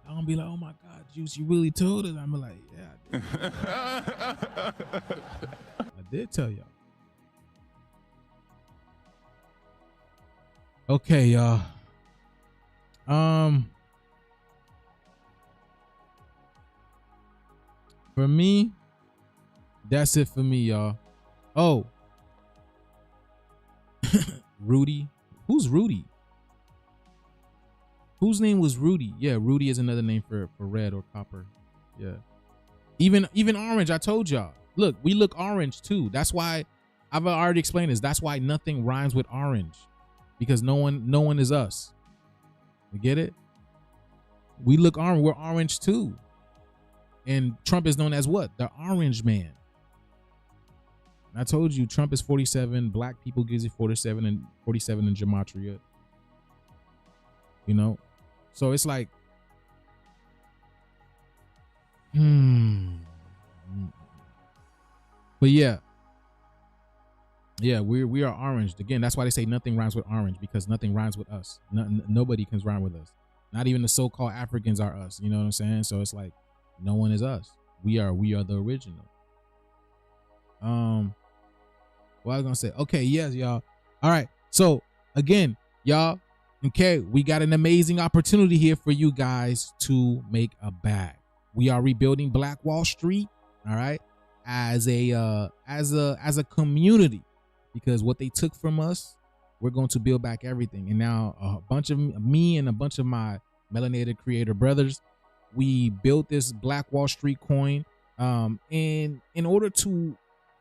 I'm gonna be like, oh my God, Joose, you really told us. I'm like, yeah, I did. I did tell y'all. Okay, y'all. For me, that's it for me, y'all. Oh. Rudy. Who's Rudy? Whose name was Rudy? Yeah, Rudy is another name for red or copper. Yeah. Even orange, I told y'all. Look, we look orange too. That's why I've already explained this. That's why nothing rhymes with orange. Because no one is us. You get it? We look orange. We're orange too. And Trump is known as what? The orange man. I told you Trump is 47. Black people gives you 47 and 47 in gematria. You know? So it's like, But yeah. Yeah, we are orange. Again, that's why they say nothing rhymes with orange, because nothing rhymes with us. Nobody can rhyme with us. Not even the so-called Africans are us. You know what I'm saying? So it's like no one is us. We are the original. What I was gonna say? Okay, yes, y'all. All right. So again, y'all, okay, we got an amazing opportunity here for you guys to make a bag. We are rebuilding Black Wall Street, all right, as a community, because what they took from us, we're going to build back everything. And now a bunch of me and a bunch of my melanated creator brothers, we built this Black Wall Street coin in order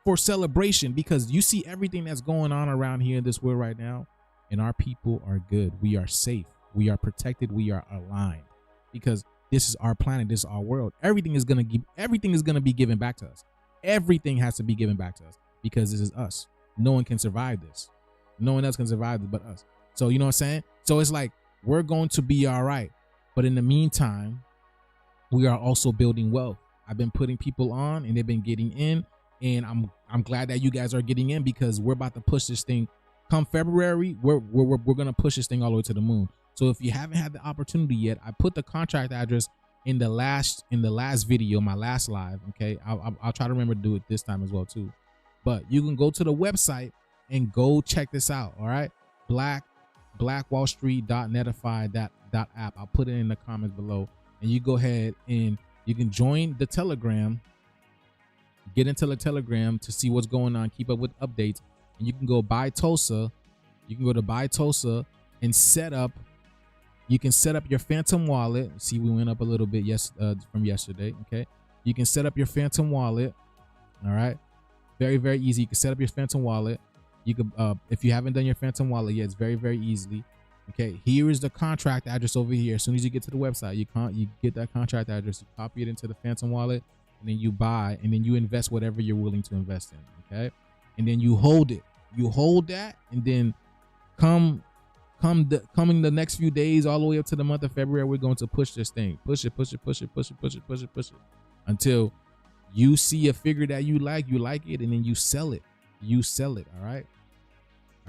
for celebration, because you see everything that's going on around here in this world right now, and our people are good. We are safe. We are protected. We are aligned, because this is our planet. This is our world. Everything is gonna be given back to us. Everything has to be given back to us, because this is us. No one can survive this. No one else can survive this but us. So you know what I'm saying? So it's like, we're going to be all right. But in the meantime, we are also building wealth. I've been putting people on, and they've been getting in, and I'm glad that you guys are getting in, because we're about to push this thing. Come February, we're gonna push this thing all the way to the moon. So if you haven't had the opportunity yet, I put the contract address in the last video, my last live. Okay, I'll try to remember to do it this time as well too. But you can go to the website and go check this out. All right, blackwallstreet.netify.app. I'll put it in the comments below, and you go ahead and you can join the Telegram. Get into the Telegram to see what's going on, keep up with updates, and you can go buy Tulsa. You can go to buy Tulsa and set up. You can set up your Phantom wallet. See, we went up a little bit from yesterday. Okay, you can set up your Phantom wallet. All right, very, very easy. You can set up your Phantom wallet. You can, if you haven't done your Phantom wallet yet, it's very, very easily. Okay, here is the contract address over here. As soon as you get to the website, you get that contract address, you copy it into the Phantom wallet, and then you buy, and then you invest whatever you're willing to invest in. Okay, and then you hold it. You hold that, and then coming the next few days, all the way up to the month of February, we're going to push this thing, push it until you see a figure that you like it, and then you sell it.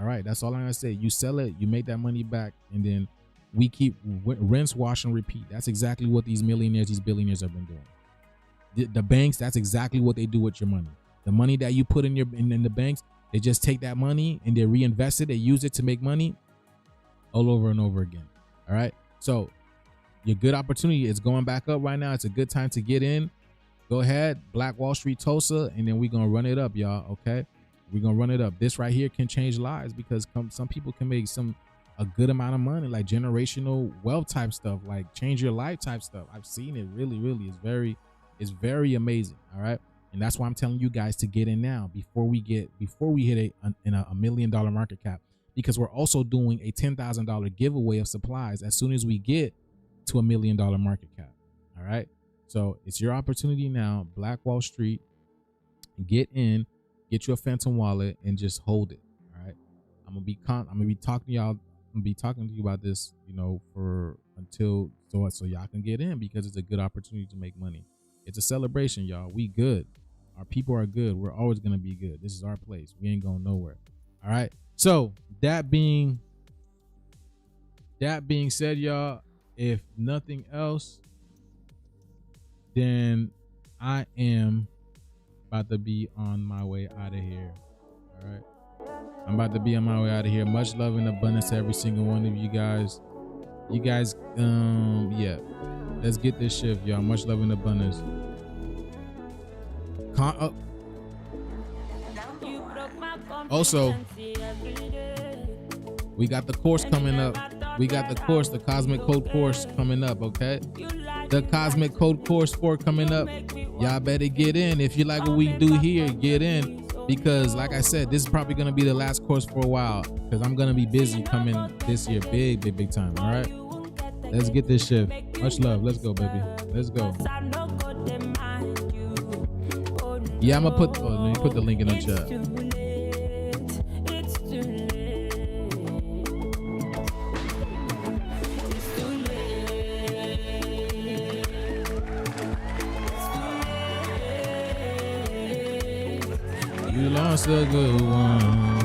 All right, that's all I'm gonna say. You sell it, you make that money back, and then we keep rinse, wash, and repeat. That's exactly what these millionaires, these billionaires have been doing. The banks, that's exactly what they do with your money. The money that you put in the banks, they just take that money and they reinvest it. They use it to make money all over and over again. All right, so your good opportunity is going back up right now. It's a good time to get in. Go ahead, Black Wall Street Tulsa, and then we're gonna run it up, y'all. Okay, we're gonna run it up. This right here can change lives, because some people can make a good amount of money, like generational wealth type stuff, like change your life type stuff. I've seen it. Really is very amazing. All right, and that's why I'm telling you guys to get in now, before we hit a $1 million market cap, because we're also doing a $10,000 giveaway of supplies as soon as we get to $1 million market cap. All right, so it's your opportunity now. Black Wall Street, get in, get your Phantom wallet, and just hold it. All right, I'm gonna be talking to y'all. I'm gonna be talking to you about this, so y'all can get in, because it's a good opportunity to make money. It's a celebration, y'all. We good. Our people are good. We're always gonna be good. This is our place. We ain't going nowhere. All right. So that being said, y'all, if nothing else, then I am about to be on my way out of here. All right, I'm about to be on my way out of here. Much love and abundance to every single one of you guys. Yeah, let's get this shift, y'all. Much love and abundance. Also, we got the course coming up. We got the course, the Cosmic Code course coming up. Okay, the Cosmic Code course 4 coming up. Y'all better get in. If you like what we do here, get in, because like I said, this is probably gonna be the last course for a while, because I'm gonna be busy coming this year, big time. All right, let's get this shift. Much love. Let's go, baby. Let's go. Yeah, I'm gonna let me put the link in the chat. You lost a good one.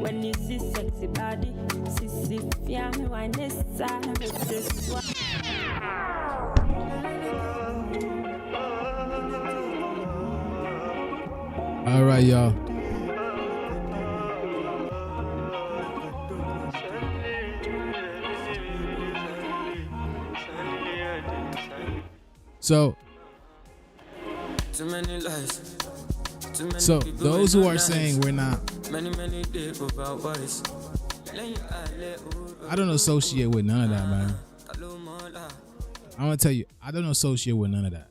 When you see sexy body, sissy, fiam, wine this time, this one. All right, y'all. So those who are saying we're not, I don't associate with none of that, man. I'm gonna tell you, I don't associate with none of that.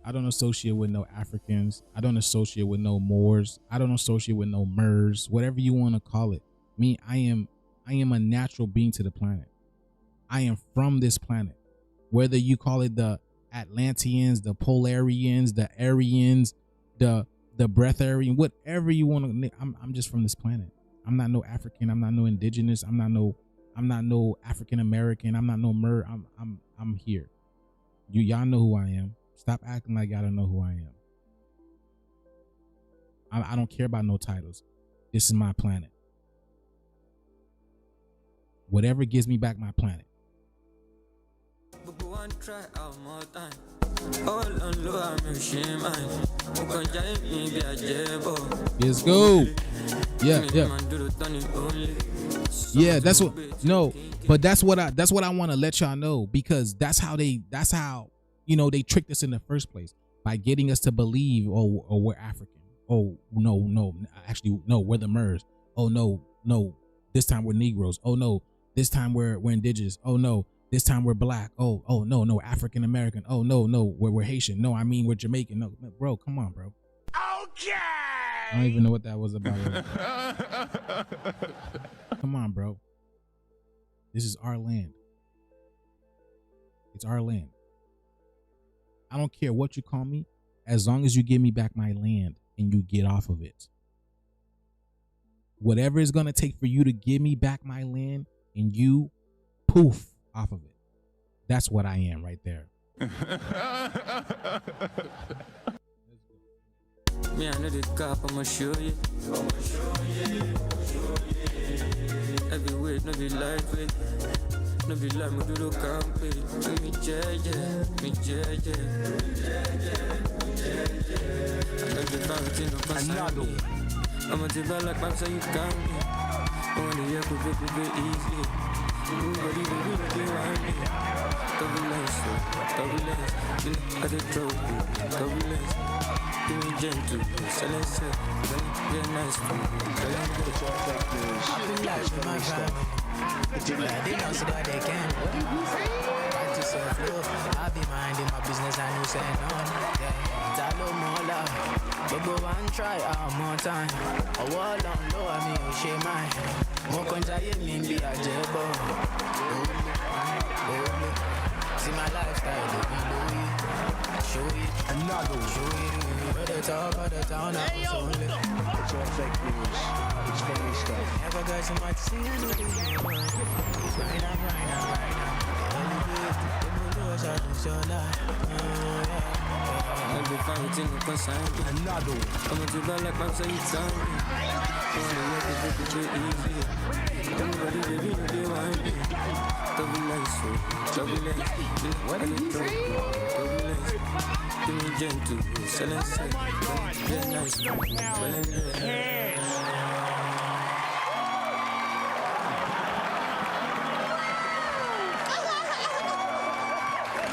I don't associate with no Africans. I don't associate with no Moors. I don't associate with no Murs, whatever you want to call it. Me, I am a natural being to the planet. I am from this planet. Whether you call it the Atlanteans, the Polarians, the Aryans, the Breatharian, whatever you want to, I'm just from this planet. I'm not no African. I'm not no indigenous. I'm not no African American. I'm not no Mer. I'm here. Y'all know who I am. Stop acting like y'all don't know who I am. I don't care about no titles. This is my planet. Whatever gives me back my planet. Let's go. Yeah. That's what. No, but that's what I want to let y'all know, because that's how they tricked us in the first place by getting us to believe, oh, we're African. Oh, no, actually, no, we're the Murs. Oh, no, this time we're Negroes. Oh, no, this time we're indigenous. Oh, no, this time we're black. Oh, no, African American. Oh, no, we're Haitian. No, I mean, we're Jamaican. No, bro, come on, bro. Okay. I don't even know what that was about. Come on, bro. This is our land. It's our land. I don't care what you call me, as long as you give me back my land and you get off of it. Whatever it's going to take for you to give me back my land and you poof off of it. That's what I am right there. Me, I know the cop, I'ma show you. Every weight, no be lightweight. No be like me do the campaign. Me judge. I got the fountain of another. I'ma develop like Bam, so you can be. Only you could be easy. Nobody really want me. Double less. I did trouble. Double less. Doing gentle, silence, get nice for me. I've been like my family. They don't see that they can. Fight to self-love. I be minding my business and you say no. Yeah, it's a little more love. But go and try more time. A wall on low, I mean, you share mine. More country, you mean be a jebo. See my lifestyle, they be low. Show it, another. Show it. Talk of the town, hey, yo. It's all fake news. It's funny stuff. Never got so much to see anything. It's right now. I'll be fighting the consign. Another. I'm gonna do like Bam, so you tell me. Only work is easy. Everybody, they want me. Double less. What did you say? Double less. Gentle, silence, get nice,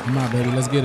Come on, baby, let's get it.